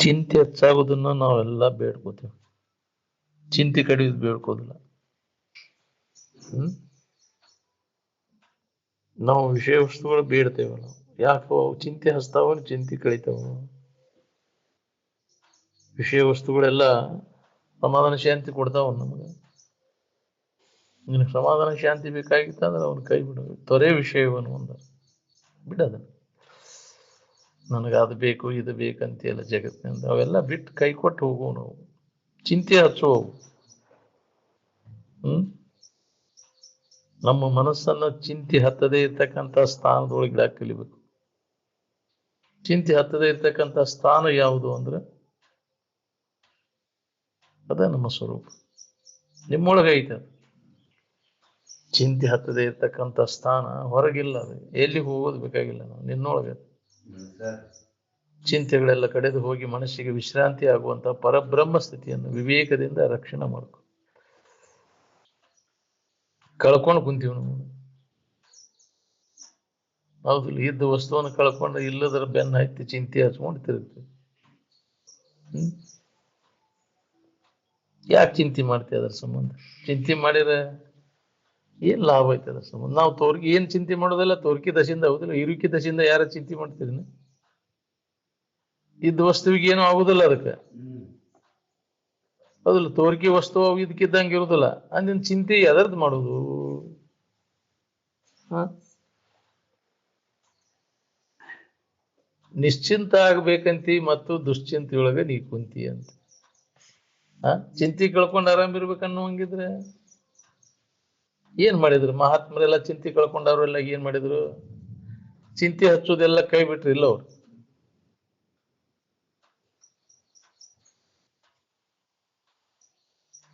ಚಿಂತೆ ಹೆಚ್ಚಾಗೋದನ್ನ ನಾವೆಲ್ಲ ಬೇಡ್ಕೋತೇವೆ. ಚಿಂತೆ ಕಡಿಯೋದು ಬೇಡ್ಕೋದಿಲ್ಲ. ನಾವು ವಿಷಯ ವಸ್ತುಗಳು ಬೇಡ್ತೇವೆ. ನಾವು ಯಾಕೋ ಚಿಂತೆ ಹಚ್ತಾವ, ಚಿಂತೆ ಕಳಿತಾವ. ವಿಷಯ ವಸ್ತುಗಳೆಲ್ಲ ಸಮಾಧಾನ ಶಾಂತಿ ಕೊಡ್ತಾವ ನಮಗೆ. ನಿನಗೆ ಸಮಾಧಾನ ಶಾಂತಿ ಬೇಕಾಗಿತ್ತ ಅಂದ್ರೆ ಅವನು ಕೈ ಬಿಡೋದು. ತೊರೆ ವಿಷಯವನ್ನು ಬಿಡೋದು. ನನಗೆ ಅದು ಬೇಕು ಇದು ಬೇಕಂತೆಲ್ಲ ಜಗತ್ತಿನಿಂದ ಅವೆಲ್ಲ ಬಿಟ್ಟು ಕೈ ಕೊಟ್ಟು ಹೋಗುವ. ನಾವು ಚಿಂತೆ ಹಚ್ಚು ಹೋಗು. ನಮ್ಮ ಮನಸ್ಸನ್ನ ಚಿಂತೆ ಹತ್ತದೇ ಇರ್ತಕ್ಕಂಥ ಸ್ಥಾನದೊಳಗೆ ಕಲಿಬೇಕು. ಚಿಂತೆ ಹತ್ತದೇ ಇರ್ತಕ್ಕಂಥ ಸ್ಥಾನ ಯಾವುದು ಅಂದ್ರೆ ಅದೇ ನಮ್ಮ ಸ್ವರೂಪ. ನಿಮ್ಮೊಳಗೆ ಐತೆ. ಚಿಂತೆ ಹತ್ತದೇ ಇರ್ತಕ್ಕಂಥ ಸ್ಥಾನ ಹೊರಗಿಲ್ಲ. ಅದು ಎಲ್ಲಿಗೆ ಹೋಗೋದು ಬೇಕಾಗಿಲ್ಲ. ನಾವು ನಿನ್ನೊಳಗೆ ಚಿಂತೆಗಳೆಲ್ಲ ಕಡೆದು ಹೋಗಿ ಮನಸ್ಸಿಗೆ ವಿಶ್ರಾಂತಿ ಆಗುವಂತಹ ಪರಬ್ರಹ್ಮ ಸ್ಥಿತಿಯನ್ನು ವಿವೇಕದಿಂದ ರಕ್ಷಣೆ ಮಾಡ್ಕೊ. ಕಳ್ಕೊಂಡು ಕುಂತೀವಿ ನಾವು. ಹೌದಿಲ್ಲ, ಇದ್ದ ವಸ್ತುವನ್ನು ಕಳ್ಕೊಂಡು ಇಲ್ಲದರ ಬೆನ್ನ ಹತ್ತಿ ಚಿಂತೆ ಹಚ್ಕೊಂಡು ತಿರುಗ್ತೀವಿ. ಯಾಕೆ ಚಿಂತೆ ಮಾಡ್ತೀವಿ ಅದ್ರ ಸಂಬಂಧ? ಚಿಂತೆ ಮಾಡಿದ್ರೆ ಏನ್ ಲಾಭ ಐತೆ ಅದ್ರ ಸಂಬಂಧ? ನಾವು ತೋರ್ಗಿ ಏನ್ ಚಿಂತೆ ಮಾಡೋದಲ್ಲ ತೋರ್ಕಿ ದಶೆಯಿಂದ. ಹೌದಿಲ್ಲ, ಇರುಕಿ ದಶೆಯಿಂದ ಯಾರ ಚಿಂತೆ ಮಾಡ್ತೀರಿ? ಇದ್ದ ವಸ್ತುವಿಗೆ ಏನು ಆಗುದಿಲ್ಲ ಅದಕ್ಕೆ. ಹೌದಿಲ್ಲ, ತೋರ್ಕಿ ವಸ್ತು ಇದಕ್ಕಿದ್ದಂಗೆ ಇರುದಿಲ್ಲ. ಅಂದಿನ ಚಿಂತೆ ಎದರ್ದು ಮಾಡುದು? ನಿಶ್ಚಿಂತ ಆಗ್ಬೇಕಂತಿ ಮತ್ತು ದುಶ್ಚಿಂತೆಯೊಳಗೆ ನೀ ಕುಂತಿ ಅಂತ. ಚಿಂತೆ ಕಳ್ಕೊಂಡು ಆರಾಮಿರ್ಬೇಕನ್ನೋ ಹಂಗಿದ್ರೆ ಏನ್ ಮಾಡಿದ್ರು? ಮಹಾತ್ಮರೆಲ್ಲ ಚಿಂತೆ ಕಳ್ಕೊಂಡವ್ರೆಲ್ಲ ಏನ್ ಮಾಡಿದ್ರು? ಚಿಂತೆ ಹಚ್ಚೋದೆಲ್ಲ ಕೈ ಬಿಟ್ರಿ ಇಲ್ಲ ಅವ್ರು.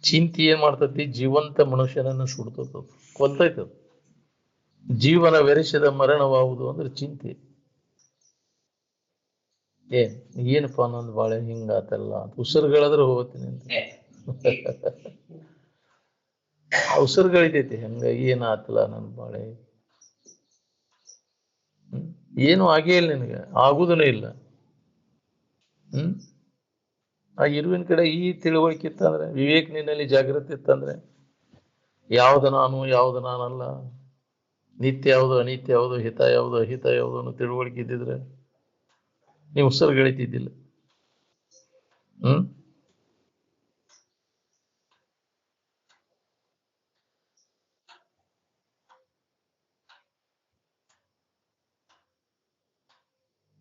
ಚಿಂತೆ ಏನ್ ಮಾಡ್ತತಿ? ಜೀವಂತ ಮನುಷ್ಯನನ್ನು ಸುಡ್ತದ, ಕೊಲ್ತೈತದ. ಜೀವನ ಬೆರೆಸಿದ ಮರಣವಾಗುವುದು ಅಂದ್ರೆ ಚಿಂತೆ. ಏನಪ್ಪಾ ನಂದು ಬಾಳೆ ಹಿಂಗಾತಲ್ಲ ಅಂತ ಉಸಿರುಗಳಾದ್ರೆ ಹೋಗ್ತೀನಿ ಅಂತ. ಉಸಿರುಗಳಿತೈತಿ ಹೆಂಗ ಏನಾತಲ್ಲ ನನ್ ಬಾಳೆ. ಏನು ಆಗೇ ಇಲ್ಲ, ನಿನಗೆ ಆಗುದನೇ ಇಲ್ಲ. ಆ ಇರುವಿನ ಕಡೆ ಈ ತಿಳುವಳಿಕೆ ಇತ್ತಂದ್ರೆ, ವಿವೇಕ ನಿನ್ನಲ್ಲಿ ಜಾಗೃತಿ ಇತ್ತಂದ್ರೆ, ಯಾವ್ದು ನಾನು ಯಾವ್ದು ನಾನಲ್ಲ, ನಿತ್ಯ ಯಾವುದು ಅನಿತ್ಯ ಯಾವುದು, ಹಿತ ಯಾವುದು ಅಹಿತ ಯಾವುದು ಅನ್ನೋ ತಿಳುವಳಿಕೆ ಇದ್ದಿದ್ರೆ ನೀವು ಉಸಿರುಗಳಿತಿದ್ದಿಲ್ಲ.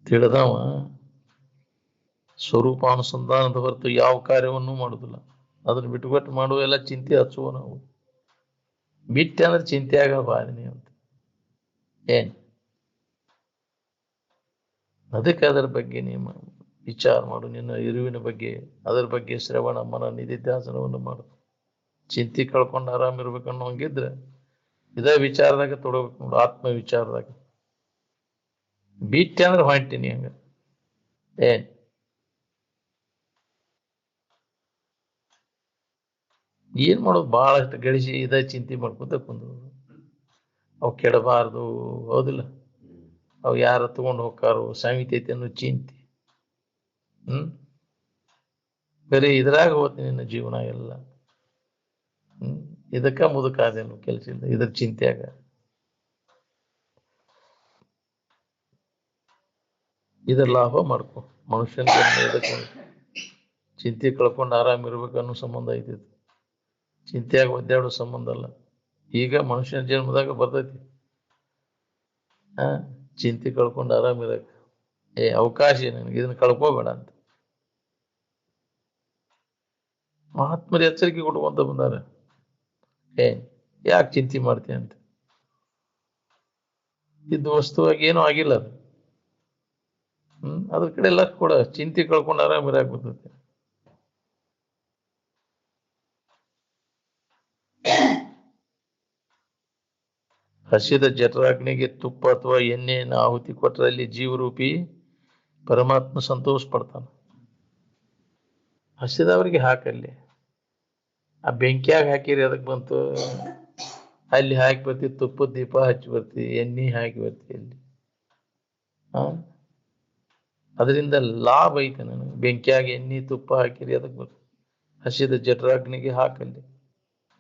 ತಿಳಿದವ ಸ್ವರೂಪಾನುಸಂಧಾನದ ಹೊರತು ಯಾವ ಕಾರ್ಯವನ್ನೂ ಮಾಡುದಿಲ್ಲ. ಅದನ್ನ ಬಿಟ್ಟುಕೊಟ್ಟು ಮಾಡುವ ಎಲ್ಲ ಚಿಂತೆ ಹಚ್ಚುವ ನಾವು. ಬಿಟ್ಟೆ ಅಂದ್ರೆ ಚಿಂತೆ ಆಗ ಬಾರಿನಿ ಅಂತ. ಅದಕ್ಕೆ ಅದರ ಬಗ್ಗೆ ನೀವು ವಿಚಾರ ಮಾಡು. ನಿನ್ನ ಇರುವಿನ ಬಗ್ಗೆ, ಅದರ ಬಗ್ಗೆ ಶ್ರವಣ ಮನ ನಿಧಿಧ್ಯಾಸನವನ್ನು ಮಾಡು. ಚಿಂತೆ ಕಳ್ಕೊಂಡು ಆರಾಮಿರ್ಬೇಕನ್ನೋ ಹಂಗಿದ್ರೆ ಇದೇ ವಿಚಾರದಾಗ ತೊಡಬೇಕು ನೋಡು, ಆತ್ಮ ವಿಚಾರದಾಗ. ಬಿಟ್ಟೆ ಅಂದ್ರೆ ಹೊಂಟೀನಿ ಹಂಗ. ಏನ್ ಮಾಡೋದು? ಬಹಳಷ್ಟು ಗಳಿಸಿ ಇದೇ ಚಿಂತೆ ಮಾಡ್ಕೊತ ಕುಂದ್ರು. ಅವು ಕೆಡಬಾರ್ದು. ಹೌದಿಲ್ಲ, ಅವು ಯಾರ ತಗೊಂಡು ಹೋಗ್ತಾರೋ ಸಾಮಿತೈತಿ ಅನ್ನೋ ಚಿಂತೆ. ಬರೀ ಇದ್ರಾಗ ಹೋಗ್ತೀನಿ ನಿನ್ನ ಜೀವನ ಎಲ್ಲ. ಇದಕ್ಕ ಮುದುಕಾದೇನು ಕೆಲಸ ಇಲ್ಲ ಇದ್ರ ಚಿಂತೆಯಾಗ. ಇದ್ರ ಲಾಭ ಮಾಡ್ಕೊ. ಮನುಷ್ಯನ ಇದಕ್ಕೆ ಚಿಂತೆ ಕಳ್ಕೊಂಡು ಆರಾಮಿರ್ಬೇಕು ಅನ್ನೋ ಸಂಬಂಧ ಐತಿತ್ತು. ಚಿಂತೆಯಾಗ ಒದ್ದಾಡೋ ಸಂಬಂಧ ಅಲ್ಲ. ಈಗ ಮನುಷ್ಯನ ಜನ್ಮದಾಗ ಬರ್ತೈತಿ ಚಿಂತೆ ಕಳ್ಕೊಂಡು ಆರಾಮಿರಕ. ಅವಕಾಶ ನನಗೆ, ಇದನ್ನ ಕಳ್ಕೋಬೇಡ ಅಂತ ಮಹಾತ್ಮರು ಎಚ್ಚರಿಕೆ ಕೊಡುವಂತ ಬಂದಾರ. ಯಾಕೆ ಚಿಂತೆ ಮಾಡ್ತೀಯ ಅಂತ. ಇದ್ದು ವಸ್ತುವಾಗಿ ಏನೂ ಆಗಿಲ್ಲ ಅದು. ಅದ್ರ ಕಡೆ ಎಲ್ಲ ಕೂಡ ಚಿಂತೆ ಕಳ್ಕೊಂಡು ಆರಾಮಿರಾಕ್ ಬರ್ತೈತಿ. ಹಸಿದ ಜಠರಾಗ್ನಿಗೆ ತುಪ್ಪ ಅಥವಾ ಎಣ್ಣೆಯನ್ನು ಆಹುತಿ ಕೊಟ್ಟರಲ್ಲಿ ಜೀವರೂಪಿ ಪರಮಾತ್ಮ ಸಂತೋಷ ಪಡ್ತಾನ. ಹಸಿದವರಿಗೆ ಹಾಕಲ್ಲಿ. ಆ ಬೆಂಕಿಯಾಗ ಹಾಕಿರಿ ಅದಕ್ಕೆ ಬಂತು, ಅಲ್ಲಿ ಹಾಕಿ ಬರ್ತಿ, ತುಪ್ಪದ ದೀಪ ಹಚ್ಚಿ ಬರ್ತಿ, ಎಣ್ಣೆ ಹಾಕಿ ಬರ್ತಿ ಅಲ್ಲಿ. ಅದರಿಂದ ಲಾಭ ಐತೆ ನನಗೆ. ಬೆಂಕಿಯಾಗಿ ಎಣ್ಣೆ ತುಪ್ಪ ಹಾಕಿರಿ ಅದಕ್ಕೆ ಹಸಿದ ಜಠರಾಗ್ನಿಗೆ ಹಾಕಲ್ಲಿ,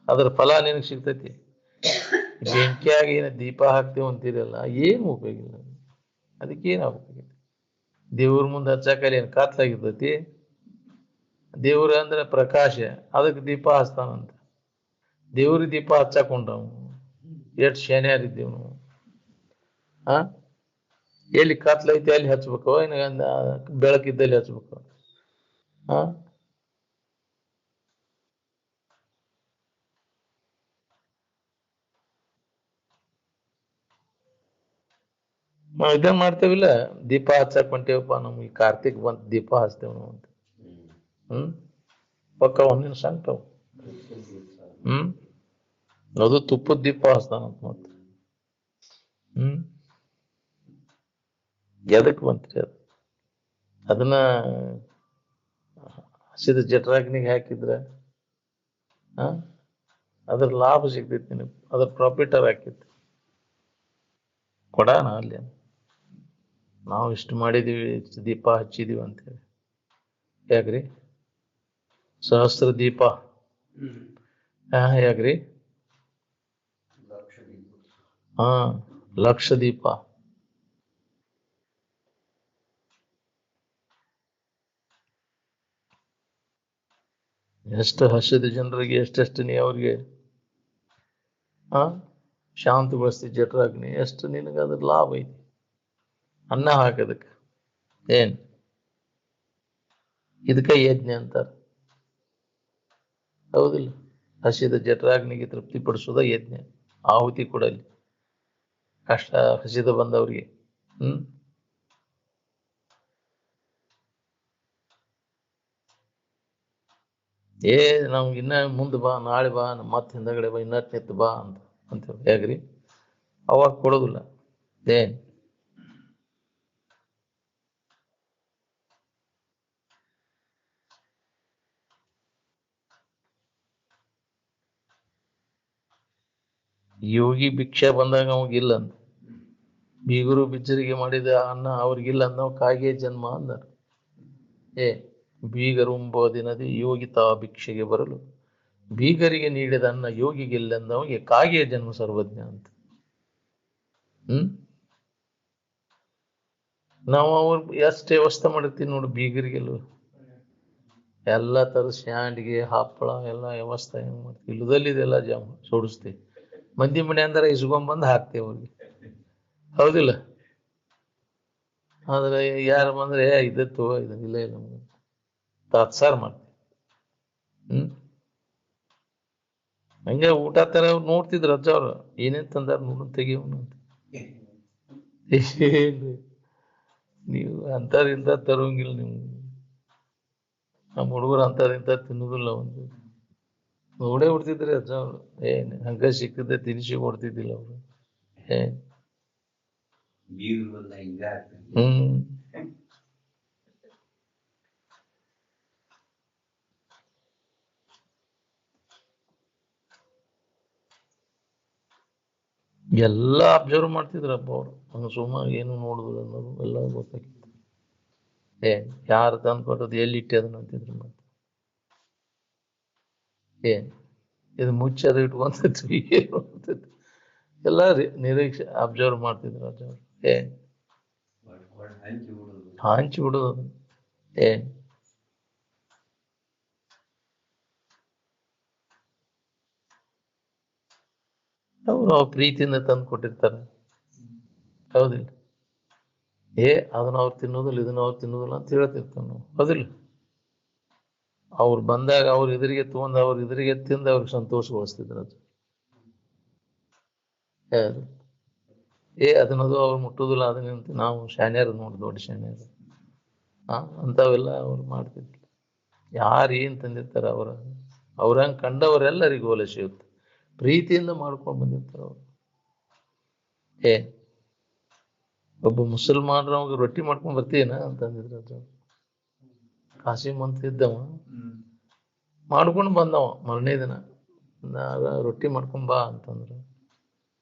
ಅದರ ಫಲ ನಿನಗೆ ಸಿಗ್ತೈತಿ. ಬೆಂಕಿಯಾಗಿ ಏನು ದೀಪ ಹಾಕ್ತೇವೆ ಅಂತೀರಲ್ಲ, ಏನು ಉಪಯೋಗ ಇಲ್ಲ. ಅದಕ್ಕೇನು ಆಗ್ಬೇಕು? ದೇವ್ರ ಮುಂದೆ ಹಚ್ಚಾಕಲ್ಲಿ ಏನು ಕತ್ಲಾಗಿರ್ತೈತಿ? ದೇವ್ರ ಅಂದ್ರೆ ಪ್ರಕಾಶ, ಅದಕ್ಕೆ ದೀಪ ಹಚ್ತಾನಂತ. ದೇವ್ರಿಗೆ ದೀಪ ಹಚ್ಚಾಕೊಂಡವು ಎಷ್ಟು ಶೇನ್ಯಾರಿದ್ದೇವ್ ನಾವು. ಆ ಎಲ್ಲಿ ಕತ್ಲೈತಿ ಅಲ್ಲಿ ಹಚ್ಬೇಕು, ಇನ್ನು ಬೆಳಕಿದ್ದಲ್ಲಿ ಹಚ್ಬೇಕು. ಆ ನಾವು ಇದೇ ಮಾಡ್ತೇವಿಲ್ಲ, ದೀಪ ಹಚ್ಚಾಕ್ ಹೊಂಟೇವಪ್ಪ, ನಮ್ಗೆ ಕಾರ್ತಿಕ್ ಬಂತ ದೀಪ ಹಚ್ತೇವ್ ನಾವು ಅಂತ. ಪಕ್ಕ ಒಂದಿನ ಸಂಕಟವು. ಅದು ತುಪ್ಪದ ದೀಪ ಹಚ್ತಾನಂತ ಮತ್ತೆ. ಎದಕ್ ಬಂತ್ರಿ ಅದು? ಅದನ್ನ ಹಸಿದ ಜಠರಾಗ್ನಿಗೆ ಹಾಕಿದ್ರ ಅದ್ರ ಲಾಭ ಸಿಗ್ತೈತಿ ನಿನಗೆ, ಅದ್ರ ಪ್ರಾಫಿಟರ್ ಹಾಕೈತಿ. ಕೊಡೋಣ ಅಲ್ಲಿ, ನಾವು ಇಷ್ಟು ಮಾಡಿದೀವಿ, ಇಷ್ಟು ದೀಪ ಹಚ್ಚಿದೀವಿ ಅಂತೇಳಿ. ಯಾಕ್ರಿ ಸಹಸ್ರ ದೀಪ? ಯಾಕ್ರಿ ಲಕ್ಷ ದೀಪ. ಎಷ್ಟು ಹಸಿದ ಜನರಿಗೆ ಎಷ್ಟೆಷ್ಟು ನೀ ಅವ್ರಿಗೆ ಶಾಂತಗೊಳಿಸ್ತಿ ಜಠರಾಗ್ನಿ, ಎಷ್ಟು ನಿನಗೆ ಅದ್ರ ಲಾಭ ಐತಿ. ಅನ್ನ ಹಾಕೋದಕ್ಕೆ ಏನ್ ಇದಕ್ಕೆ ಯಜ್ಞ ಅಂತಾರ, ಹೌದಿಲ್ಲ? ಹಸಿದ ಜಠರಾಗ್ನಿಗೆ ತೃಪ್ತಿಪಡಿಸೋದ ಯಜ್ಞ. ಆಹುತಿ ಕೊಡಲಿ ಕಷ್ಟ ಹಸಿದ ಬಂದವ್ರಿಗೆ. ನಮ್ಗೆ ಇನ್ನ ಮುಂದೆ ಬಾ, ನಾಳೆ ಬಾ, ಮತ್ತೆ ಹಿಂದಗಡೆ ಬಾ, ಇನ್ನಟ್ ನಿತ್ತು ಬಾ ಅಂತೇಳಿ. ಹೇಗ್ರಿ ಅವಾಗ ಕೊಡೋದಿಲ್ಲ. ಏನ್ ಯೋಗಿ ಭಿಕ್ಷೆ ಬಂದಾಗ ಅವಾಗಿಲ್ಲ ಅಂತ, ಬೀಗರು ಬಿಚ್ಚರಿಗೆ ಮಾಡಿದ ಅನ್ನ ಅವ್ರಿಗಿಲ್ಲ ಅಂದ ಕಾಗೆ ಜನ್ಮ ಅಂದರು. ಬೀಗರು ದಿನದಿ ಯೋಗಿ ತಾ ಭಿಕ್ಷೆಗೆ ಬರಲು, ಬೀಗರಿಗೆ ನೀಡಿದ ಅನ್ನ ಯೋಗಿಗಿಲ್ಲಂದವಗೆ ಕಾಗೆಯ ಜನ್ಮ ಸರ್ವಜ್ಞ ಅಂತ. ನಾವು ಅವ್ರು ಎಷ್ಟು ವ್ಯವಸ್ಥೆ ಮಾಡಿರ್ತೀವಿ ನೋಡಿ ಬೀಗರಿಗೆಲ್ಲ, ಎಲ್ಲ ಥರದ ಶಾಂಡ್ಗೆ ಹಪ್ಪಳ ಎಲ್ಲ ವ್ಯವಸ್ಥೆ ಹೆಂಗ್ ಮಾಡ್ತೀವಿ. ಇಲ್ಲದಲ್ಲಿದೆಲ್ಲ ಜಾಮ ಸೋಡಿಸ್ತೀವಿ. ಮಂದಿ ಮನೆ ಅಂದ್ರೆ ಇಸ್ಕೊಂಬಂದು ಹಾಕ್ತೇವೆ ಅವ್ರಿಗೆ, ಹೌದಿಲ್ಲ? ಆದ್ರೆ ಯಾರು ಬಂದ್ರೆ ಇದ್ದತ್ತು ಇಲ್ಲ ಇಲ್ಲ ತಾತ್ಸಾರ ಮಾಡ್ತೀವಿ. ಹಂಗೆ ಊಟ ತರ ನೋಡ್ತಿದ್ರು ಅಜ್ಜ ಅವ್ರು, ಏನೇನ್ ತಂದಾರ ನೋಡ್ ತೆಗಿಯವನು ಅಂತ. ನೀವು ಅಂತದಿಂದ ತರುವಂಗಿಲ್ಲ ನೀವು. ನಮ್ಮ ಹುಡುಗರು ಅಂತದಿಂದ ತಿನ್ನುದಿಲ್ಲ. ಒಂದು ನೋಡೇ ಬಿಡ್ತಿದ್ರಿ ಅಜ್ಜ ಅವ್ರು. ಹಂಗ ಸಿಕ್ಕದೆ ತಿನಿಸಿ ಕೊಡ್ತಿದ್ದಿಲ್ಲ ಅವ್ರು. ಎಲ್ಲ ಅಬ್ಸರ್ವ್ ಮಾಡ್ತಿದ್ರಪ್ಪ ಅವ್ರು. ಹಂಗ ಸುಮ್ಮ ಏನು ನೋಡುದಿಲ್ಲ ಅನ್ನೋದು ಎಲ್ಲ ಗೊತ್ತಾಗಿತ್ತು. ಯಾರು ತಂದು ಕೊಟ್ಟದ್ದು ಎಲ್ಲಿ ಇಟ್ಟೆ ಅದನ್ನ ಅಂತಿದ್ರು. ಮತ್ತೆ ಇದು ಮುಚ್ಚದು ಇಟ್ಕೊಂತಿದ್ವಿ ಎಲ್ಲ ನಿರೀಕ್ಷೆ ಅಬ್ಸರ್ವ್ ಮಾಡ್ತಿದ್ರು ಅಜ್ಜ ಅವ್ರು. ಹಂಚಿ ಬಿಡುದು ಅದನ್ನ. ಅವ್ರು ಪ್ರೀತಿಯಿಂದ ತಂದು ಕೊಟ್ಟಿರ್ತಾರೆ, ಹೌದಿಲ್ಲ? ಅದನ್ನ ಅವ್ರು ತಿನ್ನೋದಿಲ್ಲ, ಇದನ್ನ ಅವ್ರು ತಿನ್ನೋದಿಲ್ಲ ಅಂತ ಹೇಳ್ತಿರ್ತಾವ ನಾವು, ಹೌದಿಲ್ಲ? ಅವ್ರು ಬಂದಾಗ ಅವ್ರ ಎದುರಿಗೆ ತಗೊಂಡ್ ಅವ್ರ ಎದುರಿಗೆ ತಿಂದು ಅವ್ರಿಗೆ ಸಂತೋಷಗೊಳಿಸ್ತಿದ್ರು ಅದು. ಅದನ್ನದು ಅವ್ರು ಮುಟ್ಟುದಿಲ್ಲ, ಅದನ್ನಂತ ನಾವು ಶಾನ್ಯಾರ ನೋಡಿ, ದೊಡ್ಡ ಶಾನ್ಯಾರ ಅಂಥವೆಲ್ಲ ಅವ್ರು ಮಾಡ್ತಿದ್ರು. ಯಾರು ಏನ್ ತಂದಿರ್ತಾರ ಅವ್ರಂಗೆ ಕಂಡವರೆಲ್ಲರಿಗೂ ಒಲೆ ಸಿಗುತ್ತೆ. ಪ್ರೀತಿಯಿಂದ ಮಾಡ್ಕೊಂಡು ಬಂದಿರ್ತಾರ ಅವ್ರು. ಒಬ್ಬ ಮುಸಲ್ಮಾನರವಾಗ ರೊಟ್ಟಿ ಮಾಡ್ಕೊಂಡ್ ಬರ್ತೀನ ಅಂತಂದಿದ್ರು ಅದು. ಕಾಸಿಮ್ ಅಂತ ಇದ್ದವ ಮಾಡ್ಕೊಂಡು ಬಂದವ ಮರನೇ ದಿನ, ರೊಟ್ಟಿ ಮಾಡ್ಕೊಂಡ್ ಬಾ ಅಂತಂದ್ರು.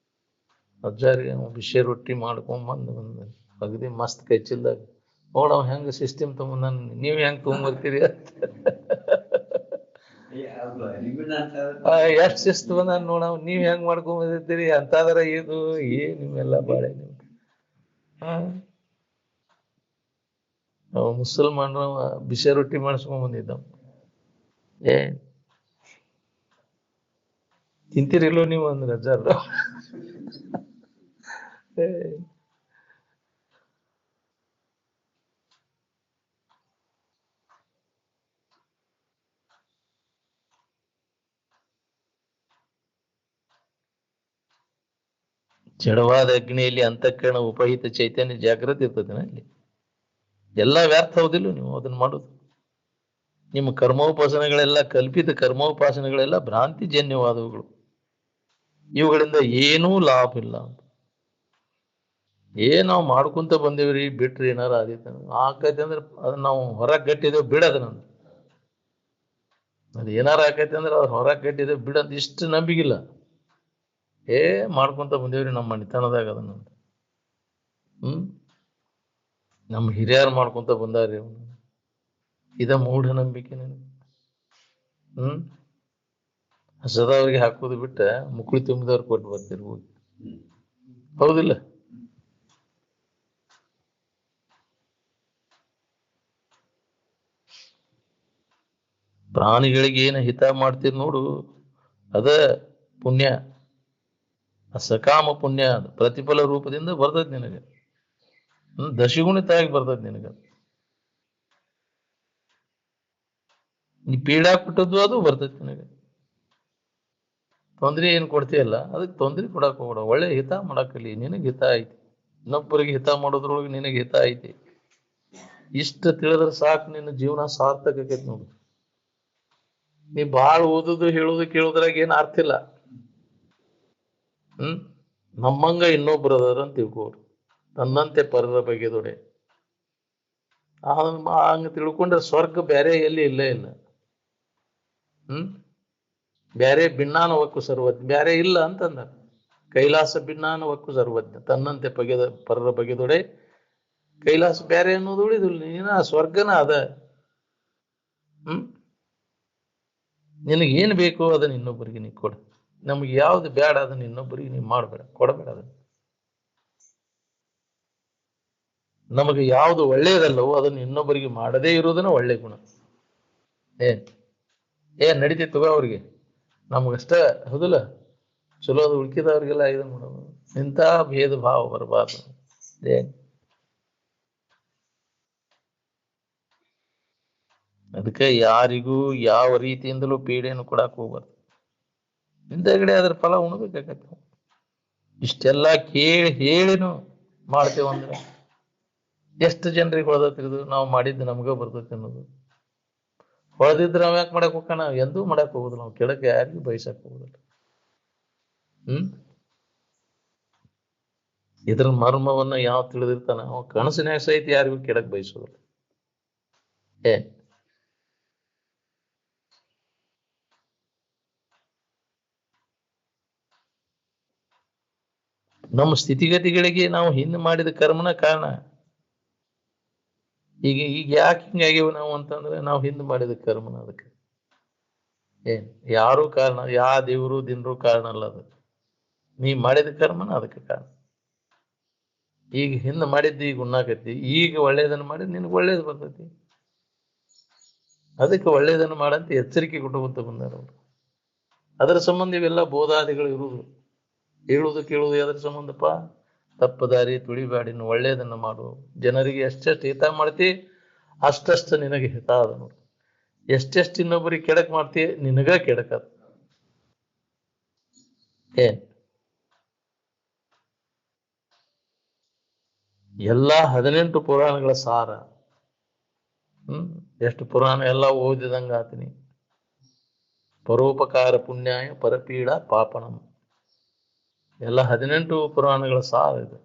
ಅಜ್ಜಾರಿಗೆ ಬಿಸಿ ರೊಟ್ಟಿ ಮಾಡ್ಕೊಂಡ್ ಬಂದ ಅಗದಿ ಮಸ್ತ್ ಕೈ ಚಿಲ್ದಾಗ ನೋಡವ್ ಹೆಂಗ ಸಿಸ್ಟಮ್ ತಗೊಂಡ್ ನೀವ್ ಹೆಂಗ್ ತಗೊಂಡ್ಬರ್ತೀರಿ ಅಂತ ಎಷ್ಟ್ ಶಿಸ್ತು ಬಂದ ನೋಡವ್ ನೀವ್ ಹೆಂಗ್ ಮಾಡ್ಕೊಂಡ್ ಅಂತಾದ್ರ ಇದು ನಿಮ್ಮೆಲ್ಲ ಬಾಳೆ ನೀವು ಮುಸಲ್ಮಾನ್ರ ಬಿಸಿ ರೊಟ್ಟಿ ಮಾಡಿಸ್ಕೊಂಡ್ ಬಂದಿದ್ದ ಏ ತಿಂತೀರಿಲ್ಲೋ ನೀವು ಅಂದ್ರ ಅಜ್ಜಾರ ಜಡವಾದ ಅಗ್ನಿಯಲ್ಲಿ ಅಂತಃಕರಣ ಉಪಹಿತ ಚೈತನ್ಯ ಜಾಗೃತಿ ಇರ್ತದೆ ಅಲ್ಲಿ ಎಲ್ಲ ವ್ಯರ್ಥ ಹೌದಿಲ್ಲ ನೀವು ಅದನ್ನ ಮಾಡೋದು ನಿಮ್ಮ ಕರ್ಮೋಪಾಸನೆಗಳೆಲ್ಲ ಕಲ್ಪಿತ ಕರ್ಮೋಪಾಸನೆಗಳೆಲ್ಲ ಭ್ರಾಂತಿಜನ್ಯವಾದವುಗಳು ಇವುಗಳಿಂದ ಏನೂ ಲಾಭ ಇಲ್ಲ ಅಂತ ನಾವು ಮಾಡ್ಕೊಂತ ಬಂದೇವ್ರಿ ಬಿಟ್ರಿ ಏನಾರ ಆದಿತ್ತ ಆಕೈತಿ ಅಂದ್ರೆ ಅದನ್ನ ನಾವು ಹೊರಗೆ ಗಟ್ಟಿದೇವ್ ಬಿಡೋದನ್ನ ಅದು ಏನಾರ ಆಕೈತಿ ಅಂದ್ರೆ ಅವ್ರು ಹೊರಗೆ ಗಟ್ಟಿದೇವ್ ಬಿಡೋದು ಇಷ್ಟು ನಂಬಿಗಿಲ್ಲ ಮಾಡ್ಕೊಂತ ಬಂದೇವ್ರಿ ನಮ್ಮ ಮಣಿತನದಾಗ ಅದನ್ನ ನಮ್ಮ ಹಿರಿಯರು ಮಾಡ್ಕೊಂತ ಬಂದಾರ್ರಿ ಅವನು ಇದ ಮೂಢನಂಬಿಕೆ ನನಗೆ ಹಸದವ್ರಿಗೆ ಹಾಕೋದು ಬಿಟ್ಟ ಮುಕುಳಿ ತುಂಬಿದವ್ರು ಕೊಟ್ಟು ಬರ್ತಿರ್ಬೋದು ಹೌದಿಲ್ಲ ಪ್ರಾಣಿಗಳಿಗೆ ಏನ ಹಿತ ಮಾಡ್ತೀರಿ ನೋಡು ಅದ ಪುಣ್ಯ ಸಕಾಮ ಪುಣ್ಯ ಪ್ರತಿಫಲ ರೂಪದಿಂದ ಬರ್ತೈತಿ ನಿನಗೆ ದಶಗುಣಿತಾಗಿ ಬರ್ತೈತಿ ನಿನಗ ನೀ ಪೀಡಾ ಕೊಟ್ಟದ್ದು ಅದು ಬರ್ತೈತಿ ನಿನಗೆ ತೊಂದ್ರೆ ಏನ್ ಕೊಡ್ತೀಯಲ್ಲ ಅದಕ್ಕೆ ತೊಂದ್ರೆ ಕೊಡಕ್ ಹೋಗ್ಬೇಡ ಒಳ್ಳೆ ಹಿತ ಮಾಡಕ್ಕಲಿ ನಿನಗೆ ಹಿತ ಐತಿ ಇನ್ನೊಬ್ಬರಿಗೆ ಹಿತ ಮಾಡೋದ್ರೊಳಗೆ ನಿನಗೆ ಹಿತ ಐತಿ ಇಷ್ಟ ತಿಳಿದ್ರೆ ಸಾಕು ನಿನ್ನ ಜೀವನ ಸಾರ್ಥಕ ಆಕೈತಿ ನೋಡು ನೀ ಬಾಳ್ ಓದುದು ಹೇಳುದು ಕೇಳುದ್ರಾಗ ಏನ್ ಅರ್ಥ ಇಲ್ಲ ನಮ್ಮಂಗ ಇನ್ನೊಬ್ರು ಅದಾರ ಅಂತ ತಿಳ್ಕೋರು ತನ್ನಂತೆ ಪರರ ಬಗೆದೊಡೆ ಹಂಗ ತಿಳ್ಕೊಂಡ್ರೆ ಸ್ವರ್ಗ ಬೇರೆ ಎಲ್ಲಿ ಇಲ್ಲೇ ಇಲ್ಲ ಬ್ಯಾರೆ ಭಿನ್ನಾನ ವಕ್ಕು ಸರ್ವಜ್ಞ ಬ್ಯಾರೆ ಇಲ್ಲ ಅಂತಂದ ಕೈಲಾಸ ಭಿನ್ನಾನ ವಕ್ಕು ಸರ್ವಜ್ಞ ತನ್ನಂತೆ ಪರರ ಬಗೆದೊಡೆ ಕೈಲಾಸ ಬ್ಯಾರೆ ಅನ್ನೋದು ಉಳಿದಿಲ್ಲ ನೀನ ಸ್ವರ್ಗನ ಅದ ನಿನಗೇನು ಬೇಕು ಅದನ್ನ ಇನ್ನೊಬ್ಬರಿಗೆ ನೀ ಕೊಡು ನಮ್ಗೆ ಯಾವ್ದು ಬೇಡ ಅದನ್ನ ಇನ್ನೊಬ್ಬರಿಗೆ ನೀ ಮಾಡ್ಬೇಡ ಕೊಡಬೇಡ ಅದನ್ನ ನಮಗೆ ಯಾವ್ದು ಒಳ್ಳೆಯದಲ್ಲವೋ ಅದನ್ನ ಇನ್ನೊಬ್ಬರಿಗೆ ಮಾಡದೇ ಇರುವುದನ್ನ ಒಳ್ಳೆ ಗುಣ ನಡೀತೈತಿ ತಗೋ ಅವ್ರಿಗೆ ನಮ್ಗಷ್ಟ ಹೌದಿಲ್ಲ ಚಲೋ ಅದು ಉಳ್ಕಿದವ್ರಿಗೆಲ್ಲ ಇದನ್ನ ಮಾಡೋದು ಇಂಥ ಭೇದ ಭಾವ ಬರಬಾರ್ದು ಅದಕ್ಕೆ ಯಾರಿಗೂ ಯಾವ ರೀತಿಯಿಂದಲೂ ಪೀಡೆಯನ್ನು ಕೊಡಕ್ ಹೋಗ್ಬಾರ್ದು ಹಿಂದಗಡೆ ಅದ್ರ ಫಲ ಉಣ್ಬೇಕಾಗತ್ತೆ ಇಷ್ಟೆಲ್ಲ ಕೇಳಿ ಹೇಳಿನು ಮಾಡ್ತೇವಂದ್ರೆ ಎಷ್ಟು ಜನರಿಗೆ ಹೊಡೆದತ್ತಿರೋದು ನಾವು ಮಾಡಿದ್ದು ನಮ್ಗ ಬರ್ತೈತಿ ಅನ್ನೋದು ಹೊಡೆದಿದ್ರೆ ನಾವ್ ಯಾಕೆ ಮಾಡಕ್ ಹೋಗೋಣ ಎಂದೂ ಮಾಡಕ್ ಹೋಗುದಿಲ್ಲ ನಾವು ಕೆಳಕ್ಕೆ ಯಾರಿಗೂ ಬಯಸಕ್ ಹೋಗುದಿಲ್ಲ ಇದ್ರ ಮರ್ಮವನ್ನ ಯಾವ ತಿಳಿದಿರ್ತಾನ ಅವ ಕನಸಿನ್ಯಾಗ ಸಹಿತ ಯಾರಿಗೂ ಕೆಡಕ್ ಬಯಸೋದಿಲ್ಲ ನಮ್ಮ ಸ್ಥಿತಿಗತಿಗಳಿಗೆ ನಾವು ಹಿಂದೆ ಮಾಡಿದ ಕರ್ಮನ ಕಾರಣ ಈಗ ಯಾಕೆ ಹಿಂಗಾಗಿವ ನಾವು ಅಂತಂದ್ರೆ ನಾವು ಹಿಂದೆ ಮಾಡಿದ ಕರ್ಮನ ಅದಕ್ಕೆ ಯಾರು ಕಾರಣ ಯಾವ ದೇವರು ದಿನರು ಕಾರಣ ಅಲ್ಲ ಅದು ನೀ ಮಾಡಿದ ಕರ್ಮನ ಅದಕ್ಕೆ ಕಾರಣ ಈಗ ಹಿಂದೆ ಮಾಡಿದ್ದು ಈಗ ಉಣ್ಣಾಕತಿ ಈಗ ಒಳ್ಳೇದನ್ನ ಮಾಡಿದ್ ನಿನ್ಗೆ ಒಳ್ಳೇದು ಬರ್ತೈತಿ ಅದಕ್ಕೆ ಒಳ್ಳೇದನ್ನು ಮಾಡಂತ ಎಚ್ಚರಿಕೆ ಕೊಟ್ಟುವಂತ ಬಂದಾರ ಅವರು ಅದರ ಸಂಬಂಧ ಇವೆಲ್ಲ ಬೋಧಾದಿಗಳು ಇರುವುದು ಹೇಳುವುದು ಕೇಳುವುದು ಅದರ ಸಂಬಂಧಪ್ಪ ತಪ್ಪದಾರಿ ತುಳಿಬ್ಯಾಡಿ ಒಳ್ಳೇದನ್ನ ಮಾಡು ಜನರಿಗೆ ಎಷ್ಟೆಷ್ಟು ಹಿತ ಮಾಡ್ತಿ ಅಷ್ಟಷ್ಟು ನಿನಗೆ ಹಿತ ಅದ ನೋಡು ಎಷ್ಟೆಷ್ಟು ಇನ್ನೊಬ್ಬರಿಗೆ ಕೆಡಕ್ ಮಾಡ್ತಿ ನಿನಗ ಕೆಡಕದ ಎಲ್ಲಾ 18 ಪುರಾಣಗಳ ಸಾರ ಎಷ್ಟು ಪುರಾಣ ಎಲ್ಲ ಓದಿದಂಗ ಆತೀನಿ ಪರೋಪಕಾರ ಪುಣ್ಯಾಯ ಪರಪೀಡ ಪಾಪಣಂ ಎಲ್ಲ 18 ಪುರಾಣಗಳ ಸಾರ ಇದೆ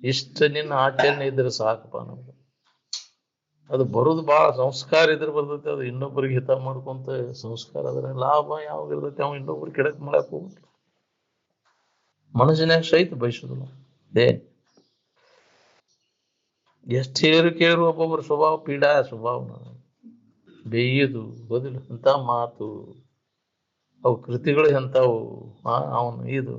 ಇಷ್ಟ ನಿನ್ನ ಆಚರಣೆ ಇದ್ರೆ ಸಾಕಪ್ಪ ನಮ್ಗೆ ಅದು ಬರುದು ಬಹಳ ಸಂಸ್ಕಾರ ಇದ್ರೆ ಬರ್ತೈತಿ ಅದು ಇನ್ನೊಬ್ಬರಿಗೆ ಹಿತ ಮಾಡ್ಕೊಂತ ಸಂಸ್ಕಾರ ಅದ್ರ ಲಾಭ ಯಾವಾಗ ಇರ್ತೈತಿ ಅವ ಇನ್ನೊಬ್ರಿಗೆ ಕೆಡಕ್ ಮಾಡಕ್ ಹೋಗುದು ಮನಸ್ಸಿನಾಗ ಸಹಿತ ಬಯಸುದಿಲ್ಲ ಎಷ್ಟು ಹೇರು ಕೇಳು ಒಬ್ಬೊಬ್ಬರ ಸ್ವಭಾವ ಪೀಡಾ ಸ್ವಭಾವನ ಬೇಯುದು ಬದಲು ಅಂತ ಮಾತು ಅವು ಕೃತಿಗಳು ಎಂಥವು. ಅವನು ಇದು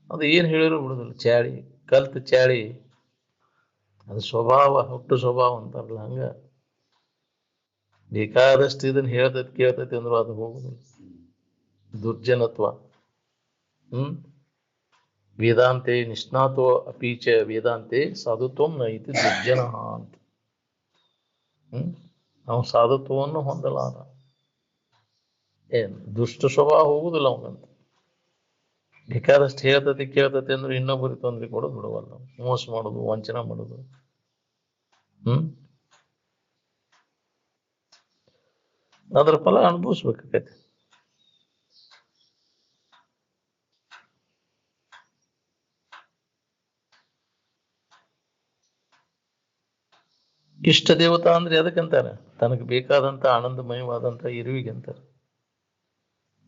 ಅದು ಏನು ಹೇಳಿದ್ರು ಬಿಡುದಿಲ್ಲ. ಚಾಳಿ ಕಲ್ತು ಚಾಳಿ ಅದು ಸ್ವಭಾವ, ಹುಟ್ಟು ಸ್ವಭಾವ ಅಂತಾರಲ್ಲ ಹಂಗ. ಬೇಕಾದಷ್ಟು ಇದನ್ನ ಹೇಳ್ತೈತಿ ಕೇಳ್ತೈತಿ ಅಂದ್ರು ಅದು ಹೋಗುದಿಲ್ಲ. ದುರ್ಜನತ್ವ. ವೇದಾಂತೆ ನಿಷ್ಣಾತೋ ಅಪೀಚ ವೇದಾಂತೆ ಸಾಧುತ್ವಂ ನ ಇತಿ ದುರ್ಜನ ಅಂತ. ಅವನು ಸಾಧುತ್ವವನ್ನು ಹೊಂದಲಾರ. ದುಷ್ಟ ಸ್ವಭಾವ ಹೋಗುದಿಲ್ಲ ಅವನಂತ. ಬೇಕಾದಷ್ಟು ಹೇಳ್ತತಿ ಕೇಳ್ತತಿ ಅಂದ್ರೆ ಇನ್ನೊಬ್ಬರಿಗೆ ತೊಂದರೆ ಕೊಡೋದು ಬಿಡುವಲ್ಲ. ಮೋಸ ಮಾಡೋದು, ವಂಚನೆ ಮಾಡೋದು. ಅದ್ರ ಫಲ ಅನುಭವಿಸ್ಬೇಕಾಗತ್ತೆ. ಇಷ್ಟ ದೇವತಾ ಅಂದ್ರೆ ಎದಕ್ಕಂತಾರೆ? ತನಗೆ ಬೇಕಾದಂತ ಆನಂದಮಯವಾದಂತ ಇರುವಿಗೆ ಅಂತಾರೆ.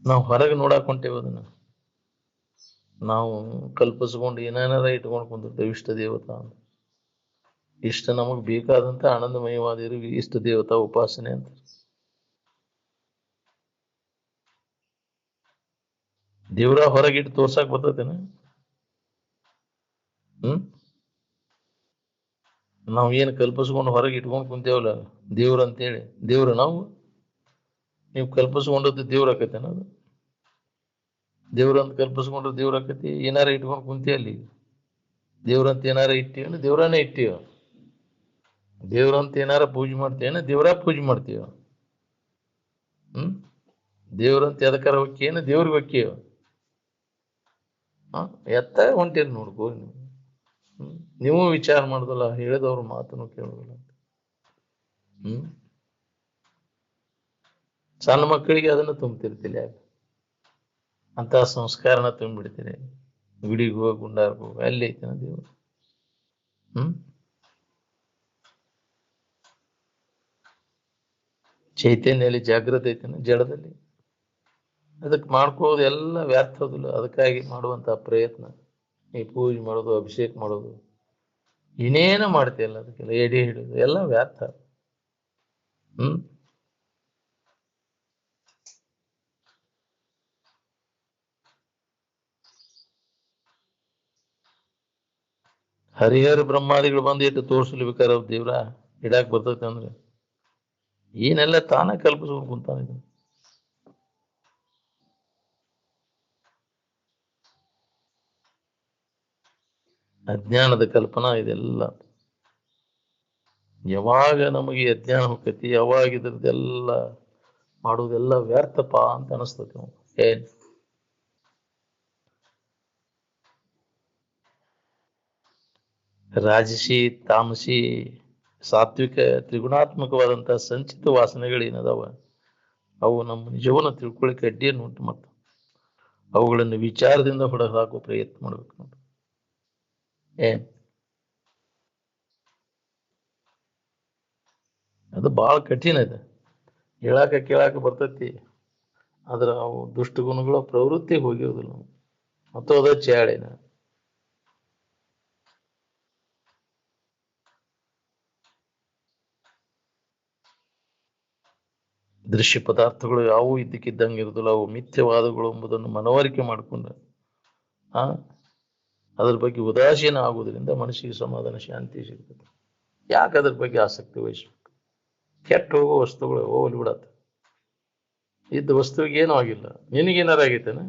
ನಾವು ಹೊರಗೆ ನೋಡಾಕ್ ಹೊಂಟೇವೆ ಅದನ್ನ. ನಾವು ಕಲ್ಪಿಸ್ಕೊಂಡು ಏನೇನಾರ ಇಟ್ಕೊಂಡು ಕುಂದಿರ್ತೇವೆ ಇಷ್ಟ ದೇವತಾ ಅಂತ. ಇಷ್ಟ ನಮಗ್ ಬೇಕಾದಂತ ಆನಂದಮಯವಾದ ಇರುವಿ ಇಷ್ಟ ದೇವತಾ ಉಪಾಸನೆ ಅಂತ. ದೇವ್ರ ಹೊರಗಿಟ್ಟು ತೋರ್ಸಾಕ್ ಬರ್ತೈತೇನ? ನಾವ್ ಏನ್ ಕಲ್ಪಿಸ್ಕೊಂಡು ಹೊರಗೆ ಇಟ್ಕೊಂಡು ಕುಂತೇವಲ್ಲ ದೇವ್ರ ಅಂತೇಳಿ, ದೇವ್ರ ನಾವು ನೀವು ಕಲ್ಪಿಸ್ಕೊಂಡದ್ದು ದೇವ್ರ ಆಕೈತೇನ? ಅದು ದೇವ್ರಂತ ಕಲ್ಪಿಸ್ಕೊಂಡ್ರೆ ದೇವ್ರ ಆಕತಿ. ಏನಾರ ಇಟ್ಕೊಂಡು ಕುಂತಿ ಅಲ್ಲಿ ದೇವ್ರಂತ ಏನಾರ ಇಟ್ಟಿವ ದೇವ್ರನೇ ಇಟ್ಟಿವ. ದೇವ್ರಂತ ಏನಾರ ಪೂಜೆ ಮಾಡ್ತೇನ ದೇವ್ರ ಪೂಜೆ ಮಾಡ್ತೀವ. ದೇವ್ರಂತ ಎದಕ್ಕಾರ ಹೊಕ್ಕೇನ ದೇವ್ರಿಗೆ ಹೊಕ್ಕೇವ. ಎತ್ತ ಹೊಂಟೇರಿ ನೋಡ್ಕೋ ನೀವು ವಿಚಾರ ಮಾಡುದಲ್ಲ, ಹೇಳಿದವ್ರ ಮಾತನ್ನು ಕೇಳುದಿಲ್ಲ. ಸಣ್ಣ ಮಕ್ಕಳಿಗೆ ಅದನ್ನ ತುಂಬ್ತಿರ್ತಿಲ್ಲ, ಯಾಕೆ ಅಂತ ಸಂಸ್ಕಾರನ ತುಂಬಿಡ್ತೀರಿ. ಗುಡಿಗೆ ಹೋಗಿ ಗುಂಡಾರ್ಗ ಹೋಗಿ ಅಲ್ಲಿ ಐತನ ದೇವ್ರು. ಚೈತನ್ಯಲ್ಲಿ ಜಾಗೃತಿ ಐತನ ಜಡದಲ್ಲಿ. ಅದಕ್ಕೆ ಮಾಡ್ಕೋದು ಎಲ್ಲ ವ್ಯರ್ಥದಿಲ್ಲ. ಅದಕ್ಕಾಗಿ ಮಾಡುವಂತ ಪ್ರಯತ್ನ, ಈ ಪೂಜೆ ಮಾಡೋದು, ಅಭಿಷೇಕ ಮಾಡೋದು, ಇನ್ನೇನು ಮಾಡ್ತೀಯಲ್ಲ ಅದಕ್ಕೆಲ್ಲ ಎಡೆ ಹಿಡಿದು ಎಲ್ಲ ವ್ಯರ್ಥ. ಹರಿಹರ ಬ್ರಹ್ಮಾದಿಗಳು ಬಂದು ಇಟ್ಟು ತೋರಿಸ್ಲಿಬೇಕಾರ ದೇವ್ರ ಇಡಾಕ್ ಬರ್ತೈತೆ ಅಂದ್ರೆ ಏನೆಲ್ಲ ತಾನ ಕಲ್ಪಿಸ್ಕೊಂಡು ಕುಂತಾನ. ಅಜ್ಞಾನದ ಕಲ್ಪನಾ ಇದೆಲ್ಲ. ಯಾವಾಗ ನಮಗೆ ಅಜ್ಞಾನ ಹೋಗ್ತೈತಿ ಯಾವಾಗ ಇದ್ರದ್ದೆಲ್ಲ ಮಾಡುವುದೆಲ್ಲ ವ್ಯರ್ಥಪ ಅಂತ ಅನಿಸ್ತತಿ. ಏನ್ ರಾಜಸಿ ತಾಮಸಿ ಸಾತ್ವಿಕ ತ್ರಿಗುಣಾತ್ಮಕವಾದಂತಹ ಸಂಚಿತ ವಾಸನೆಗಳೇನದಾವ ಅವು ನಮ್ಮ ನಿಜವನ್ನ ತಿಳ್ಕೊಳ್ಳಿಕ್ಕೆ ಅಡ್ಡಿಯನ್ನು ಉಂಟು ಮಾಡ್ತಾವ. ಅವುಗಳನ್ನು ವಿಚಾರದಿಂದ ಹೊಡೆದು ಹಾಕುವ ಪ್ರಯತ್ನ ಮಾಡ್ಬೇಕು ನೋಡಿ. ಅದು ಬಹಳ ಕಠಿಣ ಇದೆ. ಹೇಳಾಕ ಕೇಳಾಕ ಬರ್ತೈತಿ, ಆದ್ರ ಅವು ದುಷ್ಟ ಗುಣಗಳ ಪ್ರವೃತ್ತಿ ಹೋಗಿರೋದಿಲ್ಲ. ಮತ್ತು ಅದ ಚಾಳಿನ ದೃಶ್ಯ ಪದಾರ್ಥಗಳು ಯಾವುವು ಇದ್ದಕ್ಕಿದ್ದಂಗೆ ಇರುದಿಲ್ಲ. ಅವು ಮಿಥ್ಯವಾದಗಳು ಎಂಬುದನ್ನು ಮನವರಿಕೆ ಮಾಡಿಕೊಂಡ ಅದ್ರ ಬಗ್ಗೆ ಉದಾಸೀನ ಆಗುವುದರಿಂದ ಮನಸ್ಸಿಗೆ ಸಮಾಧಾನ ಶಾಂತಿ ಸಿಗ್ತದೆ. ಯಾಕೆ ಅದ್ರ ಬಗ್ಗೆ ಆಸಕ್ತಿ ವಹಿಸ್ಬೇಕು? ಕೆಟ್ಟ ಹೋಗೋ ವಸ್ತುಗಳು ಹೋಗ್ಲಿ ಬಿಡತ್ತ. ಇದ್ದ ವಸ್ತುವಿಗೆ ಏನೂ ಆಗಿಲ್ಲ, ನಿನಗೇನಾರ ಆಗೈತೇನ?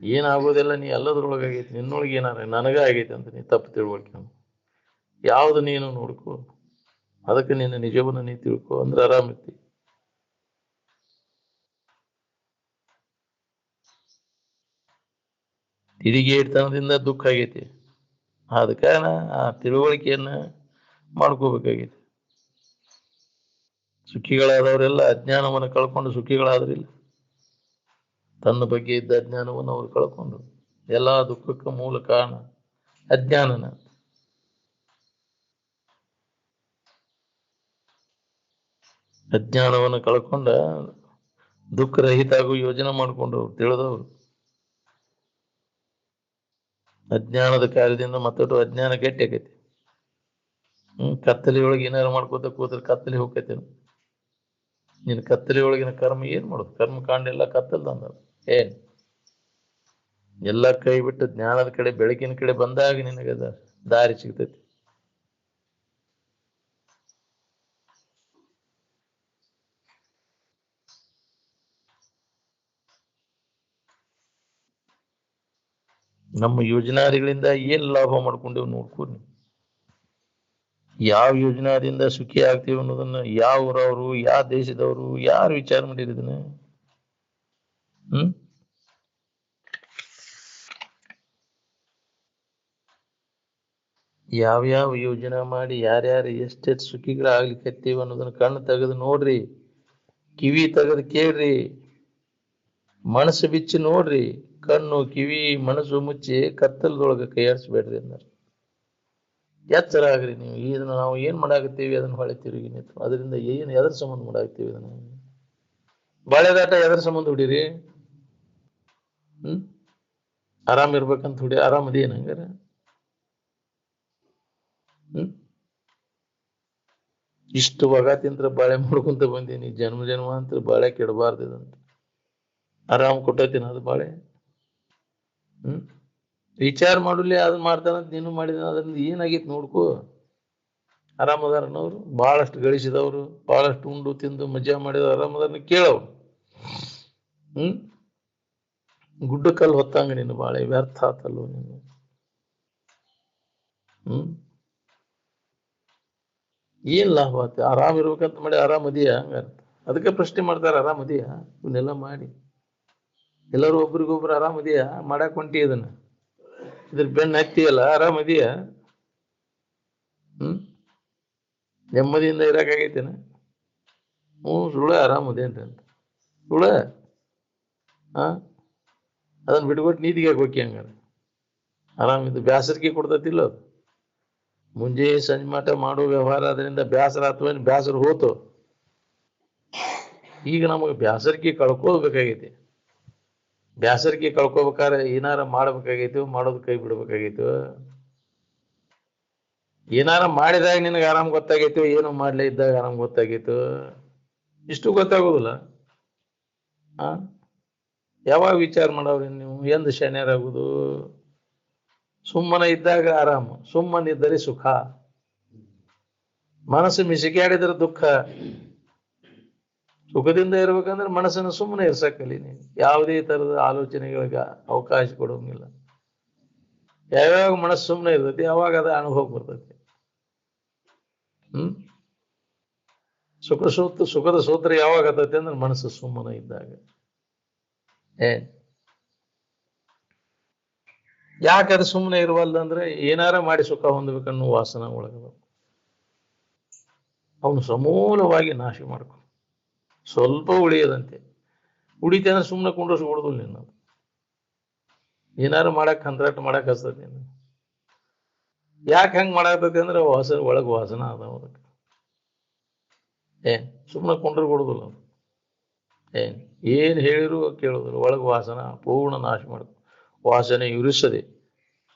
ಏನಾಗೋದೆಲ್ಲ ನೀ ಎಲ್ಲದ್ರೊಳಗಾಗೈತಿ, ನಿನ್ನೊಳಗೆ ಏನಾರ ನನಗ ಆಗೈತೆ ಅಂತ ನೀ ತಪ್ಪು ತಿಳ್ಕೊಳ್ಕ. ಯಾವ್ದು ನೀನು ನೋಡ್ಕೊ, ಅದಕ್ಕೆ ನಿನ್ನ ನಿಜವನ್ನು ನೀ ತಿಳ್ಕೊ ಅಂದ್ರೆ ಆರಾಮೈತಿ. ತಿರುಗೇಡ್ತನದಿಂದ ದುಃಖ ಆಗೈತಿ. ಆದ ಕಾರಣ ಆ ತಿಳುವಳಿಕೆಯನ್ನ ಮಾಡ್ಕೋಬೇಕಾಗೈತಿ. ಸುಖಿಗಳಾದವರೆಲ್ಲ ಅಜ್ಞಾನವನ್ನು ಕಳ್ಕೊಂಡು ಸುಖಿಗಳಾದ್ರಿಲ್ಲ. ತನ್ನ ಬಗ್ಗೆ ಇದ್ದ ಅಜ್ಞಾನವನ್ನು ಅವ್ರು ಕಳ್ಕೊಂಡು ಎಲ್ಲಾ ದುಃಖಕ್ಕೆ ಮೂಲ ಕಾರಣ ಅಜ್ಞಾನನ. ಅಜ್ಞಾನವನ್ನು ಕಳ್ಕೊಂಡ ದುಃಖರಹಿತ ಆಗೋ ಯೋಜನೆ ಮಾಡ್ಕೊಂಡು ತಿಳಿದವರು. ಅಜ್ಞಾನದ ಕಾರ್ಯದಿಂದ ಮತ್ತೊಟ್ಟು ಅಜ್ಞಾನ ಗಟ್ಟಿ ಆಗೈತಿ. ಕತ್ತಲಿ ಒಳಗೆ ಏನಾರು ಮಾಡ್ಕೋತ ಕೂತ್ರ ಕತ್ತಲಿ ಹೋಗ್ತೇನೆ. ನೀನು ಕತ್ತಲಿ ಒಳಗಿನ ಕರ್ಮ ಏನ್ ಮಾಡೋದು? ಕರ್ಮ ಕಾಂಡ ಎಲ್ಲ ಕತ್ತಲ್ದ ಅಂದ ಏನ್ ಎಲ್ಲ ಕೈ ಬಿಟ್ಟು ಜ್ಞಾನದ ಕಡೆ ಬೆಳಕಿನ ಕಡೆ ಬಂದಾಗ ನಿನಗದ ದಾರಿ ಸಿಗ್ತೈತಿ. ನಮ್ಮ ಯೋಜನಾದಿಗಳಿಂದ ಏನ್ ಲಾಭ ಮಾಡ್ಕೊಂಡೇವ್ ನೋಡ್ಕೊರಿ. ಯಾವ ಯೋಜನಾದಿಂದ ಸುಖಿ ಆಗ್ತೀವಿ ಅನ್ನೋದನ್ನ ಯಾವ ಊರವರು, ಯಾವ ದೇಶದವರು ಯಾರು ವಿಚಾರ ಮಾಡಿರಿದನ? ಯಾವ್ಯಾವ ಯೋಜನಾ ಮಾಡಿ ಯಾರ್ಯಾರು ಎಷ್ಟೆಷ್ಟು ಸುಖಿಗಳಾಗ್ಲಿಕ್ಕತ್ತೀವಿ ಅನ್ನೋದನ್ನ ಕಣ್ಣು ತೆಗೆದು ನೋಡ್ರಿ, ಕಿವಿ ತೆಗೆದು ಕೇಳ್ರಿ, ಮನಸ್ಸು ಬಿಚ್ಚಿ ನೋಡ್ರಿ. ಕಣ್ಣು ಕಿವಿ ಮನಸ್ಸು ಮುಚ್ಚಿ ಕತ್ತಲದೊಳಗೆ ಕೈಯಾಡಿಸ್ಬೇಡ್ರಿ ಅಂದಾರ. ಎಚ್ಚರ ಆಗ್ರಿ ನೀವು. ಇದನ್ನ ನಾವು ಏನ್ ಮಾಡಾಕತ್ತೀವಿ ಅದನ್ನ ಹೊಳೆ ತಿರುಗಿ ನಿಂತು ಅದರಿಂದ ಏನ್ ಎದ್ರ ಸಂಬಂಧ ಮಾಡಾಕತ್ತೀವಿ? ಇದನ್ನ ಬಾಳೆದಾಟ ಎದ್ರ ಸಂಬಂಧ ಹೊಡೀರಿ? ಆರಾಮ್ ಇರ್ಬೇಕಂತ ಹೊಡಿ. ಆರಾಮದೇನ್ ಹಂಗಾರ? ಇಷ್ಟು ವಗ ತಿಂತ್ರ ಬಾಳೆ ಮಾಡ್ಕೊಂತ ಬಂದೀನಿ, ಜನ್ಮ ಜನ್ಮ ಅಂತ ಬಾಳೆ ಕೆಡಬಾರ್ದಂತ ಆರಾಮ್ ಕೊಟ್ಟತಿನ ಅದು ಬಾಳೆ. ವಿಚಾರ ಮಾಡುಲಿ ಅದನ್ನ ಮಾಡ್ತಾನಂತ ನೀನು ಮಾಡಿದ ಅದ್ರಿಂದ ಏನಾಗೈತಿ ನೋಡ್ಕೋ. ಆರಾಮದಾರನವ್ರು, ಬಹಳಷ್ಟು ಗಳಿಸಿದವರು, ಬಹಳಷ್ಟು ಉಂಡು ತಿಂದು ಮಜಾ ಮಾಡಿದವ್ರು ಆರಾಮದಾರನ ಕೇಳವ್ರು. ಗುಡ್ಡ ಕಲ್ಲು ಹೊತ್ತಂಗ ನೀನು ಬಾಳೆ ವ್ಯರ್ಥ ಆತಲ್ವ ನೀನು. ಏನ್ ಲಾಭ ಆತ? ಆರಾಮ್ ಇರ್ಬೇಕಂತ ಮಾಡಿ ಆರಾಮದಿಯ? ಹಂಗಾರ ಅದಕ್ಕೆ ಪ್ರಶ್ನೆ ಮಾಡ್ತಾರ, ಆರಾಮದಿಯ? ಇವನ್ನೆಲ್ಲ ಮಾಡಿ ಎಲ್ಲರೂ ಒಬ್ರಿಗೊಬ್ರು ಆರಾಮದಿಯ ಮಾಡಾಕ್ ಹೊಂಟಿ ಇದನ್ನ ಇದ್ರ ಬೆನ್ನ ಹತ್ತಿಯಲ್ಲ, ಆರಾಮದಿಯ? ನೆಮ್ಮದಿಯಿಂದ ಇರಕಾಗೈತೇನ? ಸುಳ್ಳ ಆರಾಮದೇನ್ರಿ ಅಂತ ಸುಳ್ಳ. ಅದನ್ನ ಬಿಟ್ಕೊಟ್ಟು ನೀತಿಗೆ ಹೋಗಿ ಹಂಗಾರ ಆರಾಮಿದ್ದು ಬ್ಯಾಸರಿಕೆ ಕೊಡ್ತತಿಲ್ಲ ಅದು. ಮುಂಜೆ ಸಂಜೆ ಮಠ ಮಾಡೋ ವ್ಯವಹಾರ ಅದರಿಂದ ಬ್ಯಾಸರ ಅಥವಾ ಬ್ಯಾಸರ ಹೋತು. ಈಗ ನಮಗೆ ಬ್ಯಾಸರಿಕೆ ಕಳ್ಕೋಬೇಕಾಗೈತಿ. ಬ್ಯಾಸರಿಕೆ ಕಳ್ಕೊಬೇಕಾದ್ರೆ ಏನಾರ ಮಾಡ್ಬೇಕಾಗೈತಿ, ಮಾಡೋದು ಕೈ ಬಿಡ್ಬೇಕಾಗೈತಿ. ಏನಾರ ಮಾಡಿದಾಗ ನಿನಗೆ ಆರಾಮ್ ಗೊತ್ತಾಗೈತಿ, ಏನು ಮಾಡ್ಲೇ ಇದ್ದಾಗ ಆರಾಮ್ ಗೊತ್ತಾಗೈತು. ಇಷ್ಟು ಗೊತ್ತಾಗೋದಿಲ್ಲ. ಯಾವಾಗ ವಿಚಾರ ಮಾಡವ್ರಿ ನೀವು? ಎಂದು ಶನಿಯರಾಗುದು? ಸುಮ್ಮನೆ ಇದ್ದಾಗ ಆರಾಮ, ಸುಮ್ಮನಿದ್ದರೆ ಸುಖ. ಮನಸ್ಸು ಮಿಸಿಕಾಡಿದ್ರೆ ದುಃಖ. ಸುಖದಿಂದ ಇರ್ಬೇಕಂದ್ರೆ ಮನಸ್ಸನ್ನು ಸುಮ್ಮನೆ ಇರ್ಸಕ್ಕಲಿ ನೀನು. ಯಾವುದೇ ತರದ ಆಲೋಚನೆಗಳಿಗೆ ಅವಕಾಶ ಕೊಡೋಂಗಿಲ್ಲ. ಯಾವ್ಯಾವ ಮನಸ್ಸು ಸುಮ್ಮನೆ ಇರ್ತೈತಿ ಯಾವಾಗ ಅದ ಅನುಭವ ಬರ್ತೈತಿ. ಸುಖದ ಸೂತ್ರ ಯಾವಾಗ ಆತೈತಿ ಅಂದ್ರೆ ಮನಸ್ಸು ಸುಮ್ಮನೆ ಇದ್ದಾಗ. ಯಾಕಂದ್ರೆ ಸುಮ್ಮನೆ ಇರುವಲ್ಲ ಅಂದ್ರೆ ಏನಾರ ಮಾಡಿ ಸುಖ ಹೊಂದಬೇಕನ್ನೋ ವಾಸನ ಒಳಗಬೇಕು. ಅವನು ಸಮೂಲವಾಗಿ ನಾಶ ಮಾಡ್ಕೊ. ಸ್ವಲ್ಪ ಉಳಿಯದಂತೆ ಉಳಿತೆ ಅಂದ್ರೆ ಸುಮ್ಮನೆ ಕುಂಡ್ರಸ್ ಕೊಡುದಿಲ್ಲ ನೀನು. ಏನಾರು ಮಾಡಕ್ ಕಂತ್ರಾಟ ಮಾಡಕ್ ಹಸ್ತತಿ ನೀನು. ಯಾಕೆ ಹಂಗ್ ಮಾಡಾಕತೈತಿ ಅಂದ್ರೆ ಒಳಗ್ ವಾಸನ ಅದಾವ ಅದಕ್ಕೆ. ಸುಮ್ಮನೆ ಕುಂಡ್ರ ಕೊಡುದಿಲ್ಲ. ಏನ್ ಹೇಳಿರು ಕೇಳುದಿಲ್ಲ. ಒಳಗ್ ವಾಸನ ಪೂರ್ಣ ನಾಶ ಮಾಡ್ಕೊ. ವಾಸನೆ ಇರಿಸದೆ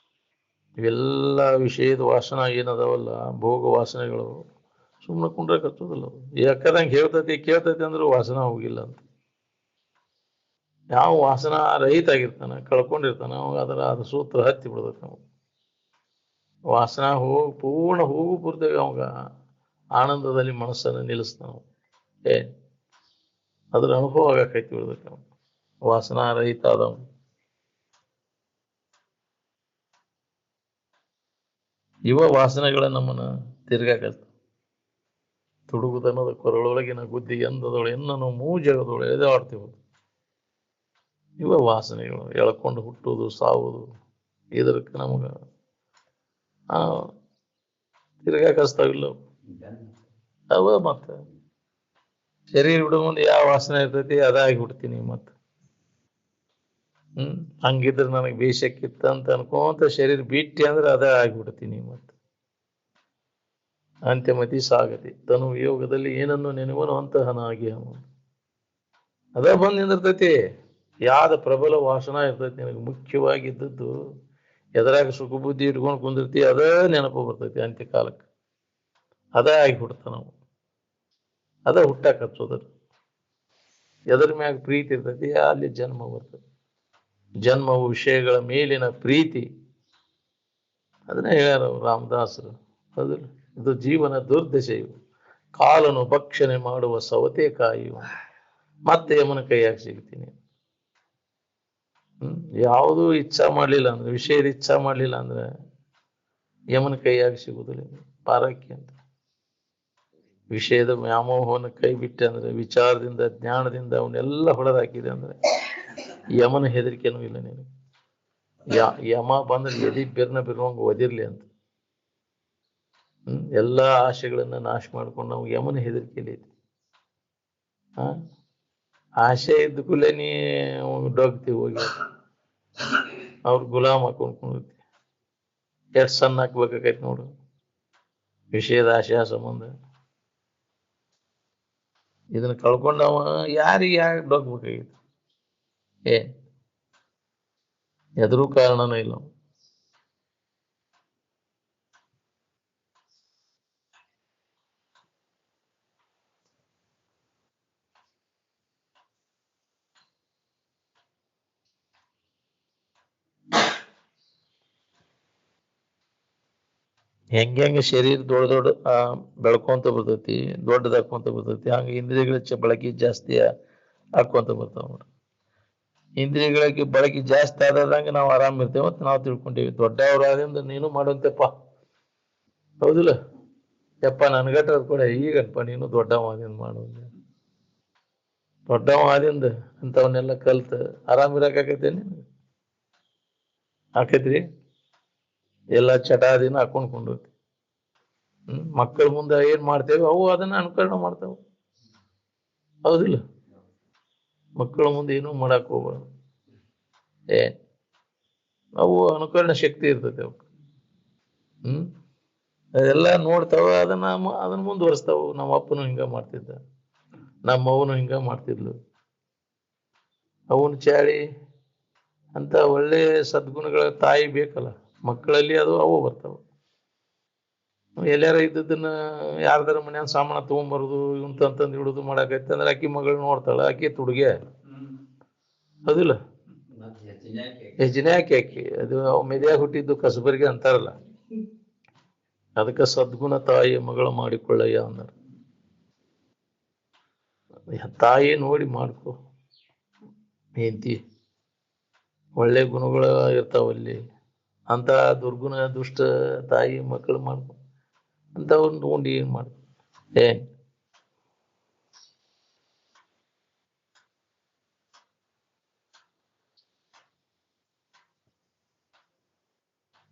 ಇವೆಲ್ಲ ವಿಷಯದ ವಾಸನ ಏನದಾವಲ್ಲ, ಭೋಗ ವಾಸನೆಗಳು ಸುಮ್ಮನೆ ಕುಂಡ್ರಕ್ ಹತ್ತೋದಿಲ್ಲ. ಯಾಕದಂಗೆ ಹೇಳ್ತೈತಿ ಕೇಳ್ತೈತಿ ಅಂದ್ರೆ ವಾಸನ ಹೋಗಿಲ್ಲ ಅಂತ. ಯಾವ ವಾಸನ ರಹಿತ ಆಗಿರ್ತಾನ, ಕಳ್ಕೊಂಡಿರ್ತಾನ, ಅವಾಗ ಅದ್ರ ಸೂತ್ರ ಹತ್ತಿ ಬಿಡ್ತೈತಿ. ಅವಾಗ ವಾಸನ ಪೂರ್ಣ ಹೋಗು ಪೂರ್ತಿಯಾಗಿ ಅವಾಗ ಆನಂದದಲ್ಲಿ ಮನಸ್ಸನ್ನು ನಿಲ್ಲಿಸ್ತಾನ. ಅದ್ರ ಅನುಭವ ಆಗಕೈತಿ ಬಿಡ್ತೈತಿ. ಅವ ವಾಸನ ರಹಿತ ಆದವ. ಇವ ವಾಸನೆಗಳ ನಮ್ಮನ್ನ ತಿರ್ಗಾಕತ್ತ. ತುಡುಗುತನದ ಕೊರಳೊಳಗಿನ ಗುದ್ದಿ ಎಂದದೊಳು ಎನ್ನನು ಮೂಜಗದೊಳು ಎಳೆದಾಡ್ತೀವಿ. ಇವ ವಾಸನೆಗಳು ಎಳ್ಕೊಂಡು ಹುಟ್ಟುವುದು ಸಾವುದು. ಇದಕ್ಕೆ ನಮಗ ತಿರ್ಗಾಕಸ್ತಾವಿಲ್ಲ ಅವ. ಮತ್ತ ಶರೀರ ಬಿಡೋ ಮುಂದೆ ಯಾವ ವಾಸನೆ ಇರ್ತೈತಿ ಅದಾಗಿ ಬಿಡ್ತೀನಿ. ಮತ್ತ ಹಂಗಿದ್ರೆ ನನಗೆ ಬೇಷಕ್ಕಿತ್ತ ಅಂತ ಅನ್ಕೋತ ಶರೀರ ಬಿಟ್ಟಿ ಅಂದ್ರೆ ಅದ ಆಗಿಬಿಡ್ತೀನಿ. ಮತ್ತ ಅಂತ್ಯಮತಿ ಸಾಗತಿ ತನು ಯೋಗದಲ್ಲಿ ಏನನ್ನು ನೆನವನು ಅಂತಹನಾಗಿ ಅದ ಬಂದ್ ನಿಂದಿರ್ತೈತಿ. ಯಾವ್ದ ಪ್ರಬಲ ವಾಸನ ಇರ್ತೈತಿ ನಿನಗೆ ಮುಖ್ಯವಾಗಿದ್ದದ್ದು, ಎದರಾಗ ಸುಖ ಬುದ್ಧಿ ಇಟ್ಕೊಂಡು ಕುಂದಿರ್ತಿ, ಅದ ನೆನಪು ಬರ್ತೈತಿ ಅಂತ್ಯ ಕಾಲಕ್ಕೆ. ಅದ ಆಗಿಬಿಡ್ತಾವ ನಾವು. ಅದ ಹುಟ್ಟಾಕ ಹಚ್ಚೋದ್ರ. ಎದರ ಮ್ಯಾಗ ಪ್ರೀತಿ ಇರ್ತೈತಿ ಅಲ್ಲಿ ಜನ್ಮ ಬರ್ತದೆ. ಜನ್ಮವು ವಿಷಯಗಳ ಮೇಲಿನ ಪ್ರೀತಿ. ಅದನ್ನೇ ಹೇಳ್ಯಾರ ರಾಮದಾಸರು. ಅದು ಇದು ಜೀವನ ದುರ್ದಶೆಯು, ಕಾಲನು ಭಕ್ಷಣೆ ಮಾಡುವ ಸವತೆಕಾಯಿಯು. ಮತ್ತೆ ಯಮನ ಕೈಯಾಗ ಸಿಗ್ತೀನಿ. ಯಾವುದೂ ಇಚ್ಛಾ ಮಾಡ್ಲಿಲ್ಲ ಅಂದ್ರೆ, ವಿಷಯದ ಇಚ್ಛಾ ಮಾಡ್ಲಿಲ್ಲ ಅಂದ್ರೆ ಯಮನ ಕೈಯಾಗ ಸಿಗುದಿಲ್ಲ. ಪಾರಕ್ಕೆ ಅಂತ ವಿಷಯದ ವ್ಯಾಮೋಹವನ್ನು ಕೈ ಬಿಟ್ಟೆ ಅಂದ್ರೆ, ವಿಚಾರದಿಂದ ಜ್ಞಾನದಿಂದ ಅವನ್ನೆಲ್ಲ ಹೊಡೆದಾಕಿದೆ ಅಂದ್ರೆ ಯಮನ ಹೆದರಿಕೆನೂ ಇಲ್ಲ ನೀನು. ಯಮ ಬಂದ್ರೆ ಎದಿ ಬೆರ್ನ ಬಿರುವಂಗ ಒದಿರ್ಲಿ ಅಂತ. ಎಲ್ಲಾ ಆಶೆಗಳನ್ನ ನಾಶ ಮಾಡ್ಕೊಂಡು ನಾವು ಯಮನ ಹೆದರಿಕೆಯಲ್ಲಿ ಐತಿ. ಆಶೆ ಇದ್ದ ಕೂಡಲೇ ನೀ ಡೋಗ್ತಿ ಹೋಗಿ ಅವ್ರ ಗುಲಾಮ್ ಹಾಕೊಂಡ್ಕೊಂಡ್ತಿ. ಎಷ್ಟು ಸಣ್ಣ ಹಾಕ್ಬೇಕಾಗೈತಿ ನೋಡು ವಿಷಯದ ಆಶೆ ಸಂಬಂಧ. ಇದನ್ನ ಕಳ್ಕೊಂಡವ ಯಾರಿಗೆ ಯಾಕೆ ಡೋಗ್ಬೇಕಾಗಿತ್ತು? ಎದುರು ಕಾರಣನೂ ಇಲ್ಲ. ಹೆಂಗೆ ಶರೀರ ದೊಡ್ಡ ಬೆಳ್ಕೊಂತ ಬರ್ತೈತಿ, ದೊಡ್ಡದಾಕೊಂತ ಬರ್ತೈತಿ, ಹಂಗ ಇಂದ್ರಿಯಗಳ ಬಳಕೆ ಜಾಸ್ತಿ ಹಾಕೊಂತ ಬರ್ತಾವ ನೋಡ್ರಿ. ಇಂದ್ರಿಯಗಳಿಗೆ ಬಳಕೆ ಜಾಸ್ತಿ ಆದಂಗ ನಾವು ಆರಾಮ್ ಇರ್ತೇವೆ ಅಂತ ನಾವು ತಿಳ್ಕೊಂಡೇವಿ. ದೊಡ್ಡವರಾದಿಂದ ನೀನು ಮಾಡುವಂತೆಪ್ಪ, ಹೌದಿಲ್ಲ? ಯಪ್ಪ ನನ್ಗಟ್ಟ ಕೂಡ ಈಗಪ್ಪ ನೀನು ದೊಡ್ಡವಾದಿಂದ ಮಾಡುವಂತ. ದೊಡ್ಡವಾದಿಂದ ಅಂತವನ್ನೆಲ್ಲ ಕಲ್ತ ಆರಾಮ್ ಇರಾಕೈತೇನಿ? ಆಕೈತ್ರಿ? ಎಲ್ಲ ಚಟಾದಿನ ಹಾಕೊಂಡ್ಕೊಂಡು ಮಕ್ಕಳ ಮುಂದೆ ಏನ್ ಮಾಡ್ತೇವೆ ಅವು ಅದನ್ನ ಅನುಕರಣೆ ಮಾಡ್ತಾವ, ಹೌದಿಲ್ಲ? ಮಕ್ಕಳ ಮುಂದೆ ಏನೂ ಮಾಡಕ್ ಹೋಗ್ಬಾರ್ದು. ಅವು ಅನುಕರಣೆ ಶಕ್ತಿ ಇರ್ತೈತೆ ಅವಕ್ಕೆ. ಅದೆಲ್ಲ ನೋಡ್ತಾವ, ಅದನ್ನ ಮುಂದುವರಿಸ್ತಾವ. ನಮ್ಮ ಅಪ್ಪನು ಹಿಂಗ ಮಾಡ್ತಿದ್ದ, ನಮ್ಮ ಅವನು ಹಿಂಗ ಮಾಡ್ತಿದ್ಲು. ಅವನ್ ಚಾಳಿ ಅಂತ ಒಳ್ಳೆ ಸದ್ಗುಣಗಳ ತಾಯಿ ಬೇಕಲ್ಲ ಮಕ್ಕಳಲ್ಲಿ, ಅವು ಬರ್ತಾವ. ಎಲ್ಲಾರ ಇದ್ದದನ್ನ ಯಾರ್ದಾರ ಮನ್ಯಾನ ಸಾಮಾನ ತಗೊಂಬರುದು, ಇವನ್ ತಂದು ಹಿಡುದು ಮಾಡಾಕೈತಿ ಅಂದ್ರೆ ಅಕ್ಕಿ ಮಗಳು ನೋಡ್ತಾಳ, ಅಕ್ಕಿ ತುಡುಗೆ, ಹೌದಿಲ್ಲ? ಹೆಜ್ಜನೆ ಹಾಕಿ ಅದು ಅವ್ ಮೆದ್ಯಾಗ ಹುಟ್ಟಿದ್ದು ಕಸಬರಿಗೆ ಅಂತಾರಲ್ಲ, ಅದಕ್ಕೆ ಸದ್ಗುಣ ತಾಯಿ ಮಗಳ ಮಾಡಿಕೊಳ್ಳಯ್ಯ ಅಂದಾರ. ತಾಯಿ ನೋಡಿ ಮಾಡ್ಕೊ ಹೆಂಡತಿ, ಒಳ್ಳೆ ಗುಣಗಳ ಇರ್ತಾವಲ್ಲಿ. ಅಂತ ದುರ್ಗುಣ ದುಷ್ಟ ತಾಯಿ ಮಕ್ಕಳು ಮಾಡ್ಕೊ ಅಂತವ್ನ ತಗೊಂಡು ಏನ್ ಮಾಡ್ಕೊ.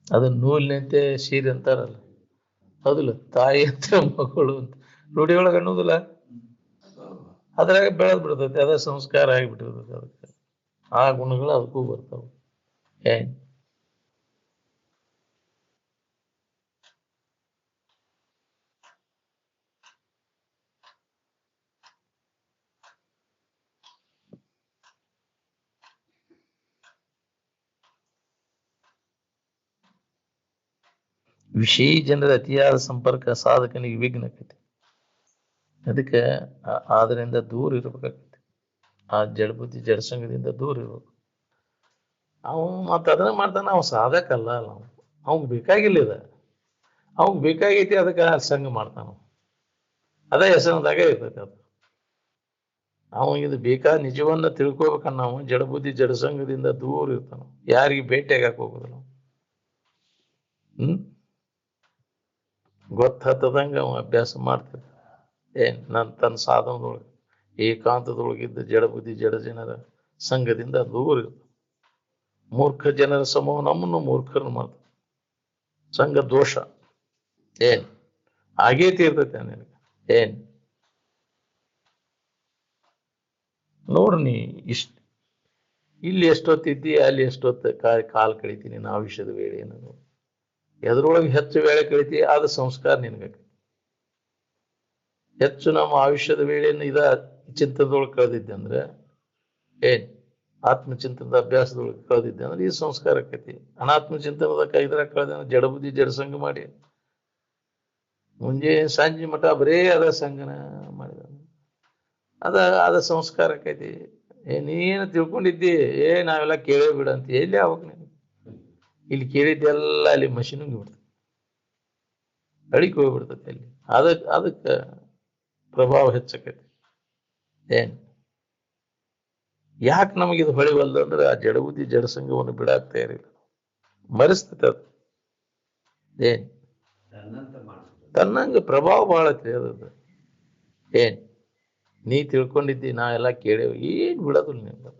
ಅದನ್ನ ನೂಲಿನಂತೆ ಸೀರೆ ಅಂತಾರಲ್ಲ, ಹೌದಿಲ್ಲ? ತಾಯಿ ಅಂತ ಮಕ್ಕಳು ಅಂತ ರೂಢಿ ಒಳಗೆ ಅನ್ನೋದಿಲ್ಲ. ಅದ್ರಾಗ ಬೆಳೆದ್ ಬಿಡ್ತೈತಿ, ಅದ ಸಂಸ್ಕಾರ ಆಗಿಬಿಟ್ಟಿರ್ತೈತಿ. ಅದಕ್ಕೆ ಆ ಗುಣಗಳು ಅದಕ್ಕೂ ಬರ್ತಾವ. ವಿಷಯ ಜನರ ಅತಿಯಾದ ಸಂಪರ್ಕ ಸಾಧಕನಿಗೆ ವಿಘ್ನ ಆಕೈತಿ. ಅದಕ್ಕೆ ಅದರಿಂದ ದೂರ ಇರ್ಬೇಕಾಗತ್ತೆ. ಆ ಜಡಬುದ್ಧಿ ಜಡಸಂಗದಿಂದ ದೂರ ಇರ್ಬೇಕು. ಅವ ಮತ್ತ ಅದನ್ನ ಮಾಡ್ತಾನ, ಅವ ಸಾಧಕ ಅಲ್ಲ. ಅವಂಗ್ ಬೇಕಾಗಿಲ್ಲ ಇದ, ಅವಂಗ್ ಬೇಕಾಗೈತಿ, ಅದಕ್ಕೆ ಸಂಘ ಮಾಡ್ತಾನ. ಅದ ಹೆಸರದಾಗ ಇರ್ತೈತಿ. ಅದು ಅವಂಗಿದು ನಿಜವನ್ನ ತಿಳ್ಕೊಬೇಕನ್ನ ನಾವು ಜಡಬುದ್ಧಿ ಜಡಸಂಗದಿಂದ ದೂರ ಇರ್ತಾನ. ಯಾರಿಗೆ ಭೇಟಿಯಾಗಕ್ ಹೋಗುದಿಲ್ಲ. ಗೊತ್ತದಂಗ ಅವ ಅಭ್ಯಾಸ ಮಾಡ್ತಿದ್ದ. ತನ್ನ ಸಾಧನದೊಳಗೆ ಏಕಾಂತದೊಳಗಿದ್ದ ಜಡಬುದ್ಧಿ ಜಡ ಜನರ ಸಂಘದಿಂದ ದೂರ ಇರ್ತಾನ. ಮೂರ್ಖ ಜನರ ಸಮೂಹ ನಮ್ಮನ್ನು ಮೂರ್ಖರನ್ನು ಮಾಡ್ತಾವ. ಸಂಘ ದೋಷ ಆಗೇತಿ ಇರ್ತೈತೆ ನಿನಗೆ. ನೋಡ್ರಿ, ಇಲ್ಲಿ ಎಷ್ಟೊತ್ತಿದ್ದಿ, ಅಲ್ಲಿ ಎಷ್ಟೊತ್ತು ಕಾಲ್ ಕಳಿತೀನಿ ನಾ ವಿಷಯದ ವೇಳೆ. ಏನು ಎದ್ರೊಳಗೆ ಹೆಚ್ಚು ವೇಳೆ ಕಳಿತಿ ಅದು ಸಂಸ್ಕಾರ ನಿನಗೆ. ಹೆಚ್ಚು ನಮ್ಮ ಆಯುಷ್ಯದ ವೇಳೆಯನ್ನು ಚಿಂತನದೊಳಗೆ ಕಳೆದಿದ್ದೆ ಅಂದ್ರೆ, ಆತ್ಮಚಿಂತನದ ಅಭ್ಯಾಸದೊಳಗೆ ಕಳೆದಿದ್ದೆ ಅಂದ್ರೆ ಈ ಸಂಸ್ಕಾರ ಆಕೈತಿ. ಅನಾತ್ಮ ಚಿಂತನದ ಇದ್ರಾಗ ಕಳೆದ ಜಡಬುದ್ಧಿ ಜಡಸಂಗ ಮಾಡಿ ಮುಂಜೆ ಸಂಜೆ ಮಠ ಬರೇ ಅದ ಸಂಗನ ಮಾಡಿದ. ಅದ ಸಂಸ್ಕಾರಕ್ಕೈತಿ. ನೀನು ತಿಳ್ಕೊಂಡಿದ್ದಿ ನಾವೆಲ್ಲ ಕೇಳೇ ಬಿಡ ಅಂತ. ಎಲ್ಲಿ ಅವಾಗ ನೀನು ಇಲ್ಲಿ ಕೇಳಿದ್ದೆಲ್ಲ ಅಲ್ಲಿ ಮಷಿನಿಗೆ ಬಿಡ್ತದೆ, ಅಡಿಕೆ ಹೋಗ್ಬಿಡ್ತೈತಿ. ಅಲ್ಲಿ ಅದಕ್ಕೆ ಪ್ರಭಾವ ಹೆಚ್ಚಕೈತಿ. ಏನ್ ಯಾಕೆ ನಮಗಿದು ಹೊಳಿವಲ್ದು ಅಂದ್ರೆ ಆ ಜಡಬುದ್ಧಿ ಜಡಸಂಗವನ್ನು ಬಿಡಾಕ್ತಾ ಇರಲಿಲ್ಲ, ಮರೆಸ್ತೈತೆ ಅದು. ಏನ್ ತನ್ನಂಗ ಪ್ರಭಾವ ಬಹಳ ಅದದ್ದು. ಏನ್ ನೀ ತಿಳ್ಕೊಂಡಿದ್ದಿ ನಾ ಎಲ್ಲ ಕೇಳೇವು, ಏನ್ ಬಿಡೋದಿಲ್ಲ ನೀವು.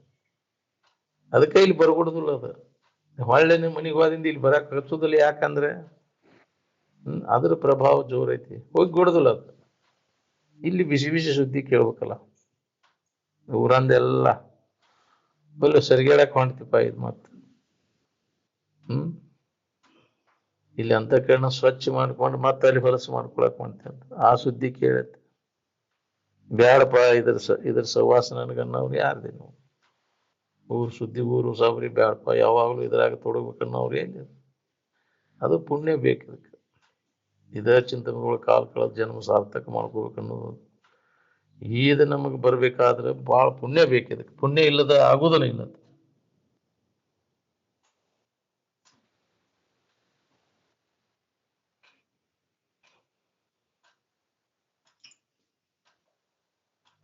ಅದಕ್ಕೆ ಇಲ್ಲಿ ಬರ್ಕೊಡುದಿಲ್ಲ ಅದು. ಹೊಳ್ಳೆ ನಿಮ್ಮ ಮನೆಗೆ ಹೋದಿಂದ ಇಲ್ಲಿ ಬರಕ್ ಹಚ್ಚೋದಿಲ್ಲ. ಯಾಕಂದ್ರೆ ಅದ್ರ ಪ್ರಭಾವ ಜೋರೈತಿ, ಹೋಗಿ ಕೊಡುದಿಲ್ಲ ಅದು. ಇಲ್ಲಿ ಬಿಸಿ ಬಿಸಿ ಸುದ್ದಿ ಕೇಳ್ಬೇಕಲ್ಲ, ಊರಂದೆಲ್ಲ ಫುಲ್ ಸರಿಗೇಳಕ್ ಹೊಂಟ್ತಿಪ್ಪ ಇದು ಮತ್ತ. ಇಲ್ಲಿ ಅಂತಃಕರಣ ಸ್ವಚ್ಛ ಮಾಡ್ಕೊಂಡು ಮತ್ತೆ ಅಲ್ಲಿ ಹೊಲಸು ಮಾಡ್ಕೊಳಕ್ ಹೊಂಟಂತ ಆ ಸುದ್ದಿ ಕೇಳತ್ತೆ. ಬ್ಯಾಡಪ್ಪ ಇದ್ರ ಸವಾಸ ನನಗನ್ನವ್ರು ಯಾರ್ದಿ ನೀವು? ಊರು ಸುದ್ದಿ ಊರು ಸಾಬ್ರಿ ಬ್ಯಾಡಪ್ಪ, ಯಾವಾಗ್ಲೂ ಇದ್ರಾಗ ತೊಡಗ್ಬೇಕನ್ನವ್ರು ಏನಿದೆ? ಅದು ಪುಣ್ಯ ಬೇಕು ಇದಕ್ಕೆ. ಇದ ಚಿಂತನೆಗಳು ಕಾಲ ಕಳೆದ ಜನ್ಮ ಸಾರ್ಥಕ ಮಾಡ್ಕೋಬೇಕನ್ನೋದು ಇದು ನಮಗೆ ಬರ್ಬೇಕಾದ್ರೆ ಬಹಳ ಪುಣ್ಯ ಬೇಕು. ಇದಕ್ಕೆ ಪುಣ್ಯ ಇಲ್ಲದ ಆಗುದನ ಇಲ್ಲ.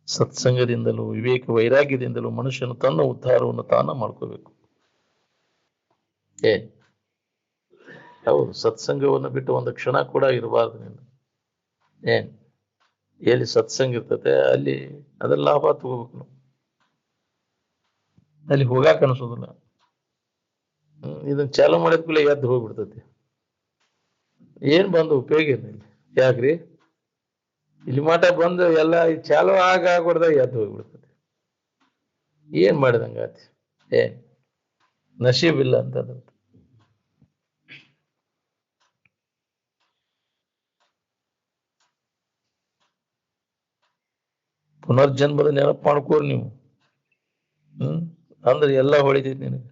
ಸತ್ಸಂಗದಿಂದಲೂ ವಿವೇಕ ವೈರಾಗ್ಯದಿಂದಲೂ ಮನುಷ್ಯನು ತನ್ನ ಉದ್ಧಾರವನ್ನು ತಾನ ಮಾಡ್ಕೋಬೇಕು. ಹೌದು, ಸತ್ಸಂಗವನ್ನು ಬಿಟ್ಟು ಒಂದು ಕ್ಷಣ ಕೂಡ ಇರಬಾರ್ದು ನೀನು. ಎಲ್ಲಿ ಸತ್ಸಂಗ ಇರ್ತತೆ ಅಲ್ಲಿ ಅದ್ರ ಲಾಭ ತಗೋಬೇಕು ನಾವು. ಅಲ್ಲಿ ಹೋಗಾಕ ಅನ್ಸೋದಿಲ್ಲ. ಇದನ್ನ ಚಾಲು ಮಾಡಿದ ಕೂಡಲೇ ಎದ್ದು ಹೋಗ್ಬಿಡ್ತತಿ. ಏನ್ ಬಂದು ಉಪಯೋಗ ಏನಿಲ್ಲ. ಯಾಕ್ರಿ ಇಲ್ಲಿ ಮಠ ಬಂದು ಎಲ್ಲ ಚಾಲು ಆಗ್ಬಿಡ್ದಾಗ ಎದ್ದು ಹೋಗ್ಬಿಡ್ತತಿ. ಏನ್ ಮಾಡಿದಂಗಾತಿ? ನಶೀಬಿಲ್ಲ ಅಂತ. ಪುನರ್ಜನ್ಮದ ನೆನಪು ಮಾಡ್ಕೋರಿ ನೀವು. ಅಂದ್ರೆ ಎಲ್ಲ ಹೊಳಿತೈತಿ ನಿನಗೆ.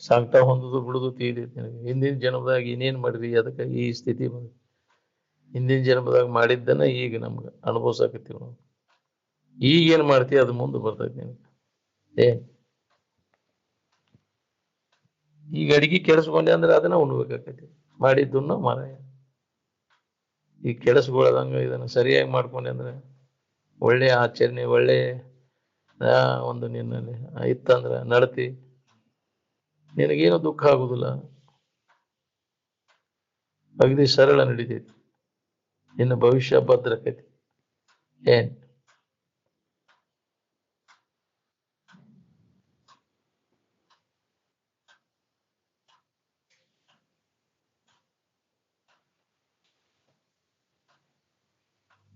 ಸಾಂಗ್ತಾ ಹೊಂದುದು ಬಿಡುದು ತಿಳಿದೈತಿ ನಿನಗೆ. ಹಿಂದಿನ ಜನ್ಮದಾಗ ಇನ್ನೇನ್ ಮಾಡಿದ್ರಿ ಅದಕ್ಕೆ ಈ ಸ್ಥಿತಿ ಬಂದ. ಹಿಂದಿನ ಜನ್ಮದಾಗ ಮಾಡಿದ್ದನ್ನ ಈಗ ನಮ್ಗೆ ಅನುಭವಿಸಾಕತ್ತೀವಿ ನಾವು. ಈಗೇನ್ ಮಾಡ್ತೀವಿ ಅದು ಮುಂದೆ ಬರ್ತೈತಿ ನಿನಗೆ. ಈಗ ಅಡಿಗೆ ಕೆಡಿಸ್ಕೊಂಡೆ ಅಂದ್ರೆ ಅದನ್ನ ಉಣ್ಬೇಕಾಕೈತಿ. ಮಾಡಿದ್ದನ್ನ ಮಾರಾಯ ಈಗ ಕೆಡಿಸ್ಕೊಳ್ಳೋದಂಗ ಇದನ್ನ ಸರಿಯಾಗಿ ಮಾಡ್ಕೊಂಡೆ ಅಂದ್ರೆ ಒಳ್ಳೆ ಆಚರಣೆ, ಒಳ್ಳೆ ಒಂದು ನಿನ್ನಲ್ಲಿ ಇತ್ತಂದ್ರ ನಡತಿ, ನಿನಗೇನು ದುಃಖ ಆಗುದಿಲ್ಲ. ಅಗದಿ ಸರಳ ನಡೀತೈತಿ. ಇನ್ನು ಭವಿಷ್ಯ ಭದ್ರಕೈತಿ.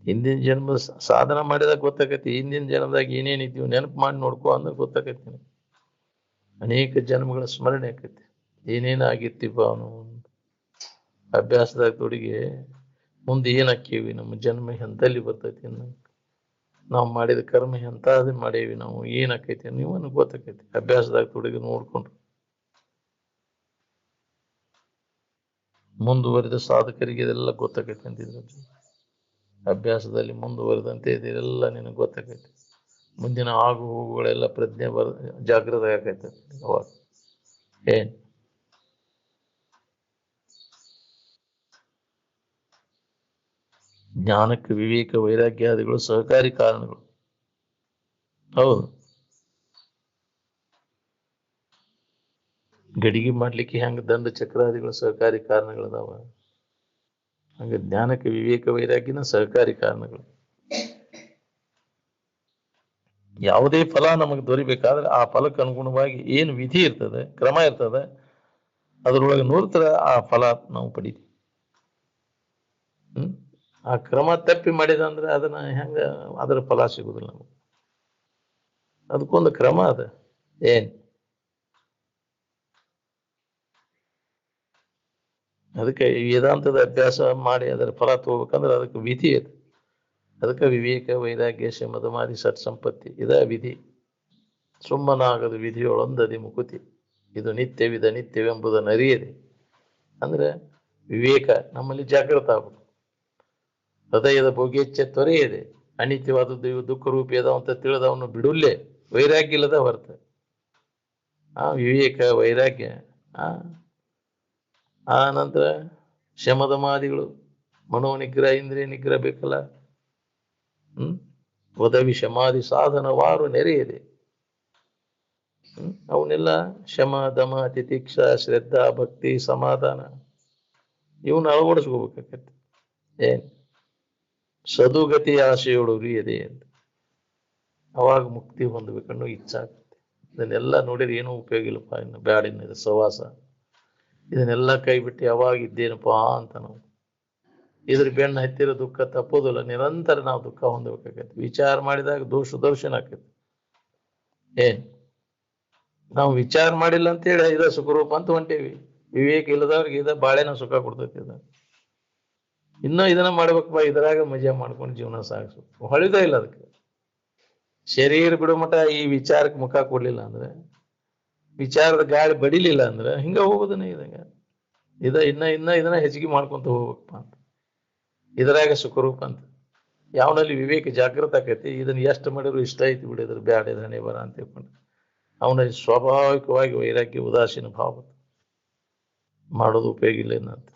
ಹಿಂದಿನ ಜನ್ಮ ಸಾಧನ ಮಾಡಿದಾಗ ಗೊತ್ತಾಗೈತಿ. ಹಿಂದಿನ ಜನ್ಮದಾಗ ಏನೇನಿದ್ದೀವಿ ನೆನಪು ಮಾಡಿ ನೋಡ್ಕೊ ಅಂದ್ರೆ ಗೊತ್ತಾಗೈತಿ. ಅನೇಕ ಜನ್ಮಗಳ ಸ್ಮರಣೆ ಆಕೈತಿ. ಏನೇನಾಗಿರ್ತೀವ ಅವನು ಅಭ್ಯಾಸದಾಗ ತೊಡಗಿ ಮುಂದೆ ಏನಾಕ್ಕೇವಿ, ನಮ್ಮ ಜನ್ಮ ಎಂತಲ್ಲಿ ಬರ್ತೈತಿ, ನಾವು ಮಾಡಿದ ಕರ್ಮ ಎಂತಾದ ಮಾಡೇವಿ, ನಾವು ಏನಾಕೈತಿ ನೀವು ಗೊತ್ತಾಕೈತಿ. ಅಭ್ಯಾಸದಾಗ ತೊಡಗಿ ನೋಡ್ಕೊಂಡ್ರು ಮುಂದುವರಿದ ಸಾಧಕರಿಗೆ ಇದೆಲ್ಲ ಗೊತ್ತಾಕೈತಿ ಅಂತಿದ್ರು. ಅಭ್ಯಾಸದಲ್ಲಿ ಮುಂದುವರೆದಂತೆ ಇದೆಲ್ಲ ನಿನಗೆ ಗೊತ್ತಾಗೈತಿ. ಮುಂದಿನ ಆಗು ಹೋಗುಗಳೆಲ್ಲ ಪ್ರಜ್ಞೆ ಜಾಗೃತ ಆಗೈತೆ ಅವಾಗ. ಜ್ಞಾನಕ್ಕೆ ವಿವೇಕ ವೈರಾಗ್ಯಾದಿಗಳು ಸಹಕಾರಿ ಕಾರಣಗಳು. ಹೌದು, ಗಡಿಗೆ ಮಾಡ್ಲಿಕ್ಕೆ ಹೆಂಗ ದಂಡ ಚಕ್ರಾದಿಗಳು ಸಹಕಾರಿ ಕಾರಣಗಳದಾವ, ಹಂಗ ಜ್ಞಾನಕ್ಕೆ ವಿವೇಕ ವೈರಾಗ್ಯನ ಸಹಕಾರಿ ಕಾರಣಗಳು. ಯಾವುದೇ ಫಲ ನಮಗೆ ದೊರಿಬೇಕಾದ್ರೆ ಆ ಫಲಕ್ಕೆ ಅನುಗುಣವಾಗಿ ಏನು ವಿಧಿ ಇರ್ತದೆ, ಕ್ರಮ ಇರ್ತದೆ, ಅದರೊಳಗೆ ನೋಡ್ತರ ಆ ಫಲ ನಾವು ಪಡಿತೀವಿ. ಆ ಕ್ರಮ ತಪ್ಪಿ ಮಾಡಿದ ಅಂದ್ರೆ ಅದನ್ನ ಹೆಂಗ ಅದರ ಫಲ ಸಿಗುದಿಲ್ಲ ನಮಗೆ. ಅದಕ್ಕೊಂದು ಕ್ರಮ ಅದ. ಅದಕ್ಕೆ ವೇದಾಂತದ ಅಭ್ಯಾಸ ಮಾಡಿ ಅದರ ಫಲ ತಗೋಬೇಕಂದ್ರೆ ಅದಕ್ಕೆ ವಿಧಿ ಇದೆ. ಅದಕ್ಕೆ ವಿವೇಕ ವೈರಾಗ್ಯ ಶಮದಮಾದಿ ಸತ್ಸಂಪತ್ತಿ ಇದ ವಿಧಿ. ಸುಮ್ಮನಾಗದ ವಿಧಿಯೊಳೊಂದದಿ ಮುಕುತಿ, ಇದು ನಿತ್ಯವಿದ ನಿತ್ಯವೆಂಬುದನ್ನು ಅರಿಯದೆ. ಅಂದ್ರೆ ವಿವೇಕ ನಮ್ಮಲ್ಲಿ ಜಾಗೃತ ಆಗ್ಬೇಕು. ಹೃದಯದ ಭೋಗ್ಯಚ್ಛ ತ್ವರೆ ಇದೆ, ಅನಿತ್ಯವಾದದ್ದು ಇವು ದುಃಖ ರೂಪಿ ಅದಾವ ಅಂತ ತಿಳಿದವನು ಬಿಡುಲ್ಲೇ, ವೈರಾಗ್ಯ ಇಲ್ಲದ ಹೊರತ. ವಿವೇಕ ವೈರಾಗ್ಯ. ಆ ನಂತರ ಶಮದಮಾದಿಗಳು, ಮನೋನಿಗ್ರಹ ಇಂದ್ರಿಯ ನಿಗ್ರಹ ಬೇಕಲ್ಲ. ವದವಿ ಶಮಾಧಿ ಸಾಧನವಾರು ನೆರೆಯಿದೆ. ಅವನ್ನೆಲ್ಲ ಶಮ ದಮ ತಿತಿಕ್ಷ ಶ್ರದ್ಧಾ ಭಕ್ತಿ ಸಮಾಧಾನ ಇವನ್ನ ಅಳವಡಿಸ್ಕೋಬೇಕಾಗತ್ತೆ. ಏನ್ ಸದುಗತಿ ಆಶೆಯೋಡು ಉರಿಯದೆ ಅಂತ, ಅವಾಗ ಮುಕ್ತಿ ಹೊಂದಬೇಕನ್ನೋ ಇಚ್ಛಾಗತ್ತೆ. ಇದನ್ನೆಲ್ಲ ನೋಡಿದ್ರೆ ಏನೂ ಉಪಯೋಗ ಇಲ್ಲಪ್ಪ, ಇನ್ನು ಬ್ಯಾಡಿನ ಸವಾಸ, ಇದನ್ನೆಲ್ಲ ಕೈ ಬಿಟ್ಟು ಯಾವಾಗ ಇದ್ದೇನಪ್ಪಾ ಅಂತ ನಾವು ಇದ್ರ ಬೆನ್ನು ಹತ್ತಿರ ದುಃಖ ತಪ್ಪೋದಿಲ್ಲ. ನಿರಂತರ ನಾವು ದುಃಖ ಹೊಂದಬೇಕಾಗತ್ತೆ. ವಿಚಾರ ಮಾಡಿದಾಗ ದೋಷ ದರ್ಶನ ಆಕೈತಿ. ಏನ್ ನಾವು ವಿಚಾರ ಮಾಡಿಲ್ಲ ಅಂತೇಳಿ ಇದ ಸುಖರೂಪ ಅಂತ ಹೊಂಟೇವಿ. ವಿವೇಕ ಇಲ್ಲದವ್ರಿಗೆ ಇದ ಬಾಳೆನ ಸುಖ ಕೊಡ್ತೈತಿ. ಇನ್ನೂ ಇದನ್ನ ಮಾಡ್ಬೇಕಪ್ಪ, ಇದ್ರಾಗ ಮಜಾ ಮಾಡ್ಕೊಂಡು ಜೀವನ ಸಾಗಿಸ್ಬೇಕು. ಹೊಳಿದ ಇಲ್ಲ ಅದಕ್ಕೆ. ಶರೀರ ಬಿಡೋ ಮಠ ಈ ವಿಚಾರಕ್ಕೆ ಮುಖ ಕೊಡ್ಲಿಲ್ಲ ಅಂದ್ರೆ, ವಿಚಾರದ ಗಾಳಿ ಬಡಿಲಿಲ್ಲ ಅಂದ್ರೆ ಹಿಂಗ ಹೋಗೋದನ್ನ ಇದಂಗ ಇದನ್ನ ಹೆಚ್ಚಿಗೆ ಮಾಡ್ಕೊಂತ ಹೋಗ್ಬೇಕಪ್ಪ ಅಂತ. ಇದ್ರಾಗ ಸುಖರೂಪ ಅಂತ ಯಾವನಲ್ಲಿ ವಿವೇಕ ಜಾಗೃತ ಆಕೈತಿ. ಇದನ್ನ ಎಷ್ಟು ಮಾಡಿದ್ರು ಇಷ್ಟ ಐತಿ ಬಿಡಿದ್ರು ಬ್ಯಾಡ ಹಣೆ ಬರ ಅಂತ ತಿಳ್ಕೊಂಡು ಅವನಲ್ಲಿ ಸ್ವಾಭಾವಿಕವಾಗಿ ವೈರಾಗ್ಯ ಉದಾಸೀನ ಭಾವ ಮಾಡೋದು ಉಪಯೋಗ ಇಲ್ಲ ಏನಂತ.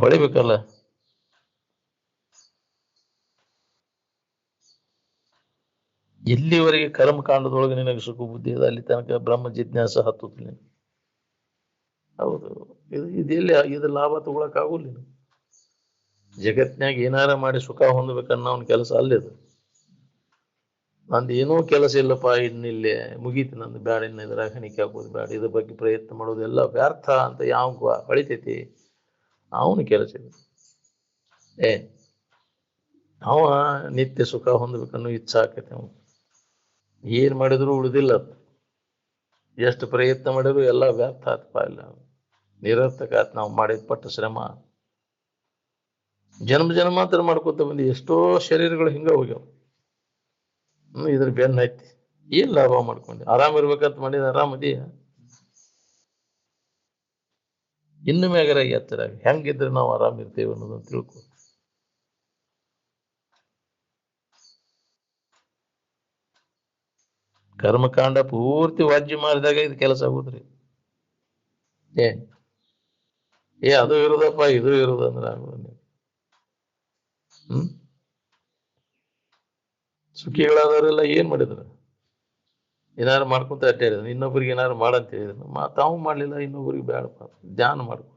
ಹೊಳಿಬೇಕಲ್ಲ. ಎಲ್ಲಿವರೆಗೆ ಕರ್ಮಕಾಂಡದೊಳಗೆ ನಿನಗೆ ಸುಖ ಬುದ್ಧಿ ಇದೆ ಅಲ್ಲಿ ತನಕ ಬ್ರಹ್ಮ ಜಿಜ್ಞಾಸ ಹತ್ತುತ್ತಿಲ್ಲ. ಹೌದು, ಇದು ಲಾಭ ತಗೊಳಕ್ ಆಗುಲ್ಲ. ಜಗತ್ನ್ಯಾಗ ಏನಾರ ಮಾಡಿ ಸುಖ ಹೊಂದ್ಬೇಕನ್ನೋ ಅವ್ನ ಕೆಲಸ ಅಲ್ಲಿದು. ನಂದು ಏನೂ ಕೆಲಸ ಇಲ್ಲಪ್ಪ, ಇನ್ನಿಲ್ಲೇ ಮುಗೀತು ನಂದು, ಬ್ಯಾಡ, ಇನ್ನು ಇದ್ರಾಗ ಹಣಿಕೆ ಹಾಕೋದು ಬ್ಯಾಡ, ಇದ್ರ ಬಗ್ಗೆ ಪ್ರಯತ್ನ ಮಾಡೋದೆಲ್ಲ ವ್ಯರ್ಥ ಅಂತ ಯಾವ ಹೊಳಿತೈತಿ ಅವನು ಕೆಲಸ ಇದೆ. ಅವ ನಿತ್ಯ ಸುಖ ಹೊಂದ್ಬೇಕನ್ನೋ ಇಚ್ಛಾ ಆಕೈತಿ. ಅವನು ಏನ್ ಮಾಡಿದ್ರು ಉಳಿದಿಲ್ಲ. ಎಷ್ಟು ಪ್ರಯತ್ನ ಮಾಡಿದ್ರು ಎಲ್ಲ ವ್ಯರ್ಥ ಆತ್ಪ, ಇಲ್ಲ ನಿರರ್ಥಕ ಆತ್. ನಾವು ಮಾಡಿದ ಪಟ್ಟ ಶ್ರಮ ಜನ್ಮಾಂತರ ಮಾಡ್ಕೊತ ಬಂದು ಎಷ್ಟೋ ಶರೀರಗಳು ಹಿಂಗ ಹೋಗ್ಯಾವ. ಇದ್ರ ಬೆನ್ನ ಐತಿ, ಏನ್ ಲಾಭ ಮಾಡ್ಕೊಂಡೆ? ಆರಾಮ್ ಇರ್ಬೇಕಂತ ಮಾಡಿದ ಆರಾಮದಿಯ? ಇನ್ನು ಮ್ಯಾಗರ ಎತ್ತರ ಹೆಂಗಿದ್ರೆ ನಾವು ಆರಾಮ್ ಇರ್ತೇವೆ ಅನ್ನೋದನ್ನ ತಿಳ್ಕೊ. ಕರ್ಮಕಾಂಡ ಪೂರ್ತಿ ವಾಜ್ಯ ಮಾಡಿದಾಗ ಇದು ಕೆಲಸ ಆಗುದ್ರಿ. ಅದು ಇರುದಪ್ಪ, ಇದು ಇರುದಂದ್ರ ಆಗುದ. ಸುಖಿಗಳಾದವರೆಲ್ಲ ಏನ್ ಮಾಡಿದ್ರು? ಏನಾರು ಮಾಡ್ಕೊಂತ ಅಡ್ಡಾಡಿದ್ರು. ಇನ್ನೊಬ್ರಿಗೆ ಏನಾರು ಮಾಡಂತ ಹೇಳಿದ್ರು, ತಾವು ಮಾಡ್ಲಿಲ್ಲ, ಇನ್ನೊಬ್ರಿಗೆ ಬೇಡಪ್ಪ. ಜ್ಞಾನ ಮಾಡ್ಕೊ,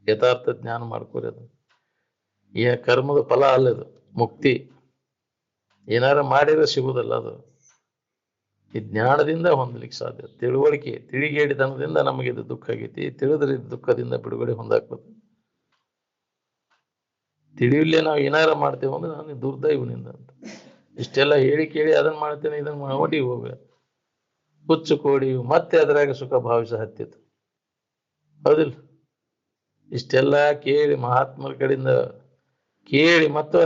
ಯಥಾರ್ಥ ಜ್ಞಾನ ಮಾಡ್ಕೋರಿ. ಅದು ಕರ್ಮದ ಫಲ ಅಲ್ಲದು, ಮುಕ್ತಿ. ಏನಾರ ಮಾಡಿದ್ರೆ ಸಿಗುದಲ್ಲ ಅದು. ಈ ಜ್ಞಾನದಿಂದ ಹೊಂದಲಿಕ್ಕೆ ಸಾಧ್ಯ. ತಿಳುವಳಿಕೆ, ತಿಳಿಗೇಡಿತನದಿಂದ ನಮಗೆ ಇದು ದುಃಖ ಆಗೈತಿ. ತಿಳಿದ್ರೆ ದುಃಖದಿಂದ ಬಿಡುಗಡೆ ಹೊಂದಾಕ್ಬೋದು. ತಿಳಿಯಲ್ಲೇ ನಾವು ಏನಾರ ಮಾಡ್ತೇವೆ ಅಂದ್ರೆ ನಾನು ದುರ್ದೈವನಿಂದ ಅಂತ. ಇಷ್ಟೆಲ್ಲ ಹೇಳಿ ಕೇಳಿ ಅದನ್ನ ಮಾಡ್ತೇನೆ ಇದನ್ನ ಒಡಿ ಹೋಗ ಹುಚ್ಚು ಕೋಡಿ ಮತ್ತೆ ಅದರಾಗ ಸುಖ ಭಾವಿಸ ಹತ್ತಿತ್ತು. ಹೌದಿಲ್ಲ? ಇಷ್ಟೆಲ್ಲ ಕೇಳಿ ಮಹಾತ್ಮರ ಕಡೆಯಿಂದ ಕೇಳಿ ಮತ್ತು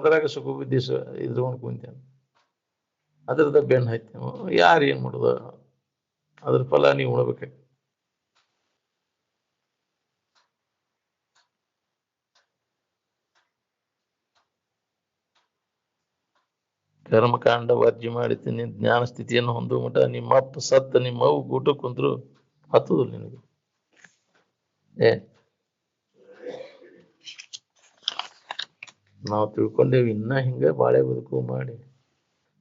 ಅದರಾಗ ಸುಖ ಬುದ್ಧಿ ಇದ್ಕೊಂಡು ಕುಂತೇನೆ. ಅದ್ರದ ಬೆನ್ನು ಹತ್ತಿ ಯಾರು ಏನ್ ಮಾಡುದ? ಅದ್ರ ಫಲ ನೀವು ಉಣಬೇಕು. ಕರ್ಮಕಾಂಡ ವರ್ಜಿ ಮಾಡಿದ್ದೀನಿ, ಜ್ಞಾನ ಸ್ಥಿತಿಯನ್ನು ಹೊಂದುವ ಮಟ ನಿಮ್ಮ ಅಪ್ಪ ಸತ್ತ ನಿಮ್ಮ ಅವು ಊಟ ಕುಂದ್ರು ಹತ್ತುದಿಲ್ಲ ನಿನಗೆ. ನಾವು ತಿಳ್ಕೊಂಡೇವಿ ಇನ್ನ ಹಿಂಗ ಬಾಳೆ ಬದುಕು ಮಾಡಿ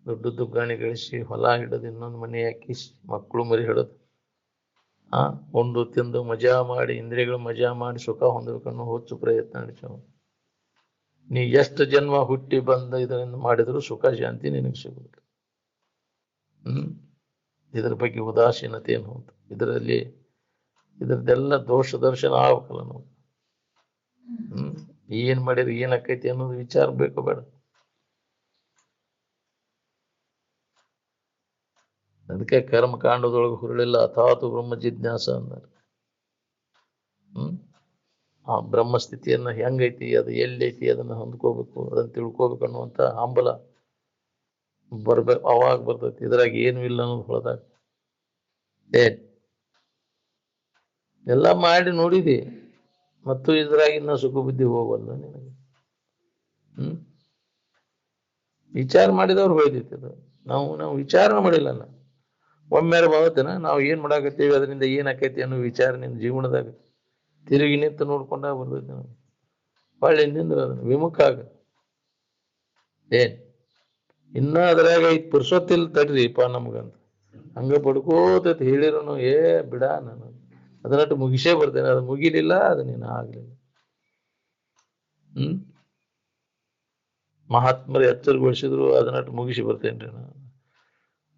ದೊಡ್ಡ ದುಗ್ಗಾಣಿ ಗಳಿಸಿ ಹೊಲ ಹಿಡದು ಇನ್ನೊಂದು ಮನೆ ಹಾಕಿಸಿ ಮಕ್ಕಳು ಮರಿ ಹಿಡದು ಉಂಡು ತಿಂದು ಮಜಾ ಮಾಡಿ ಇಂದ್ರಿಯಗಳು ಮಜಾ ಮಾಡಿ ಸುಖ ಹೊಂದಬೇಕನ್ನೋ ಹುಚ್ಚು ಪ್ರಯತ್ನ ನಡೆಸವ. ನೀ ಎಷ್ಟು ಜನ್ಮ ಹುಟ್ಟಿ ಬಂದ ಇದರಿಂದ ಮಾಡಿದ್ರು ಸುಖ ಶಾಂತಿ ನಿನಗೆ ಸಿಗುದಿಲ್ಲ. ಇದ್ರ ಬಗ್ಗೆ ಉದಾಸೀನತೆ ಏನು ಅಂತ ಇದರಲ್ಲಿ ಇದ್ರದ್ದೆಲ್ಲ ದೋಷ ದರ್ಶನ ಆಗ್ಬೇಕಲ್ಲ ನಾವು. ಏನ್ ಮಾಡಿದ್ರೆ ಏನ್ ಆಕೈತಿ ಅನ್ನೋದು ವಿಚಾರ ಬೇಕು ಬೇಡ? ಅದಕ್ಕೆ ಕರ್ಮಕಾಂಡದೊಳಗೆ ಹುರುಳಿಲ್ಲ ಅಥಾತು ಬ್ರಹ್ಮ ಜಿಜ್ಞಾಸ ಅಂದಾರೆ. ಆ ಬ್ರಹ್ಮ ಸ್ಥಿತಿಯನ್ನ ಹೆಂಗೈತಿ, ಅದು ಎಲ್ಲೈತಿ, ಅದನ್ನ ಹೊಂದ್ಕೋಬೇಕು, ಅದನ್ನ ತಿಳ್ಕೋಬೇಕು ಅನ್ನುವಂತ ಹಂಬಲ ಬರ್ಬೇಕು. ಅವಾಗ ಬರ್ತೈತಿ. ಇದ್ರಾಗ ಏನು ಇಲ್ಲ ಅನ್ನೋದು ಹೊಳದಾಗ ಏನ್ ಎಲ್ಲ ಮಾಡಿ ನೋಡಿದಿ, ಮತ್ತು ಇದ್ರಾಗಿನ್ನ ಸುಖ ಬುದ್ಧಿ ಹೋಗಲ್ಲ ನಿನಗೆ. ವಿಚಾರ ಮಾಡಿದವ್ರು ಹೋಯ್ತಿತ್ತು. ನಾವು ವಿಚಾರ ಮಾಡಿಲ್ಲಲ್ಲ. ಒಮ್ಮೆ ಬರ್ತೇನ ನಾವು ಏನ್ ಮಾಡಾಕತ್ತೀವಿ, ಅದರಿಂದ ಏನ್ ಆಕೈತಿ ಅನ್ನೋ ವಿಚಾರ ನಿನ್ನ ಜೀವನದಾಗ ತಿರುಗಿ ನಿಂತು ನೋಡ್ಕೊಂಡಾಗ ಬರ್ತೈತಿ. ನಾವು ಹೊಳ್ಳಿ ನಿಂದ್ರ ಅದನ್ನ ವಿಮುಖ ಆಗ. ಏನ್ ಇನ್ನ ಅದ್ರಾಗ ಐತ್ ಪುರ್ಸೊತ್ತಿಲ್ ತಡ್ರಿಪ್ಪ ನಮ್ಗಂತ ಹಂಗ ಬಡ್ಕೋತೈತಿ ಹೇಳಿರೋನು ಬಿಡ ನಾನು ಅದನ್ನಟ್ಟು ಮುಗಿಸೇ ಬರ್ತೇನೆ. ಅದು ಮುಗಿಲಿಲ್ಲ, ಅದು ನೀನು ಆಗ್ಲಿಲ್ಲ. ಮಹಾತ್ಮರು ಎಚ್ಚರಗೊಳಿಸಿದ್ರು ಅದನ್ನಟ್ಟು ಮುಗಿಸಿ ಬರ್ತೇನ್ರಿ ನಾನು.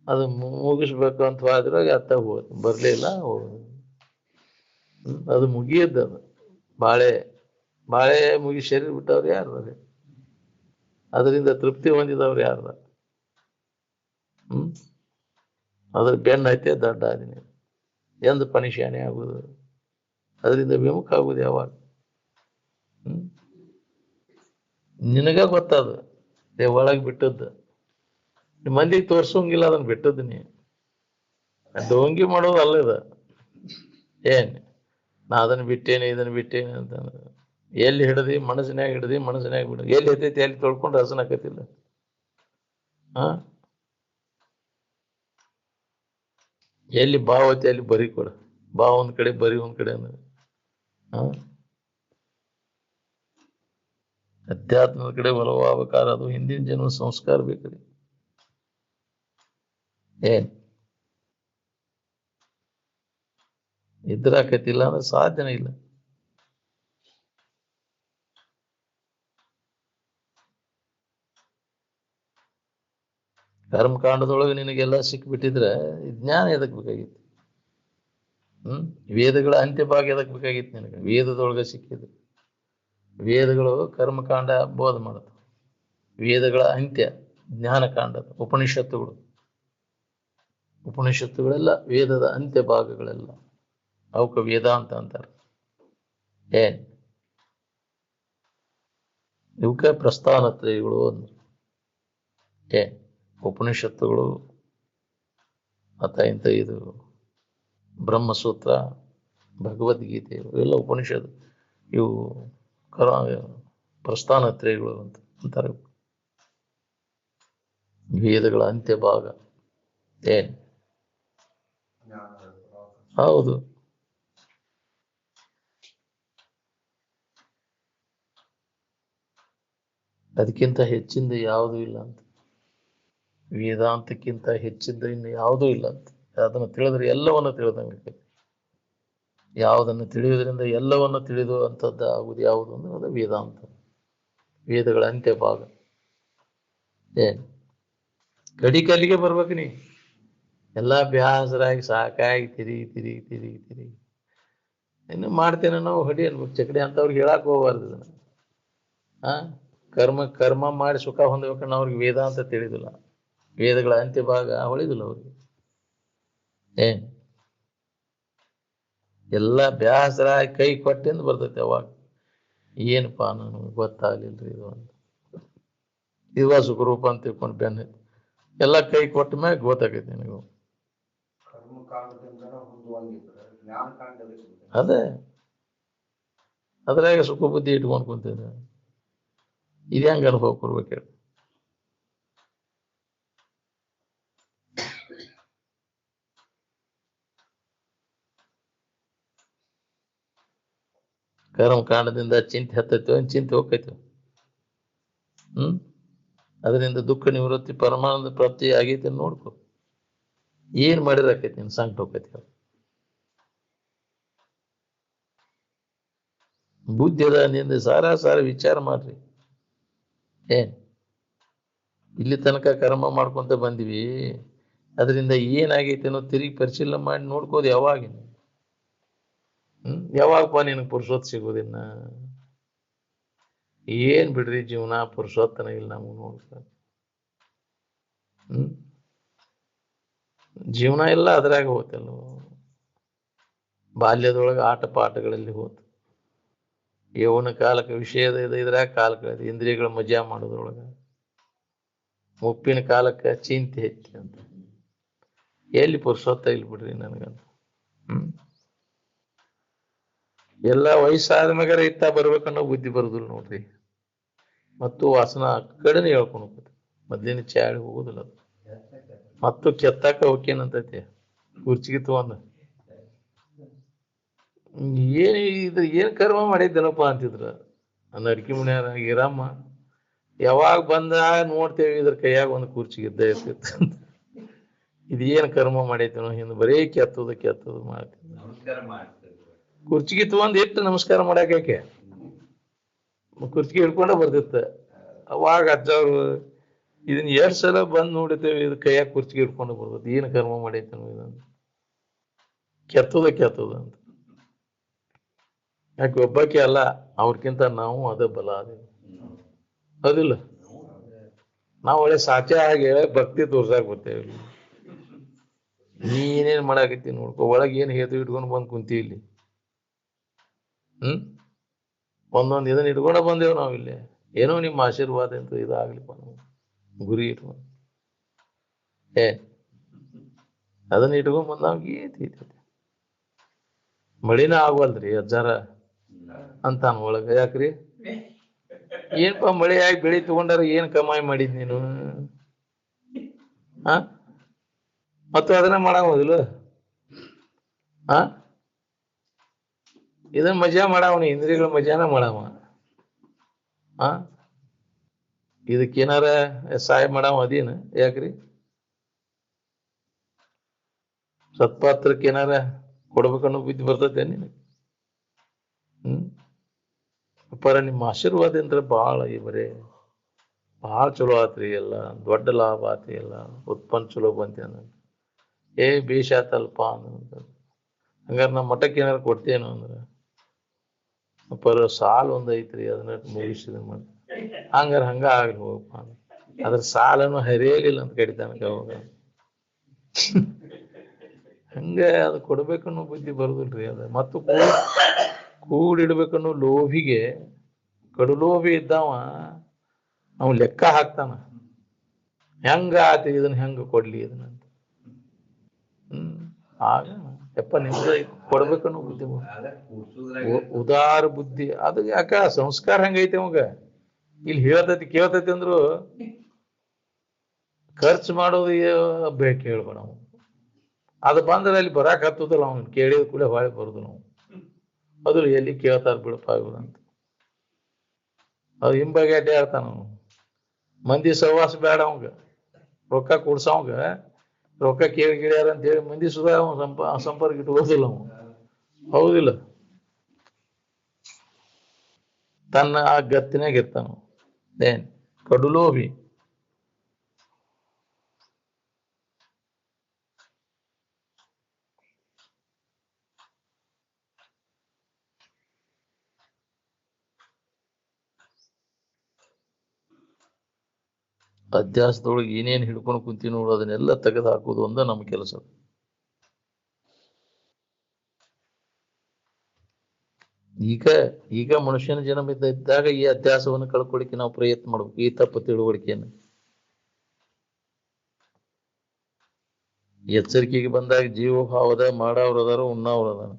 ಅದು ಮುಗಿಸ್ಬೇಕು ಅಂತ ಹೋದ್ರಾಗ ಅತ್ತ ಹೋದ್ ಬರ್ಲಿಲ್ಲ. ಅದು ಮುಗಿಯದ್ದು. ಅದು ಬಾಳೆ ಮುಗಿ ಶರೀರ ಬಿಟ್ಟವ್ರು ಯಾರ್ದಾರೆ? ಅದರಿಂದ ತೃಪ್ತಿ ಹೊಂದಿದವ್ರು ಯಾರ್ದ? ಅದ್ರ ಬೆನ್ನ ಐತೆ ದಡ್ಡ ಆದಿನಿ ಎಂದು ಪನಿಶಾನೆ ಆಗುದು. ಅದರಿಂದ ವಿಮುಖ ಆಗುದು ಯಾವಾಗ? ನಿನಗ ಗೊತ್ತದು ಒಳಗ್ ಬಿಟ್ಟದ್ದು. ಮಂದಿಗೆ ತೋರ್ಸೋಂಗಿಲ್ಲ ಅದನ್ನ ಬಿಟ್ಟದ್ದು. ನೀ ಡೋಂಗಿ ಮಾಡೋದು ಅಲ್ಲ ಇದು. ಏನ್ ನಾ ಅದನ್ನ ಬಿಟ್ಟೇನೆ ಇದನ್ನ ಬಿಟ್ಟೇನೆ ಅಂತ ಎಲ್ಲಿ ಹಿಡದಿ? ಮನಸ್ಸಿನಾಗ ಹಿಡದಿ, ಮನಸ್ಸಿನಾಗ ಬಿಡ. ಎಲ್ಲಿ ಹತ್ತೈತಿ ಎಲ್ಲಿ ತೊಳ್ಕೊಂಡು ಹಸನ ಆಕತಿಲ್ಲ. ಎಲ್ಲಿ ಭಾವತಿ ಅಲ್ಲಿ ಬರಿ ಕೊಡ. ಬಾ ಒಂದ್ ಕಡೆ ಬರಿ ಒಂದ್ ಕಡೆ ಅಂದ್ರೆ ಅಧ್ಯಾತ್ಮದ ಕಡೆ ಒಲವಾಗಬೇಕಾದ್ರೆ ಅದು ಹಿಂದಿನ ಜನ್ಮ ಸಂಸ್ಕಾರ ಬೇಕ್ರಿ. ಏನ್ ಇದ್ರಾಕತಿಲ್ಲ ಅಂದ್ರೆ ಸಾಧ್ಯನೇ ಇಲ್ಲ. ಕರ್ಮಕಾಂಡದೊಳಗೆ ನಿನಗೆಲ್ಲ ಸಿಕ್ಬಿಟ್ಟಿದ್ರೆ ಜ್ಞಾನ ಎದಕ್ ಬೇಕಾಗಿತ್ತು? ವೇದಗಳ ಅಂತ್ಯಭಾಗ ಎದಕ್ ಬೇಕಾಗಿತ್ತು ನಿನಗೆ? ವೇದದೊಳಗೆ ಸಿಕ್ಕಿದ್ರು. ವೇದಗಳು ಕರ್ಮಕಾಂಡ ಬೋಧ ಮಾಡುತ್ತೆ. ವೇದಗಳ ಅಂತ್ಯ ಜ್ಞಾನಕಾಂಡದ ಉಪನಿಷತ್ತುಗಳೆಲ್ಲ ವೇದದ ಅಂತ್ಯ ಭಾಗಗಳೆಲ್ಲ. ಅವಕ್ಕೆ ವೇದಾಂತ ಅಂತಾರೆ. ಏನ್ ಇವಕ್ಕೆ ಪ್ರಸ್ಥಾನತ್ರಯಗಳು ಅಂದ್ರೆ. ಏನ್ ಉಪನಿಷತ್ತುಗಳು ಇಂಥ ಇದು ಬ್ರಹ್ಮಸೂತ್ರ, ಭಗವದ್ಗೀತೆ ಇವೆಲ್ಲ ಉಪನಿಷತ್ತು. ಇವು ಪ್ರಸ್ಥಾನತ್ರಯಗಳು ಅಂತ ಅಂತಾರೆ. ವೇದಗಳ ಅಂತ್ಯ ಭಾಗ. ಏನ್ ಹೌದು. ಅದಕ್ಕಿಂತ ಹೆಚ್ಚಿಂದ ಯಾವುದೂ ಇಲ್ಲ ಅಂತ. ವೇದಾಂತಕ್ಕಿಂತ ಹೆಚ್ಚಿದ್ದ ಇನ್ನು ಯಾವುದೂ ಇಲ್ಲ ಅಂತ. ಅದನ್ನು ತಿಳಿದ್ರೆ ಎಲ್ಲವನ್ನು ತಿಳಿದಂಗೆ. ಯಾವುದನ್ನು ತಿಳಿಯುವುದರಿಂದ ಎಲ್ಲವನ್ನು ತಿಳಿದು ಅಂತದ್ದು ಆಗುವುದು ಯಾವುದು ಅಂದ್ರೆ ಅದು ವೇದಾಂತ. ವೇದಗಳ ಅಂತ್ಯ ಭಾಗ. ಏನ್ ಕಲ್ಲಿಗೆ ಬರ್ಬೇಕು ನೀ. ಎಲ್ಲ ಬ್ಯಾಸರಾಗಿ ಸಾಕಾಗಿ ತಿರುಗಿ ಇನ್ನು ಮಾಡ್ತೇನೆ ನಾವು ಹೊಡಿ ಅನ್ಬೇಕು ಚಕಡಿ ಅಂತವ್ರಿಗೆ ಹೇಳಕ್ ಹೋಗ್ಬಾರ್ದು. ಕರ್ಮ ಮಾಡಿ ಸುಖ ಹೊಂದಬೇಕನ್ನ ಅವ್ರಿಗೆ ವೇದಾಂತ ತಿಳಿದಿಲ್ಲ. ವೇದಗಳ ಅಂತ್ಯ ಭಾಗ ಹೊಳಿದಿಲ್ಲ ಅವ್ರಿಗೆ. ಏನ್ ಎಲ್ಲ ಬ್ಯಾಸರಾಗಿ ಕೈ ಕೊಟ್ಟಿಂದ ಬರ್ತೈತೆ ಅವಾಗ. ಏನಪ್ಪಾ ನನಗೆ ಗೊತ್ತಾಗ್ಲಿಲ್ರಿ ಇದು ಅಂತ. ಇವ ಸುಖರೂಪ ಅಂತ ತಿಳ್ಕೊಂಡು ಬೆನ್ನ ಎಲ್ಲ ಕೈ ಕೊಟ್ಟ ಮ್ಯಾಗ ಗೊತ್ತಾಗೈತಿ ನಿನಗೂ. ಅದೇ ಅದ್ರಾಗ ಸುಖ ಬುದ್ಧಿ ಇಟ್ಕೊಂಡು ಕುಂತಿದ್ದೆ. ಇದು ಹೆಂಗ ಅನುಭವ ಕೊಡ್ಬೇಕು ಹೇಳಿ? ಕರ್ಮಕಾಂಡದಿಂದ ಚಿಂತೆ ಹತ್ತೈತೋ ಚಿಂತೆ ಹೋಗ್ತೈತೋ? ಅದರಿಂದ ದುಃಖ ನಿವೃತ್ತಿ ಪರಮಾನಂದ ಪ್ರಾಪ್ತಿ ಆಗೈತಿ ನೋಡ್ಕೊ. ಏನ್ ಮಾಡಿರಾಕೈತಿ ನಿನ್ ಸಂಕಟ ಹೋಗ್ತೈತಿ? ಬುದ್ಧಿ ಅದ ನಿಂದ ಸಾರ ವಿಚಾರ ಮಾಡ್ರಿ. ಏನ್ ಇಲ್ಲಿ ತನಕ ಕರ್ಮ ಮಾಡ್ಕೊಂತ ಬಂದಿವಿ, ಅದರಿಂದ ಏನಾಗೈತಿ ಅನ್ನೋ ತಿರುಗಿ ಪರಿಶೀಲನೆ ಮಾಡಿ ನೋಡ್ಕೋದು ಯಾವಾಗ? ಯಾವಾಗಪ್ಪ ನಿನಗೆ ಪುರುಷೋತ್ ಸಿಗೋದಿನ್ನ? ಏನ್ ಬಿಡ್ರಿ ಜೀವನ, ಪುರುಷೋತ್ತನ ಇಲ್ಲ ನಮಗ್ ನೋಡ್ಕ. ಜೀವನ ಎಲ್ಲ ಅದ್ರಾಗ ಹೋತಲ್ಲ. ಬಾಲ್ಯದೊಳಗೆ ಆಟ ಪಾಠಗಳಲ್ಲಿ ಹೋತು. ಯೌವನ ಕಾಲಕ್ಕೆ ವಿಷಯದ ಇದ್ರಾಗ ಕಾಲ ಕಳೆದ ಇಂದ್ರಿಯಗಳ ಮಜಾ ಮಾಡೋದ್ರೊಳಗ. ಮುಪ್ಪಿನ ಕಾಲಕ್ಕೆ ಚಿಂತೆ ಹೆಚ್ಚಿ ಅಂತ. ಎಲ್ಲಿ ಪುರುಷೋತ್ತ ಇಲ್ಲಿ ಬಿಡ್ರಿ ನನಗಂತ. ಎಲ್ಲ ವಯಸ್ಸಾದ ಮ್ಯಾಗಾರ ಇತ್ತ ಬರ್ಬೇಕನ್ನೋ ಬುದ್ಧಿ ಬರುದಿಲ್ಲ ನೋಡ್ರಿ. ಮತ್ತು ವಾಸನ ಕಡೆನೆ ಹೇಳ್ಕೊಂಡು ಹೋಗ್ತೈತಿ. ಮೊದ್ಲಿನ ಚಾಳಿ ಹೋಗುದಿಲ್ಲ ಅದು. ಮತ್ತು ಕೆತ್ತಾಕ ಹೋಕೇನಂತೈತಿ ಕುರ್ಚಿಗೆ ತಗೊಂಡ. ಏನ್ ಕರ್ಮ ಮಾಡಿದ್ದೇನಪ್ಪ ಅಂತಿದ್ರ ನನ್ನ ಅಡಿಕೆ ಮನ್ಯಾರ ಇರಮ್ಮ. ಯಾವಾಗ ಬಂದ ನೋಡ್ತೇವೆ ಇದ್ರ ಕೈಯಾಗ ಒಂದು ಕುರ್ಚಿಗೆ ಇದ್ದ ಇರ್ತಿತ್ತು. ಇದೇನ್ ಕರ್ಮ ಮಾಡೈತೇನೋ ಹಿಂದ್ ಬರೀ ಕೆತ್ತದು ಮಾಡ್ತಿದ್ದ. ಕುರ್ಚಿಗೆ ತಗೊಂಡ್ ಇಟ್ಟು ನಮಸ್ಕಾರ ಮಾಡಾಕೆ ಕುರ್ಚಿಗೆ ಹಿಡ್ಕೊಂಡ ಬರ್ತಿತ್ತ. ಅವಾಗ ಅಜ್ಜವ್ರು ಇದನ್ನ 2 ಸಲ ಬಂದ್ ನೋಡಿತೇವೆ ಇದು ಕೈಯಾಗ ಕುರ್ಚಿಗೆ ಹಿಡ್ಕೊಂಡು ಬರ್ತದೆ. ಏನ್ ಕರ್ಮ ಮಾಡೈತೇನೋ ಇದನ್ನು ಕೆತ್ತದ ಅಂತ. ಯಾಕೆ ಒಬ್ಬಾಕಿ ಅಲ್ಲ, ಅವ್ರಕ್ಕಿಂತ ನಾವು ಅದ ಬಲ ಅದೇವಿ ಅದಿಲ್ಲ. ನಾವು ಒಳ್ಳೆ ಸಾಚೆ ಆಗಿ ಭಕ್ತಿ ತೋರ್ಸಾಕ್ ಬರ್ತೇವೆ. ನೀನೇನ್ ಮಾಡಾಕತ್ತಿ ನೋಡ್ಕೊ, ಒಳಗೆ ಏನ್ ಹೇತು ಇಟ್ಕೊಂಡು ಬಂದ್ ಕುಂತಿ ಇಲ್ಲಿ. ಒಂದೊಂದ್ ಇದನ್ನ ಇಟ್ಕೊಂಡ ಬಂದೇವ್ ನಾವಿಲ್ಲಿ. ಏನೋ ನಿಮ್ಮ ಆಶೀರ್ವಾದ ಅಂತ ಇದಾಗ್ಲಿಪ್ಪ ನಾವು ಗುರಿ ಇಟ್ಕೊಂಡು ಅದನ್ನ ಇಟ್ಕೊಂಡ್ ಬಂದಾವ್ ಗೀತೈತಿ. ಮಳಿನ ಆಗ್ವಲ್ರಿ ಅಜ್ಜಾರ ಅಂತಾನ ಒಳಗ. ಯಾಕ್ರಿ ಏನ್ಪಾ ಮಳೆ ಆಗಿ ಬೆಳಿ ತಗೊಂಡಾರ ಏನ್ ಕಮಾಯಿ ಮಾಡಿದ್ ನೀನು? ಮತ್ತು ಅದನ್ನ ಮಾಡಾವದಿಲ್ಲ. ಇದನ್ನ ಮಜಾ ಮಾಡಾವನಿ, ಇಂದ್ರಿಯಗಳ ಮಜಾನ ಮಾಡಾವ. ಇದಕ್ಕೇನಾರ ಸಹಾಯ ಮಾಡಾವ ಅದೇನ? ಯಾಕ್ರಿ ಸತ್ಪಾತ್ರಕ್ಕೆ ಏನಾರ ಕೊಡ್ಬೇಕನ್ನೋ ಬುದ್ಧಿ ಬರ್ತೈತೆ ನಿನಗೆ? ಅಪ್ಪಾರ ನಿಮ್ಮ ಆಶೀರ್ವಾದ ಅಂದ್ರೆ ಭಾಳ ಬರೇ ಭಾಳ ಚಲೋ ಆತ್ರಿ. ಎಲ್ಲ ದೊಡ್ಡ ಲಾಭ ಆತಿ. ಎಲ್ಲ ಉತ್ಪನ್ನ ಚಲೋ ಬಂತಿ ಅಂದ ಬೇಷ್ ಆತಲ್ಪ ಅಂತ. ಹಂಗಾರೆ ನಮ್ಮ ಮಠಕ್ಕೆ ಏನಾರು ಕೊಡ್ತೇನೋ ಅಂದ್ರೆ ಅಪ್ಪಾರ ಸಾಲ ಒಂದ್ ಐತ್ರಿ ಅದನ್ನ ಮುಗಿಸಿದ ಮಾಡಿ ಹಂಗಾರ ಹಂಗ ಆಗ್ಲಿ ಹೋಗಪ್ಪ. ಅದ್ರ ಸಾಲನು ಹರಿಯಲಿಲ್ಲ ಅಂತ ಕಡಿತಾನಕ ಅವಾಗ. ಹಂಗ ಅದು ಕೊಡ್ಬೇಕನ್ನೋ ಬುದ್ಧಿ ಬರುದಿಲ್ರಿ. ಅದ ಮತ್ತು ಕೂಡಿಡ್ಬೇಕನ್ನೋ ಲೋಭಿಗೆ, ಕಡುಲೋಭಿ ಇದ್ದಾವ ಅವ್ ಲೆಕ್ಕ ಹಾಕ್ತಾನ. ಹೆಂಗ ಆತಿ ಇದನ್ನ ಹೆಂಗ ಕೊಡ್ಲಿ ಇದನ್ನಂತ. ಆಗ ಯಪ್ಪ ನಿಮ್ದ ಕೊಡ್ಬೇಕನ್ನೋ ಬುದ್ಧಿ ಉದಾರ ಬುದ್ಧಿ. ಅದು ಯಾಕ ಸಂಸ್ಕಾರ ಹಂಗೈತಿ ಅವಾಗ. ಇಲ್ಲಿ ಹೇಳ್ತೈತಿ ಕೇಳ್ತೈತಿ ಅಂದ್ರು ಖರ್ಚು ಮಾಡೋದು ಬೇಕು ಹೇಳ್ಬೇಡ. ನಾವು ಅದು ಬಂದ್ರೆ ಅಲ್ಲಿ ಬರಾಕ್ ಹತ್ತದಲ್ಲ, ಅವ್ನು ಕೇಳಿದ ಕೂಡ ಹೊಳೆ ಬರುದು ನಾವು. ಅದು ಎಲ್ಲಿ ಕೇಳ್ತಾರ ಬಿಡಪ್ಪ ಇವ್ರು ಅಂತ. ಅದು ಹಿಂಬಾಗಿ ಅಡ್ಡೆ ಆಡ್ತಾನ ಅವನು. ಮಂದಿ ಸಹವಾಸ ಬೇಡ ಅವಂಗ, ರೊಕ್ಕ ಕೊಡ್ಸವಂಗ. ರೊಕ್ಕ ಕೇಳ್ಯಾರ ಅಂತ ಹೇಳಿ ಮಂದಿ ಸುಧಾ ಸಂಪರ್ಕ ಇಟ್ಕೋದಿಲ್ಲ ಅವ. ಹೌದಿಲ್ಲ? ತನ್ನ ಆ ಗತ್ತಿನಾಗ ಇರ್ತಾನ. ಏನ್ ಕಡುಲೋಭಿ. ಅಧ್ಯಾಸದೊಳಗೆ ಏನೇನು ಹಿಡ್ಕೊಂಡು ಕುಂತೀವಿ ನೋಡು ಅದನ್ನೆಲ್ಲ ತೆಗೆದು ಹಾಕುವುದು ಒಂದ ನಮ್ಮ ಕೆಲಸ. ಈಗ ಮನುಷ್ಯನ ಜನ್ಮ ಇದ್ದಾಗ ಈ ಅಧ್ಯಾಸವನ್ನು ಕಳ್ಕೊಳಿಕ್ಕೆ ನಾವು ಪ್ರಯತ್ನ ಮಾಡ್ಬೇಕು. ಈ ತಪ್ಪು ತಿಳುವಳಿಕೆಯನ್ನು ಎಚ್ಚರಿಕೆಗೆ ಬಂದಾಗ ಜೀವಭಾವದ ಮಾಡಾವ್ರದಾರ ಉಣ್ಣಾವ್ರದಾರ.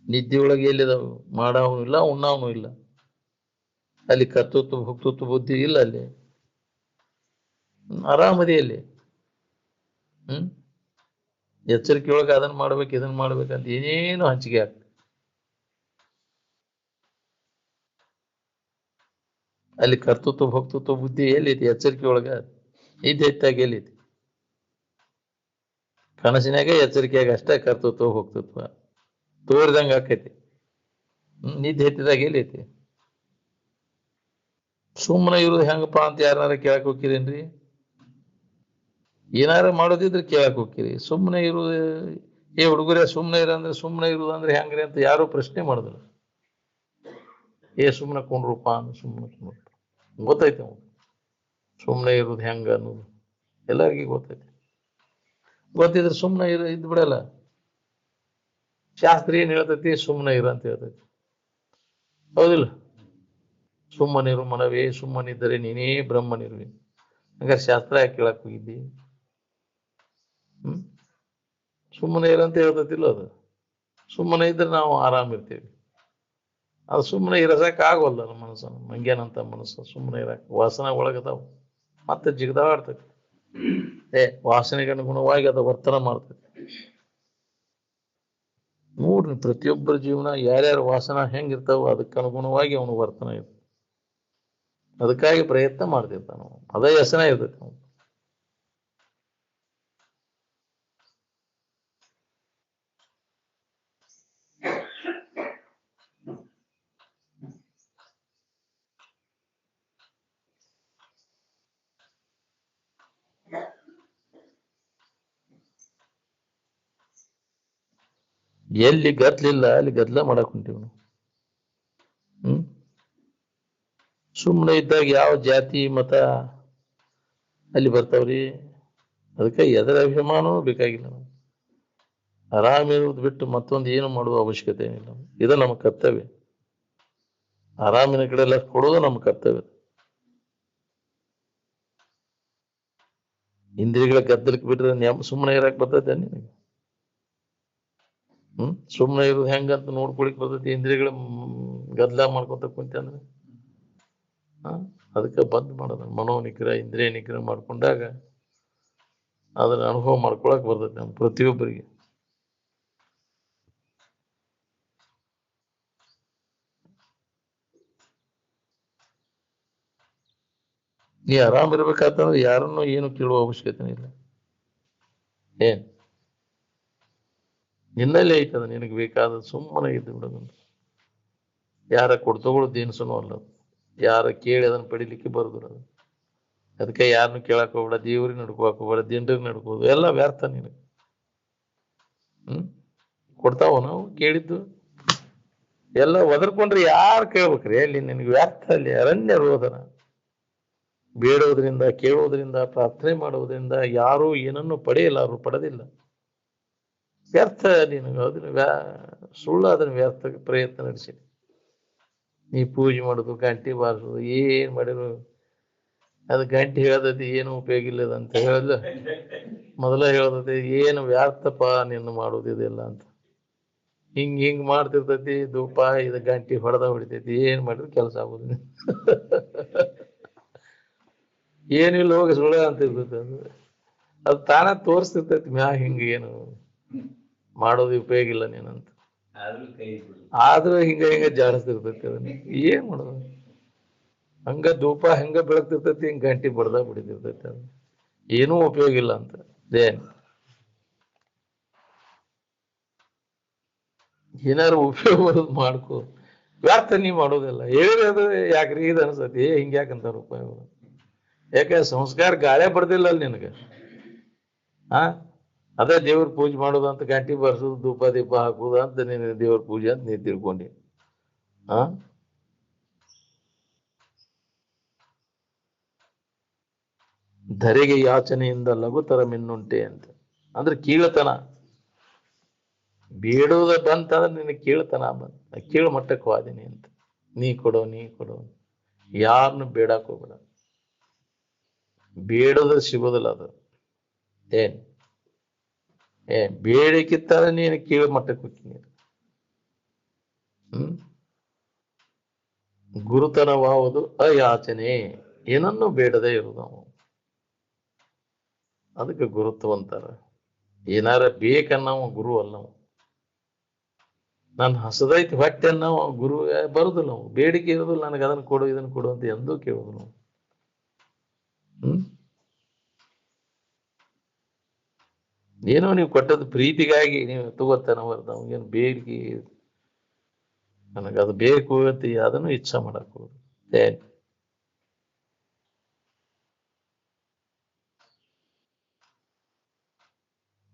ನಿದ್ದೆಯೊಳಗೆ ಎಲ್ಲಿದಾವು? ಮಾಡಾವನು ಇಲ್ಲ, ಉಣ್ಣಾವನು ಇಲ್ಲ. ಅಲ್ಲಿ ಕರ್ತೃತ್ವ ಭಕ್ತೃತ್ವ ಬುದ್ಧಿ ಇಲ್ಲ. ಅಲ್ಲಿ ಆರಾಮದಿಯಲ್ಲಿ. ಎಚ್ಚರಿಕೆಯೊಳಗೆ ಅದನ್ನ ಮಾಡ್ಬೇಕು ಇದನ್ನ ಮಾಡ್ಬೇಕಂತ ಏನೇನು ಹಂಚಿಕೆ ಆಗ್ತದೆ. ಅಲ್ಲಿ ಕರ್ತೃತ್ವ ಭಕ್ತೃತ್ವ ಬುದ್ಧಿ ಎಲ್ಲೈತಿ? ಎಚ್ಚರಿಕೆ ಒಳಗ ಇದ್ದೆತ್ತಾಗ ಎಲ್ಲೈತಿ? ಕನಸಿನಾಗ ಎಚ್ಚರಿಕೆಯಾಗ ಅಷ್ಟೇ ಕರ್ತೃತ್ವ ಭಕ್ತೃತ್ವ ತೋರಿದಂಗ ಆಕೈತಿ. ನಿದ್ದೆ ಎತ್ತಿದಾಗ ಎಲ್ಲೈತಿ? ಸುಮ್ಮನೆ ಇರೋದು ಹೆಂಗಪ್ಪ ಅಂತ ಯಾರನಾರ ಕೇಳಕ್ ಹೋಗ್ತೀರೇನ್ರಿ? ಏನಾರ ಮಾಡೋದಿದ್ರೆ ಕೇಳಕ್ ಹೋಗ್ತೀರಿ. ಸುಮ್ಮನೆ ಇರುವುದು ಹುಡುಗರೇ ಸುಮ್ಮನೆ ಇರಂದ್ರೆ ಸುಮ್ಮನೆ ಇರುದಂದ್ರೆ ಹೆಂಗ್ರಿ ಅಂತ ಯಾರು ಪ್ರಶ್ನೆ ಮಾಡುದಿಲ್ಲ. ಸುಮ್ಮನೆ ಕೊಂಡ್ರೂಪ ಅಂದ್ರೆ ಸುಮ್ಮನೆ ಗೊತ್ತೈತೆ ಅವ್ನು ಸುಮ್ಮನೆ ಇರೋದು ಹೆಂಗ ಅನ್ನೋದು ಎಲ್ಲರಿಗೂ ಗೊತ್ತೈತಿ. ಗೊತ್ತಿದ್ರೆ ಸುಮ್ಮನೆ ಇದ್ ಬಿಡಲ್ಲ. ಶಾಸ್ತ್ರ ಏನ್ ಹೇಳ್ತೈತಿ? ಸುಮ್ಮನೆ ಇರ ಅಂತ ಹೇಳ್ತೈತಿ. ಹೌದಿಲ್ಲ? ಸುಮ್ಮನಿರು ಮನವೇ, ಸುಮ್ಮನಿದ್ದರೆ ನೀನೇ ಬ್ರಹ್ಮನಿರುವೆ. ಹಂಗಾರೆ ಶಾಸ್ತ್ರ ಯಾಕೆ ಕೇಳಕ್ ಹೋಗಿದ್ದಿ? ಸುಮ್ಮನೆ ಇರಂತ ಹೇಳ್ತತಿಲ್ಲ ಅದು. ಸುಮ್ಮನೆ ಇದ್ರೆ ನಾವು ಆರಾಮಿರ್ತೀವಿ. ಅದು ಸುಮ್ಮನೆ ಇರಸಕ್ಕೆ ಆಗೋಲ್ಲ ನಮ್ಮ ಮನಸ್ಸನ್ನು. ಮಂಗ್ಯಾನಂತ ಮನಸ್ಸು ಸುಮ್ಮನೆ ಇರಕ್ಕೆ ವಾಸನೆ ಒಳಗದಾವು, ಮತ್ತೆ ಜಿಗದಾಡ್ತೈತಿ. ವಾಸನೆಗೆ ಅನುಗುಣವಾಗಿ ಅದು ವರ್ತನ ಮಾಡ್ತೈತಿ. ನೋಡ್ರಿ, ಪ್ರತಿಯೊಬ್ಬರ ಜೀವನ ಯಾರ್ಯಾರ ವಾಸನ ಹೆಂಗಿರ್ತಾವ ಅದಕ್ಕೆ ಅನುಗುಣವಾಗಿ ಅವನು ವರ್ತನ ಇರ್ತದೆ. ಅದಕ್ಕಾಗಿ ಪ್ರಯತ್ನ ಮಾಡ್ತಿರ್ತಾನ, ಅದೇ ವ್ಯಸನ ಇರ್ತೈತಿ ಅವನು. ಎಲ್ಲಿ ಗದ್ಲಿಲ್ಲ ಅಲ್ಲಿ ಗದ್ಲ ಮಾಡಕ್ ಹೊಂಟಿವ್ ನಾವು. ಸುಮ್ಮನೆ ಇದ್ದಾಗ ಯಾವ ಜಾತಿ ಮತ ಅಲ್ಲಿ ಬರ್ತಾವ್ರಿ. ಅದಕ್ಕೆ ಎದರ ಅಭಿಮಾನವೂ ಬೇಕಾಗಿಲ್ಲ. ನಾವು ಆರಾಮಿರುವುದು ಬಿಟ್ಟು ಮತ್ತೊಂದು ಏನು ಮಾಡುವ ಅವಶ್ಯಕತೆ ಏನಿಲ್ಲ. ಇದು ನಮ್ಮ ಕರ್ತವ್ಯ. ಆರಾಮಿನ ಕಡೆ ಎಲ್ಲ ಕೊಡೋದು ನಮ್ಮ ಕರ್ತವ್ಯ. ಇಂದ್ರಿಯಗಳ ಗದ್ದಲಕ್ಕೆ ಬಿಟ್ರೆ ಸುಮ್ಮನೆ ಇರಕ್ ಬರ್ತೈತೆ ನಿನಗೆ? ಸುಮ್ಮನೆ ಇರೋದು ಹೆಂಗಂತ ನೋಡ್ಕೊಳಿಕ್ ಬರ್ತೈತಿ? ಇಂದ್ರಿಯಗಳ ಗದ್ದಲ ಮಾಡ್ಕೊತ ಕುಂತ ಅಂದ್ರೆ ಅದಕ್ಕೆ ಬಂದ್ ಮಾಡೋದು. ಮನೋ ನಿಗ್ರಹ, ಇಂದ್ರಿಯ ನಿಗ್ರಹ ಮಾಡ್ಕೊಂಡಾಗ ಅದನ್ನ ಅನುಭವ ಮಾಡ್ಕೊಳಕ್ ಬರ್ತೈತಿ ನಮ್ಮ ಪ್ರತಿಯೊಬ್ಬರಿಗೆ. ನೀ ಆರಾಮ್ ಇರ್ಬೇಕಾತಂದ್ರೆ ಯಾರನ್ನು ಏನು ಕೇಳುವ ಅವಶ್ಯಕತೆ ಇಲ್ಲ. ಏನ್ ನಿನ್ನಲ್ಲಿ ಐತದ, ನಿನಗೆ ಬೇಕಾದ ಸುಮ್ಮನೆ ಇದ್ದು ಬಿಡೋದು. ಯಾರ ಕೊಡ್ತಗೊಳ್ಳೋದು ಏನ್ಸನೂ ಅಲ್ಲ. ಯಾರ ಕೇಳಿ ಅದನ್ನ ಪಡಿಲಿಕ್ಕೆ ಬರುದಿಲ್ಲ. ಅದಕ್ಕೆ ಯಾರನ್ನು ಕೇಳಕ್ ಹೋಗ್ಬೇಡ, ದೇವ್ರಿಗೆ ನಡ್ಕೋಕ್ ಹೋಗ್ಬೇಡ, ಜನರಿಗೆ ನಡ್ಕೋದು ಎಲ್ಲ ವ್ಯರ್ಥ. ನಿನಗೆ ಕೊಡ್ತಾವ ನಾವು ಕೇಳಿದ್ದು ಎಲ್ಲ ಒದರ್ಕೊಂಡ್ರೆ ಯಾರು ಕೇಳ್ಬೇಕ್ರಿ? ಅಲ್ಲಿ ನಿನಗೆ ವ್ಯರ್ಥ. ಅಲ್ಲಿ ಅರಣ್ಯ ರೋದನ. ಬೇಡೋದ್ರಿಂದ, ಕೇಳೋದ್ರಿಂದ, ಪ್ರಾರ್ಥನೆ ಮಾಡೋದ್ರಿಂದ ಯಾರೂ ಏನನ್ನು ಪಡೆಯಲಾರು, ಪಡೆದಿಲ್ಲ. ವ್ಯರ್ಥ. ನೀನು ಅದನ್ನ ಸುಳ್ಳು, ಅದನ್ನ ವ್ಯರ್ಥ ಪ್ರಯತ್ನ ನಡೆಸಿ. ನೀ ಪೂಜೆ ಮಾಡೋದು, ಗಂಟೆ ಬಾರಿಸೋದು, ಏನ್ ಮಾಡಿದ್ರು ಅದು ಗಂಟೆ ಹೇಳ್ದತಿ ಏನು ಉಪಯೋಗ ಇಲ್ಲದ ಅಂತ ಹೇಳಲ್ಲ. ಮೊದಲ ಹೇಳ್ದತಿ ಏನು ವ್ಯರ್ಥಪ್ಪ ನಿನ್ನ ಮಾಡೋದಿದೆಲ್ಲ ಅಂತ. ಹಿಂಗ್ ಮಾಡ್ತಿರ್ತೈತಿ. ಧೂಪ ಇದು ಗಂಟೆ ಹೊಡಿತೈತಿ. ಏನ್ ಮಾಡಿದ್ರು ಕೆಲಸ ಆಗೋದಿಲ್ಲ. ಏನಿಲ್ಲ, ಹೋಗಿ ಸುಳ್ಳ ಅಂತಿರ್ತೈತಿ. ಅದು ತಾನ ತೋರಿಸ್ತಿರ್ತೈತಿ ಮ್ಯಾ ಹಿಂಗ ಏನು ಮಾಡೋದು ಉಪಯೋಗ ಇಲ್ಲ ನೀನಂತ. ಆದ್ರೂ ಹಿಂಗ ಜಾಡಿಸ್ತಿರ್ತೈತಿ. ಅದನ್ನ ಏನ್ ಮಾಡೋದು? ಹಂಗ ಧೂಪ ಹೆಂಗ ಬೆಳಗ್ತಿರ್ತೈತಿ, ಹಿಂಗ್ ಗಂಟೆ ಬಡ್ದಾಗ ಬಿಡಿತಿರ್ತೈತಿ. ಅದು ಏನೂ ಉಪಯೋಗ ಇಲ್ಲ ಅಂತ. ಏನಾರು ಉಪಯೋಗ ಮಾಡ್ಕೋ, ವ್ಯರ್ಥ ನೀ ಮಾಡೋದಿಲ್ಲ. ಹೇಳಿದ್ರೆ ಯಾಕ್ರಿ ಇದು ಅನ್ಸತಿ, ಹಿಂಗ್ಯಾಕಂತಾರ ಉಪಯೋಗ? ಯಾಕೆ ಸಂಸ್ಕಾರ ಗಾಳೆ ಬರ್ದಿಲ್ಲ ಅಲ್ಲಿ ನಿನಗೆ. ಅದೇ ದೇವ್ರ ಪೂಜೆ ಮಾಡೋದು ಅಂತ, ಗಂಟೆ ಬರ್ಸೋದು, ಧೂಪ ದೀಪ ಹಾಕುದು ಅಂತ ನೀನು ದೇವ್ರ ಪೂಜೆ ಅಂತ ನೀ ತಿಳ್ಕೊಂಡಿ. ಧರೆಗೆ ಯಾಚನೆಯಿಂದ ಲಘುತರ ಮಿನ್ನುಂಟೆ ಅಂತ ಅಂದ್ರೆ ಕೀಳತನ. ಬೇಡುವುದ ಬಂತಂದ್ರೆ ನಿನಗೆ ಕೀಳ್ತನ ಬಂತ. ಕೀಳು ಮಟ್ಟಕ್ಕೆ ವಾದಿನಿ ಅಂತ. ನೀ ಕೊಡೋ ಯಾರನ್ನು ಬೇಡಾಕ್ ಹೋಗ್ಬೇಡ. ಬೇಡೋದ್ರ ಸಿಗೋದಿಲ್ಲ ಅದು. ಬೇಡಿಕಿತ್ತಾದ್ರೆ ನೀನು ಕೀಳು ಮಟ್ಟಕ್ಕೆ ಹೋಗ್ತೀನಿ. ಗುರುತನವಾವುದು ಅಯಾಚನೆ, ಏನನ್ನು ಬೇಡದೇ ಇರುವುದು ನಾವು. ಅದಕ್ಕೆ ಗುರುತ್ವ ಅಂತಾರ. ಏನಾರ ಬೇಕನ್ನವ ಗುರು ಅಲ್ಲ. ನಾನು ಹಸದೈತಿ ಹೊಟ್ಟೆ ಅನ್ನೋ ಗುರು ಬರುದಿಲ್ಲ. ನಾವು ಬೇಡಿಕೆ ಇರೋದಿಲ್ಲ. ನನಗೆ ಅದನ್ನ ಕೊಡು ಇದನ್ನ ಕೊಡು ಅಂತ ಎಂದೂ ಕೇಳುದು ನಾವು. ಏನೋ ನೀವು ಕೊಟ್ಟದ್ದು ಪ್ರೀತಿಗಾಗಿ ನೀವು ತಗೋತಾನ ಹೊರತು ನಮಗೇನು ಬೇಡಿಕೆ ನನಗೆ ಅದು ಬೇಕು ಅಂತ ಅದನ್ನು ಇಚ್ಛಾ ಮಾಡಕ್ ಹೋಗುದು.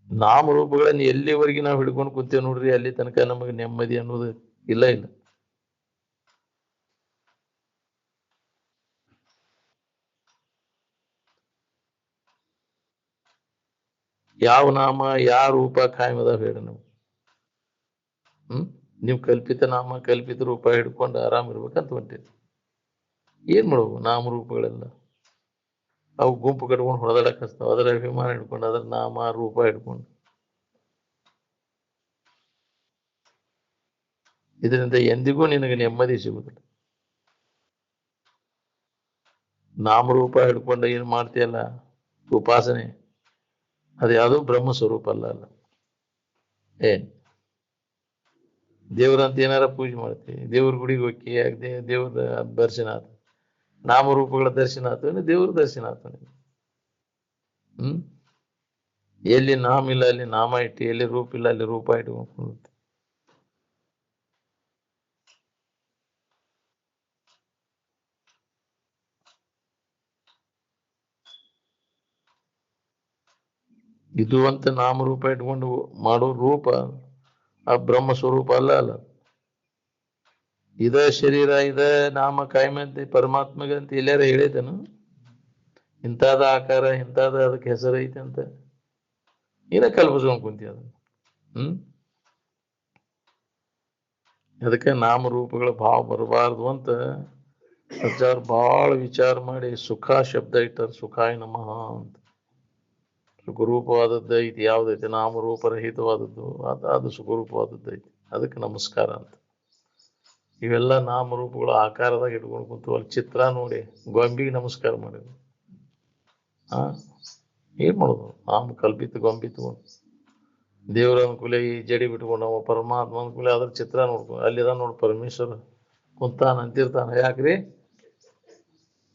ನಾಮರೂಪಗಳನ್ನ ಎಲ್ಲಿವರೆಗೆ ನಾವು ಹಿಡ್ಕೊಂಡು ಕೂತೇವೆ ನೋಡ್ರಿ, ಅಲ್ಲಿ ತನಕ ನಮಗೆ ನೆಮ್ಮದಿ ಅನ್ನೋದು ಇಲ್ಲ. ಯಾವ ನಾಮ ಯಾವ ರೂಪ ಕಾಯಮದ ಬೇಡ ನಾವು. ನೀವು ಕಲ್ಪಿತ ನಾಮ ಕಲ್ಪಿತ ರೂಪ ಹಿಡ್ಕೊಂಡು ಆರಾಮ್ ಇರ್ಬೇಕಂತ ಹೊಂಟೇತಿ. ಏನ್ ಮಾಡ್ಬೇಕು? ನಾಮರೂಪಗಳೆಲ್ಲ ಅವು ಗುಂಪು ಕಟ್ಕೊಂಡು ಹೊಡೆದಾಡಕ್ ಹಚ್ತಾವ. ಅದರ ಅಭಿಮಾನ ಹಿಡ್ಕೊಂಡು, ಅದರ ನಾಮ ರೂಪ ಹಿಡ್ಕೊಂಡು ಇದರಿಂದ ಎಂದಿಗೂ ನಿನಗೆ ನೆಮ್ಮದಿ ಸಿಗುದಿಲ್ಲ. ನಾಮರೂಪ ಹಿಡ್ಕೊಂಡು ಏನ್ ಮಾಡ್ತೀಯಲ್ಲ ಉಪಾಸನೆ, ಅದು ಯಾವುದೂ ಬ್ರಹ್ಮ ಸ್ವರೂಪ ಅಲ್ಲ. ಏನ್ ದೇವ್ರಂತ ಏನಾರ ಪೂಜೆ ಮಾಡ್ತೀವಿ, ದೇವ್ರ ಗುಡಿಗೆ ಹೋಗಿ ದೇವ್ರ ದರ್ಶನ ಆತ, ನಾಮರೂಪಗಳ ದರ್ಶನ ಆತ, ದೇವ್ರ ದರ್ಶನ ಆತ. ಹ್ಮ್ ಎಲ್ಲಿ ನಾಮ ಇಲ್ಲ ಅಲ್ಲಿ ನಾಮ ಇಟ್ಟು, ಎಲ್ಲಿ ರೂಪ ಇಲ್ಲ ಅಲ್ಲಿ ರೂಪ ಇಟ್ಕೊಂಡು. ಇದು ಅಂತ ನಾಮರೂಪ ಇಟ್ಕೊಂಡು ಮಾಡೋ ರೂಪ ಆ ಬ್ರಹ್ಮ ಸ್ವರೂಪ ಅಲ್ಲ. ಇದ ಶರೀರ, ಇದ ನಾಮ ಕಾಯಮಂತೆ ಪರಮಾತ್ಮಗೆ ಅಂತ ಎಲ್ಲಾರ ಹೇಳಿದನು? ಇಂಥದ ಆಕಾರ, ಇಂಥದ ಅದಕ್ಕೆ ಹೆಸರು ಐತೆ ಅಂತ ಏನ ಕಲ್ಪಿಸ್ಕೊಂಡ್ ಕುಂತಿ ಅದನ್ನ. ಅದಕ್ಕೆ ನಾಮರೂಪಗಳ ಭಾವ ಬರಬಾರ್ದು ಅಂತ ಬಹಳ ವಿಚಾರ ಮಾಡಿ ಸುಖ ಶಬ್ದ ಇಟ್ಟಾರ. ಸುಖಾಯ ನಮಃ ಅಂತ. ಸುಖರೂಪವಾದದ್ದು ಐತಿ ಯಾವ್ದೈತಿ? ನಾಮರೂಪರಹಿತವಾದದ್ದು ಅದು ಸುಖರೂಪವಾದದ್ದು ಐತಿ. ಅದಕ್ಕೆ ನಮಸ್ಕಾರ ಅಂತ. ಇವೆಲ್ಲ ನಾಮರೂಪಗಳು ಆಕಾರದಾಗ ಇಟ್ಕೊಂಡು ಕುಂತು ಅಲ್ಲಿ ಚಿತ್ರ ನೋಡಿ ಗೊಂಬಿಗೆ ನಮಸ್ಕಾರ ಮಾಡಿದ್ರು. ಏನ್ ಮಾಡೋದು? ನಾಮ ಕಲ್ಪಿತ ಗೊಂಬಿ ತಗೊಂಡು ದೇವ್ರ ಅನುಕೂಲ ಈ ಜಡಿ ಬಿಟ್ಕೊಂಡು ನಾವು ಪರಮಾತ್ಮ ಅನುಕೂಲ ಅದ್ರ ಚಿತ್ರ ನೋಡ್ಕೊಂಡು ಅಲ್ಲಿದ ನೋಡಿ ಪರಮೇಶ್ವರ ಕುಂತಾನ ಅಂತಿರ್ತಾನ. ಯಾಕ್ರಿ?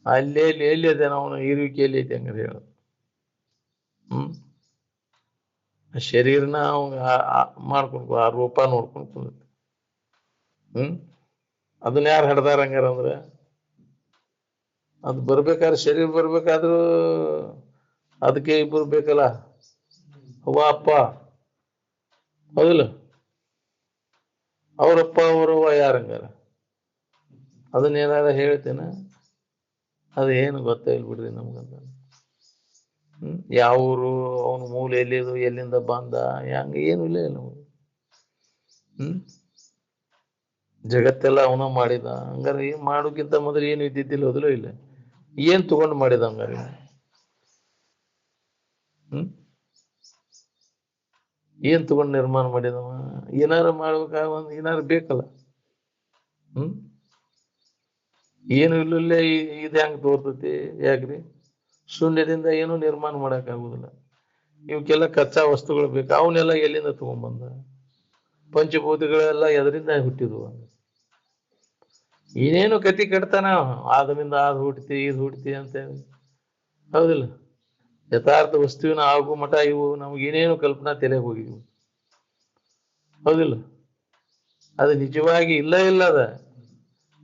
ಅಲ್ಲೇ ಎಲ್ಲಿ ಅದೇ ನಾವು ಇರುವಿಕೆ ಎಲ್ಲಿ ಐತೆ ಹಂಗಾರೆ ಹೇಳ. ಶರೀರನ ಮಾಡ್ಕೊಂಡು ಆ ರೂಪ ನೋಡ್ಕೊಂಡು ಕುಂದೈತಿ. ಅದನ್ನ ಯಾರು ಹಡ್ದಾರ ಹಂಗಾರ? ಅಂದ್ರೆ ಅದು ಬರ್ಬೇಕಾದ್ರೆ ಶರೀರ ಬರ್ಬೇಕಾದ್ರೂ ಅದಕ್ಕೆ ಇಬ್ಬರು ಬೇಕಲ್ಲ, ಅವ್ವ ಅಪ್ಪ, ಹೌದಿಲ್ಲ? ಅವರಪ್ಪ ಅವರವ್ವ ಯಾರಂಗಾರ? ಅದನ್ನೇನಾರ ಹೇಳ್ತೇನೆ? ಅದು ಏನು ಗೊತ್ತಾಗಿಲ್ ಬಿಡ್ರಿ ನಮ್ಗಂತ. ಯಾವ ಊರು, ಅವನ ಮೂಲ ಎಲ್ಲಿದು, ಎಲ್ಲಿಂದ ಬಂದ, ಹಂಗ ಏನು ಇಲ್ಲ ನಮ್ಗೆ. ಜಗತ್ತೆಲ್ಲ ಅವನ ಮಾಡಿದ. ಹಂಗಾರೆ ಏನ್ ಮಾಡೋಕ್ಕಿಂತ ಮೊದಲು ಏನು ಇದ್ದಿದ್ದಿಲ್ಲ, ಹೋದಲೂ ಇಲ್ಲ. ಏನ್ ತಗೊಂಡು ಮಾಡಿದ ಹಂಗಾರೆ? ಏನ್ ತಗೊಂಡು ನಿರ್ಮಾಣ ಮಾಡಿದವ? ಏನಾರ ಮಾಡ್ಬೇಕಾಗ ಒಂದು ಏನಾರು ಬೇಕಲ್ಲ. ಏನು ಇಲ್ಲೇ ಇದು ಹೆಂಗ್ ತೋರ್ತತಿ? ಯಾಕ್ರಿ? ಶೂನ್ಯದಿಂದ ಏನು ನಿರ್ಮಾಣ ಮಾಡಕ್ ಆಗುದಿಲ್ಲ. ಇವಕ್ಕೆಲ್ಲ ಕಚ್ಚಾ ವಸ್ತುಗಳು ಬೇಕು. ಅವನ್ನೆಲ್ಲ ಎಲ್ಲಿಂದ ತಗೊಂಡ್ಬಂದ? ಪಂಚಭೂತಗಳೆಲ್ಲ ಎದರಿಂದ ಹುಟ್ಟಿದ್ವು? ಏನೇನು ಕತಿ ಕಟ್ತಾನ, ಆದ್ರಿಂದ ಅದು ಹುಟ್ತಿ ಇದು ಹುಟ್ತಿ ಅಂತ. ಹೌದಿಲ್ಲ? ಯಥಾರ್ಥ ವಸ್ತುವಿನ ಆಗು ಮಠ ಇವು ನಮ್ಗೇನೇನು ಕಲ್ಪನಾ ತಲೆಗೆ ಹೋಗಿದ್ವು. ಹೌದಿಲ್ಲ? ಅದು ನಿಜವಾಗಿ ಇಲ್ಲ ಅದ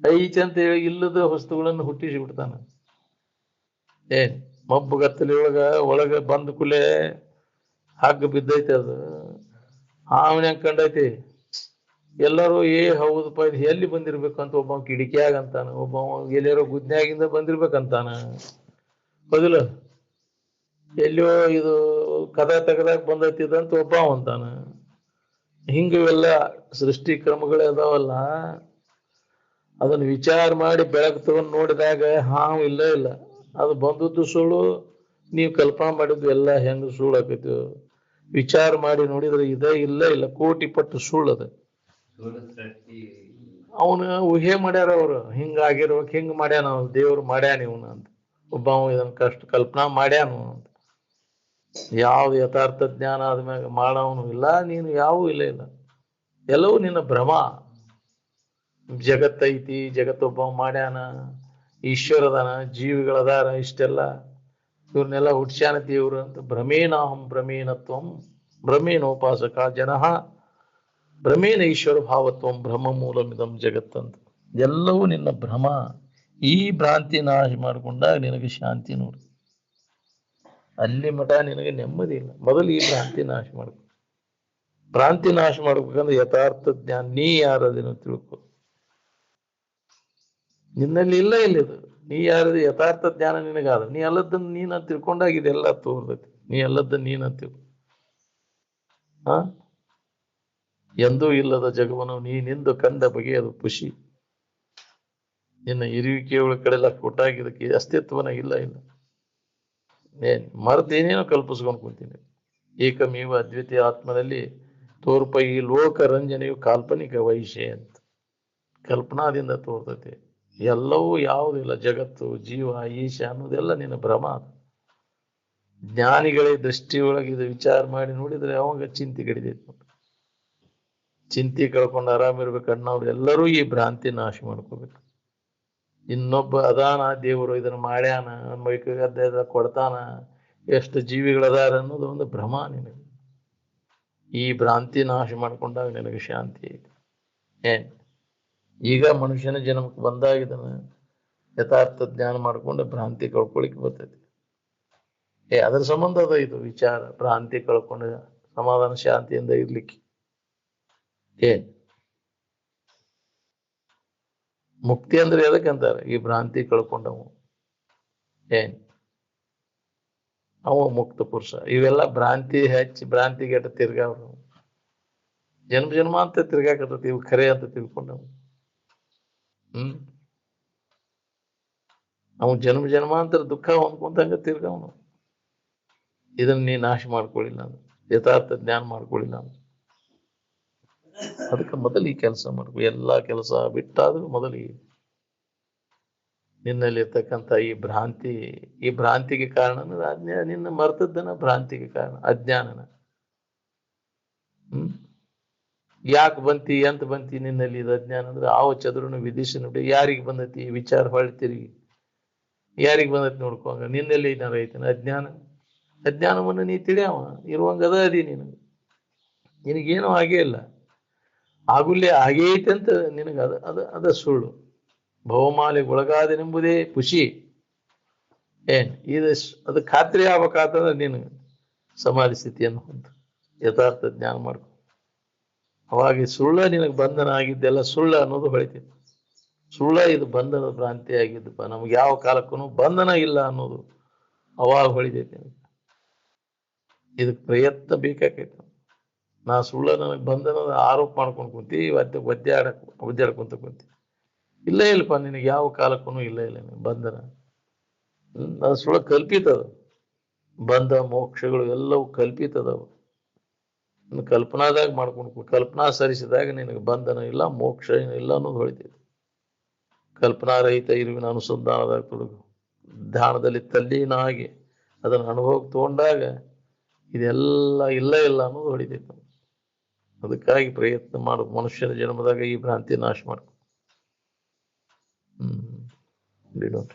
ಐತಿ ಅಂತ ಹೇಳಿ ಇಲ್ಲದ ವಸ್ತುಗಳನ್ನು ಹುಟ್ಟಿಸಿ ಬಿಡ್ತಾನ. ಮಬ್ಬುಗತ್ತಲಿ ಒಳಗ ಬಂದ ಕೂಲೆ ಹಗ್ಗ ಬಿದ್ದೈತಿ. ಅದು ಹಾವನ್ಯಾಗ ಕಂಡೈತಿ. ಎಲ್ಲರೂ ಹೌದಪ್ಪ ಇದು ಎಲ್ಲಿ ಬಂದಿರ್ಬೇಕಂತ ಒಬ್ಬ ಕಿಡಿಕಿಯಾಗ ಅಂತಾನ, ಒಬ್ಬ ಎಲ್ಲಾರೋ ಗುದ್ನ್ಯಾಗಿಂದ ಬಂದಿರ್ಬೇಕಂತಾನ. ಹೌದಿಲ್ಲ? ಎಲ್ಲಿಯೋ ಇದು ಕದ ತೆಗದಾಗ ಬಂದೈತಿದಂತ ಒಬ್ಬ ಅಂತಾನ. ಹಿಂಗವೆಲ್ಲ ಸೃಷ್ಟಿ ಕ್ರಮಗಳೇ ಅದಾವಲ್ಲ, ಅದನ್ನ ವಿಚಾರ ಮಾಡಿ ಬೆಳಕು ತಗೊಂಡು ನೋಡಿದಾಗ ಹಾವು ಇಲ್ಲ. ಅದು ಬಂದದ್ದು ಸುಳ್ಳು, ನೀವು ಕಲ್ಪನಾ ಮಾಡಿದ್ದು ಎಲ್ಲ ಹೆಂಗ ಸುಳ್ಳು ಆಕೈತಿ. ವಿಚಾರ ಮಾಡಿ ನೋಡಿದ್ರೆ ಇದೇ ಇಲ್ಲ ಕೋಟಿ ಪಟ್ಟು ಸುಳ್ಳದ. ಅವನು ಊಹೆ ಮಾಡ್ಯಾರ ಅವ್ರು, ಹಿಂಗಾಗಿರ್ಬೇಕು, ಹಿಂಗ್ ಮಾಡ್ಯಾನ ದೇವ್ರು ಮಾಡ್ಯಾನ ಇವನು ಅಂತ. ಒಬ್ಬ ಇದನ್ನ ಕಷ್ಟ ಕಲ್ಪನಾ ಮಾಡ್ಯಾನು ಅಂತ. ಯಾವ ಯಥಾರ್ಥ ಜ್ಞಾನ ಆದ್ಮ್ಯಾಗ ಮಾಡವನು ಇಲ್ಲ, ನೀನು ಯಾವೂ ಇಲ್ಲ. ಎಲ್ಲವೂ ನಿನ್ನ ಭ್ರಮ. ಜಗತ್ತೈತಿ, ಜಗತ್ತೊಬ್ಬ ಮಾಡ್ಯಾನ, ಈಶ್ವರದಾನ, ಜೀವಿಗಳದಾರ, ಇಷ್ಟೆಲ್ಲ ಇವ್ರನ್ನೆಲ್ಲ ಹುಟ್ಸ್ಯಾನ ದೇವ್ರು ಅಂತ. ಭ್ರಮೇನಾಹಂ ಭ್ರಮೇನತ್ವಂ ಭ್ರಮೇನೋಪಾಸಕ ಜನಃ ಭ್ರಮೇನ ಈಶ್ವರ ಭಾವತ್ವಂ ಬ್ರಹ್ಮ ಮೂಲಮಿದಂ ಜಗತ್ತಂತ. ಎಲ್ಲವೂ ನಿನ್ನ ಭ್ರಮ. ಈ ಭ್ರಾಂತಿ ನಾಶ ಮಾಡಿಕೊಂಡಾಗ ನಿನಗೆ ಶಾಂತಿ ನೋಡಿ. ಅಲ್ಲಿ ಮಠ ನಿನಗೆ ನೆಮ್ಮದಿ ಇಲ್ಲ. ಮೊದಲು ಈ ಭ್ರಾಂತಿ ನಾಶ ಮಾಡ್ಕೊ. ಭ್ರಾಂತಿ ನಾಶ ಮಾಡ್ಬೇಕಂದ್ರೆ ಯಥಾರ್ಥ ಜ್ಞಾನ, ನೀ ಯಾರದೇನೋ ತಿಳ್ಕೊ. ನಿನ್ನಲ್ಲಿ ಇದು. ನೀ ಯಾರದು ಯಥಾರ್ಥ ಜ್ಞಾನ ನಿನಗಾದ. ನೀ ಎಲ್ಲದನ್ನು ನೀನ ತಿಳ್ಕೊಂಡಾಗ ಇದೆಲ್ಲ ತೋರ್ತೈತಿ. ನೀ ಎಲ್ಲದನ್ನು ನೀನ ತಿಳ್ಕೊ. ಎಂದೂ ಇಲ್ಲದ ಜಗವನ್ನು ನೀನಿಂದು ಕಂಡ ಬಗೆಯದು ಖುಷಿ. ನಿನ್ನ ಇರುವಿಕೆಯೊಳ ಕಡೆಲ್ಲ ಕೊಟ್ಟಾಗಿ ಇದಕ್ಕೆ ಅಸ್ತಿತ್ವನ ಇಲ್ಲ. ಮರದೇನೇನೋ ಕಲ್ಪಿಸ್ಕೊಂಡು ಕುಂತೀನಿ. ಏಕಮೇವ ಅದ್ವಿತೀಯ ಆತ್ಮನಲ್ಲಿ ತೋರ್ಪ ಈ ಲೋಕ ರಂಜನೆಯು ಕಾಲ್ಪನಿಕ ವೈಷಯ ಅಂತ. ಕಲ್ಪನಾದಿಂದ ತೋರ್ತೈತಿ. ಎಲ್ಲವೂ ಯಾವುದಿಲ್ಲ, ಜಗತ್ತು, ಜೀವ, ಈಶ ಅನ್ನೋದೆಲ್ಲ ನಿನ್ನ ಭ್ರಮ. ಜ್ಞಾನಿಗಳೇ ದೃಷ್ಟಿಯೊಳಗೆ ಇದು ವಿಚಾರ ಮಾಡಿ ನೋಡಿದ್ರೆ ಅವಾಗ ಚಿಂತೆ ಕಡಿದೈತಿ. ಚಿಂತೆ ಕಳ್ಕೊಂಡು ಆರಾಮಿರ್ಬೇಕು ಅನ್ನೋರು ಎಲ್ಲರೂ ಈ ಭ್ರಾಂತಿ ನಾಶ ಮಾಡ್ಕೋಬೇಕು. ಇನ್ನೊಬ್ಬ ಅದಾನ ದೇವರು ಇದನ್ನ ಮಾಡ್ಯಾನ, ಮೈಕೈಗದ್ದ ಕೊಡ್ತಾನ, ಎಷ್ಟು ಜೀವಿಗಳದಾರ ಅನ್ನೋದು ಒಂದು ಭ್ರಮ ನಿನಗೆ. ಈ ಭ್ರಾಂತಿ ನಾಶ ಮಾಡ್ಕೊಂಡಾಗ ನಿನಗೆ ಶಾಂತಿ ಐತಿ. ಈಗ ಮನುಷ್ಯನ ಜನ್ಮಕ್ಕೆ ಬಂದಾಗ ಇದನ್ನ ಯಥಾರ್ಥ ಜ್ಞಾನ ಮಾಡ್ಕೊಂಡು ಭ್ರಾಂತಿ ಕಳ್ಕೊಳಿಕ್ ಬರ್ತೈತಿ. ಅದರ ಸಂಬಂಧ ಅದ ಇದು ವಿಚಾರ. ಭ್ರಾಂತಿ ಕಳ್ಕೊಂಡು ಸಮಾಧಾನ ಶಾಂತಿಯಿಂದ ಇರ್ಲಿಕ್ಕೆ ಮುಕ್ತಿ ಅಂದ್ರೆ ಎದಕ್ಕಂತಾರೆ? ಈ ಭ್ರಾಂತಿ ಕಳ್ಕೊಂಡವು ಅವ ಮುಕ್ತ ಪುರುಷ. ಇವೆಲ್ಲ ಭ್ರಾಂತಿ ಹಚ್ಚಿ ಭ್ರಾಂತಿಗೆಟ ತಿರ್ಗಾವ್ರು ಜನ್ಮ ಜನ್ಮ ಅಂತ ತಿರ್ಗಾಕತ್ತತಿ. ಇವು ಖರೆ ಅಂತ ತಿಳ್ಕೊಂಡವು. ಅವನು ಜನ್ಮ ಜನ್ಮಾಂತರ ದುಃಖ ಹೊಂದ್ಕೊಂಡಂಗ ತಿರ್ಗವನು. ಇದನ್ನ ನೀ ನಾಶ ಮಾಡ್ಕೊಳ್ಳಿಲ್ಲ ನಾನು, ಯಥಾರ್ಥ ಜ್ಞಾನ ಮಾಡ್ಕೊಳ್ಳಿಲ್ಲ ನಾನು. ಅದಕ್ಕೆ ಮೊದಲು ಈ ಕೆಲಸ ಮಾಡ್ಕೊ. ಎಲ್ಲಾ ಕೆಲಸ ಬಿಟ್ಟಾದ್ರೂ ಮೊದಲಿಗೆ ನಿನ್ನಲ್ಲಿ ಇರ್ತಕ್ಕಂಥ ಈ ಭ್ರಾಂತಿಗೆ ಕಾರಣ ನಿನ್ನ ಮರ್ತದ್ದನ ಭ್ರಾಂತಿಗೆ ಕಾರಣ ಅಜ್ಞಾನನ. ಯಾಕೆ ಬಂತಿ ಎಂತ ಬಂತಿ ನಿನ್ನಲ್ಲಿ ಇದು ಅಜ್ಞಾನ ಅಂದ್ರೆ ಆವ ಚದುರನು ವಿಧಿಸಿ ನೋಡಿ ಯಾರಿಗೆ ಬಂದತಿ ವಿಚಾರ ಹೊಳ್ಳಿ ತಿರುಗಿ ಯಾರಿಗೆ ಬಂದತಿ ನೋಡ್ಕೋಂಗ. ನಿನ್ನಲ್ಲಿ ಏನಾರ ಐತನ ಅಜ್ಞಾನವನ್ನು ನೀ ತಿಳಿಯವ ಇರುವಂಗ ಅದಿ ನಿನಗೇನೋ ಹಾಗೇ ಇಲ್ಲ. ಆಗುಲ್ಲೇ ಹಾಗೇ ಐತೆ ಅಂತ ನಿನಗ ಅದ ಸುಳ್ಳು. ಬಹುಮಾಲಿಗೆ ಒಳಗಾದನೆಂಬುದೇ ಖುಷಿ. ಅದು ಖಾತ್ರಿ ಆಗ್ಬೇಕಾದ್ರೆ ನೀನು ಸಮಾಧಿ ಸ್ಥಿತಿಯನ್ನು ಹೊಂದು ಯಥಾರ್ಥ ಜ್ಞಾನ ಮಾಡ್ಕೊ. ಅವಾಗ ಸುಳ್ಳ ನಿನಗೆ ಬಂಧನ ಆಗಿದ್ದೆಲ್ಲ ಸುಳ್ಳ ಅನ್ನೋದು ಹೊಳಿತೈತಿ. ಸುಳ್ಳ ಇದು ಬಂಧನದ ಭ್ರಾಂತಿ ಆಗಿದ್ದಪ್ಪ. ನಮ್ಗೆ ಯಾವ ಕಾಲಕ್ಕೂ ಬಂಧನ ಇಲ್ಲ ಅನ್ನೋದು ಅವಾಗ ಹೊಳಿತೈತಿ. ಇದಕ್ಕೆ ಪ್ರಯತ್ನ ಬೇಕಾಕೈತಿ. ನಾ ಸುಳ್ಳ ನನಗೆ ಬಂಧನದ ಆರೋಪ ಮಾಡ್ಕೊಂಡು ಕುಂತಿ ಒದ್ದಾಡ್ಕೊಂತ ಕುಂತಿ. ಇಲ್ಲ ಇಲ್ಲಪ್ಪ, ನಿನಗೆ ಯಾವ ಕಾಲಕ್ಕೂ ಇಲ್ಲ ಬಂಧನ. ಅದು ಸುಳ್ಳ ಕಲ್ಪಿತದ. ಬಂಧ ಮೋಕ್ಷಗಳು ಎಲ್ಲವೂ ಕಲ್ಪಿತದವು. ಕಲ್ಪನಾದಾಗ ಮಾಡ್ಕೊಂಡು ಕಲ್ಪನಾ ಸರಿಸಿದಾಗ ನಿನಗೆ ಬಂಧನ ಇಲ್ಲ, ಮೋಕ್ಷ ಇಲ್ಲ ಅನ್ನೋದು ಹೊಳಿತೈತಿ. ಕಲ್ಪನಾರಹಿತ ಇರುವಿನ ಅನುಸಂಧಾನದಾಗ ತೊಡಗು. ಧ್ಯಾನದಲ್ಲಿ ತಲ್ಲೀನಾಗಿ ಅದನ್ನು ಅನುಭವಕ್ಕೆ ತಗೊಂಡಾಗ ಇದೆಲ್ಲ ಇಲ್ಲ ಅನ್ನೋದು ಹೊಳಿತೈತಿ. ಅದಕ್ಕಾಗಿ ಪ್ರಯತ್ನ ಮಾಡು. ಮನುಷ್ಯನ ಜನ್ಮದಾಗ ಈ ಭ್ರಾಂತಿ ನಾಶ ಮಾಡ್ಕೊ. ಬಿಡೋಣ.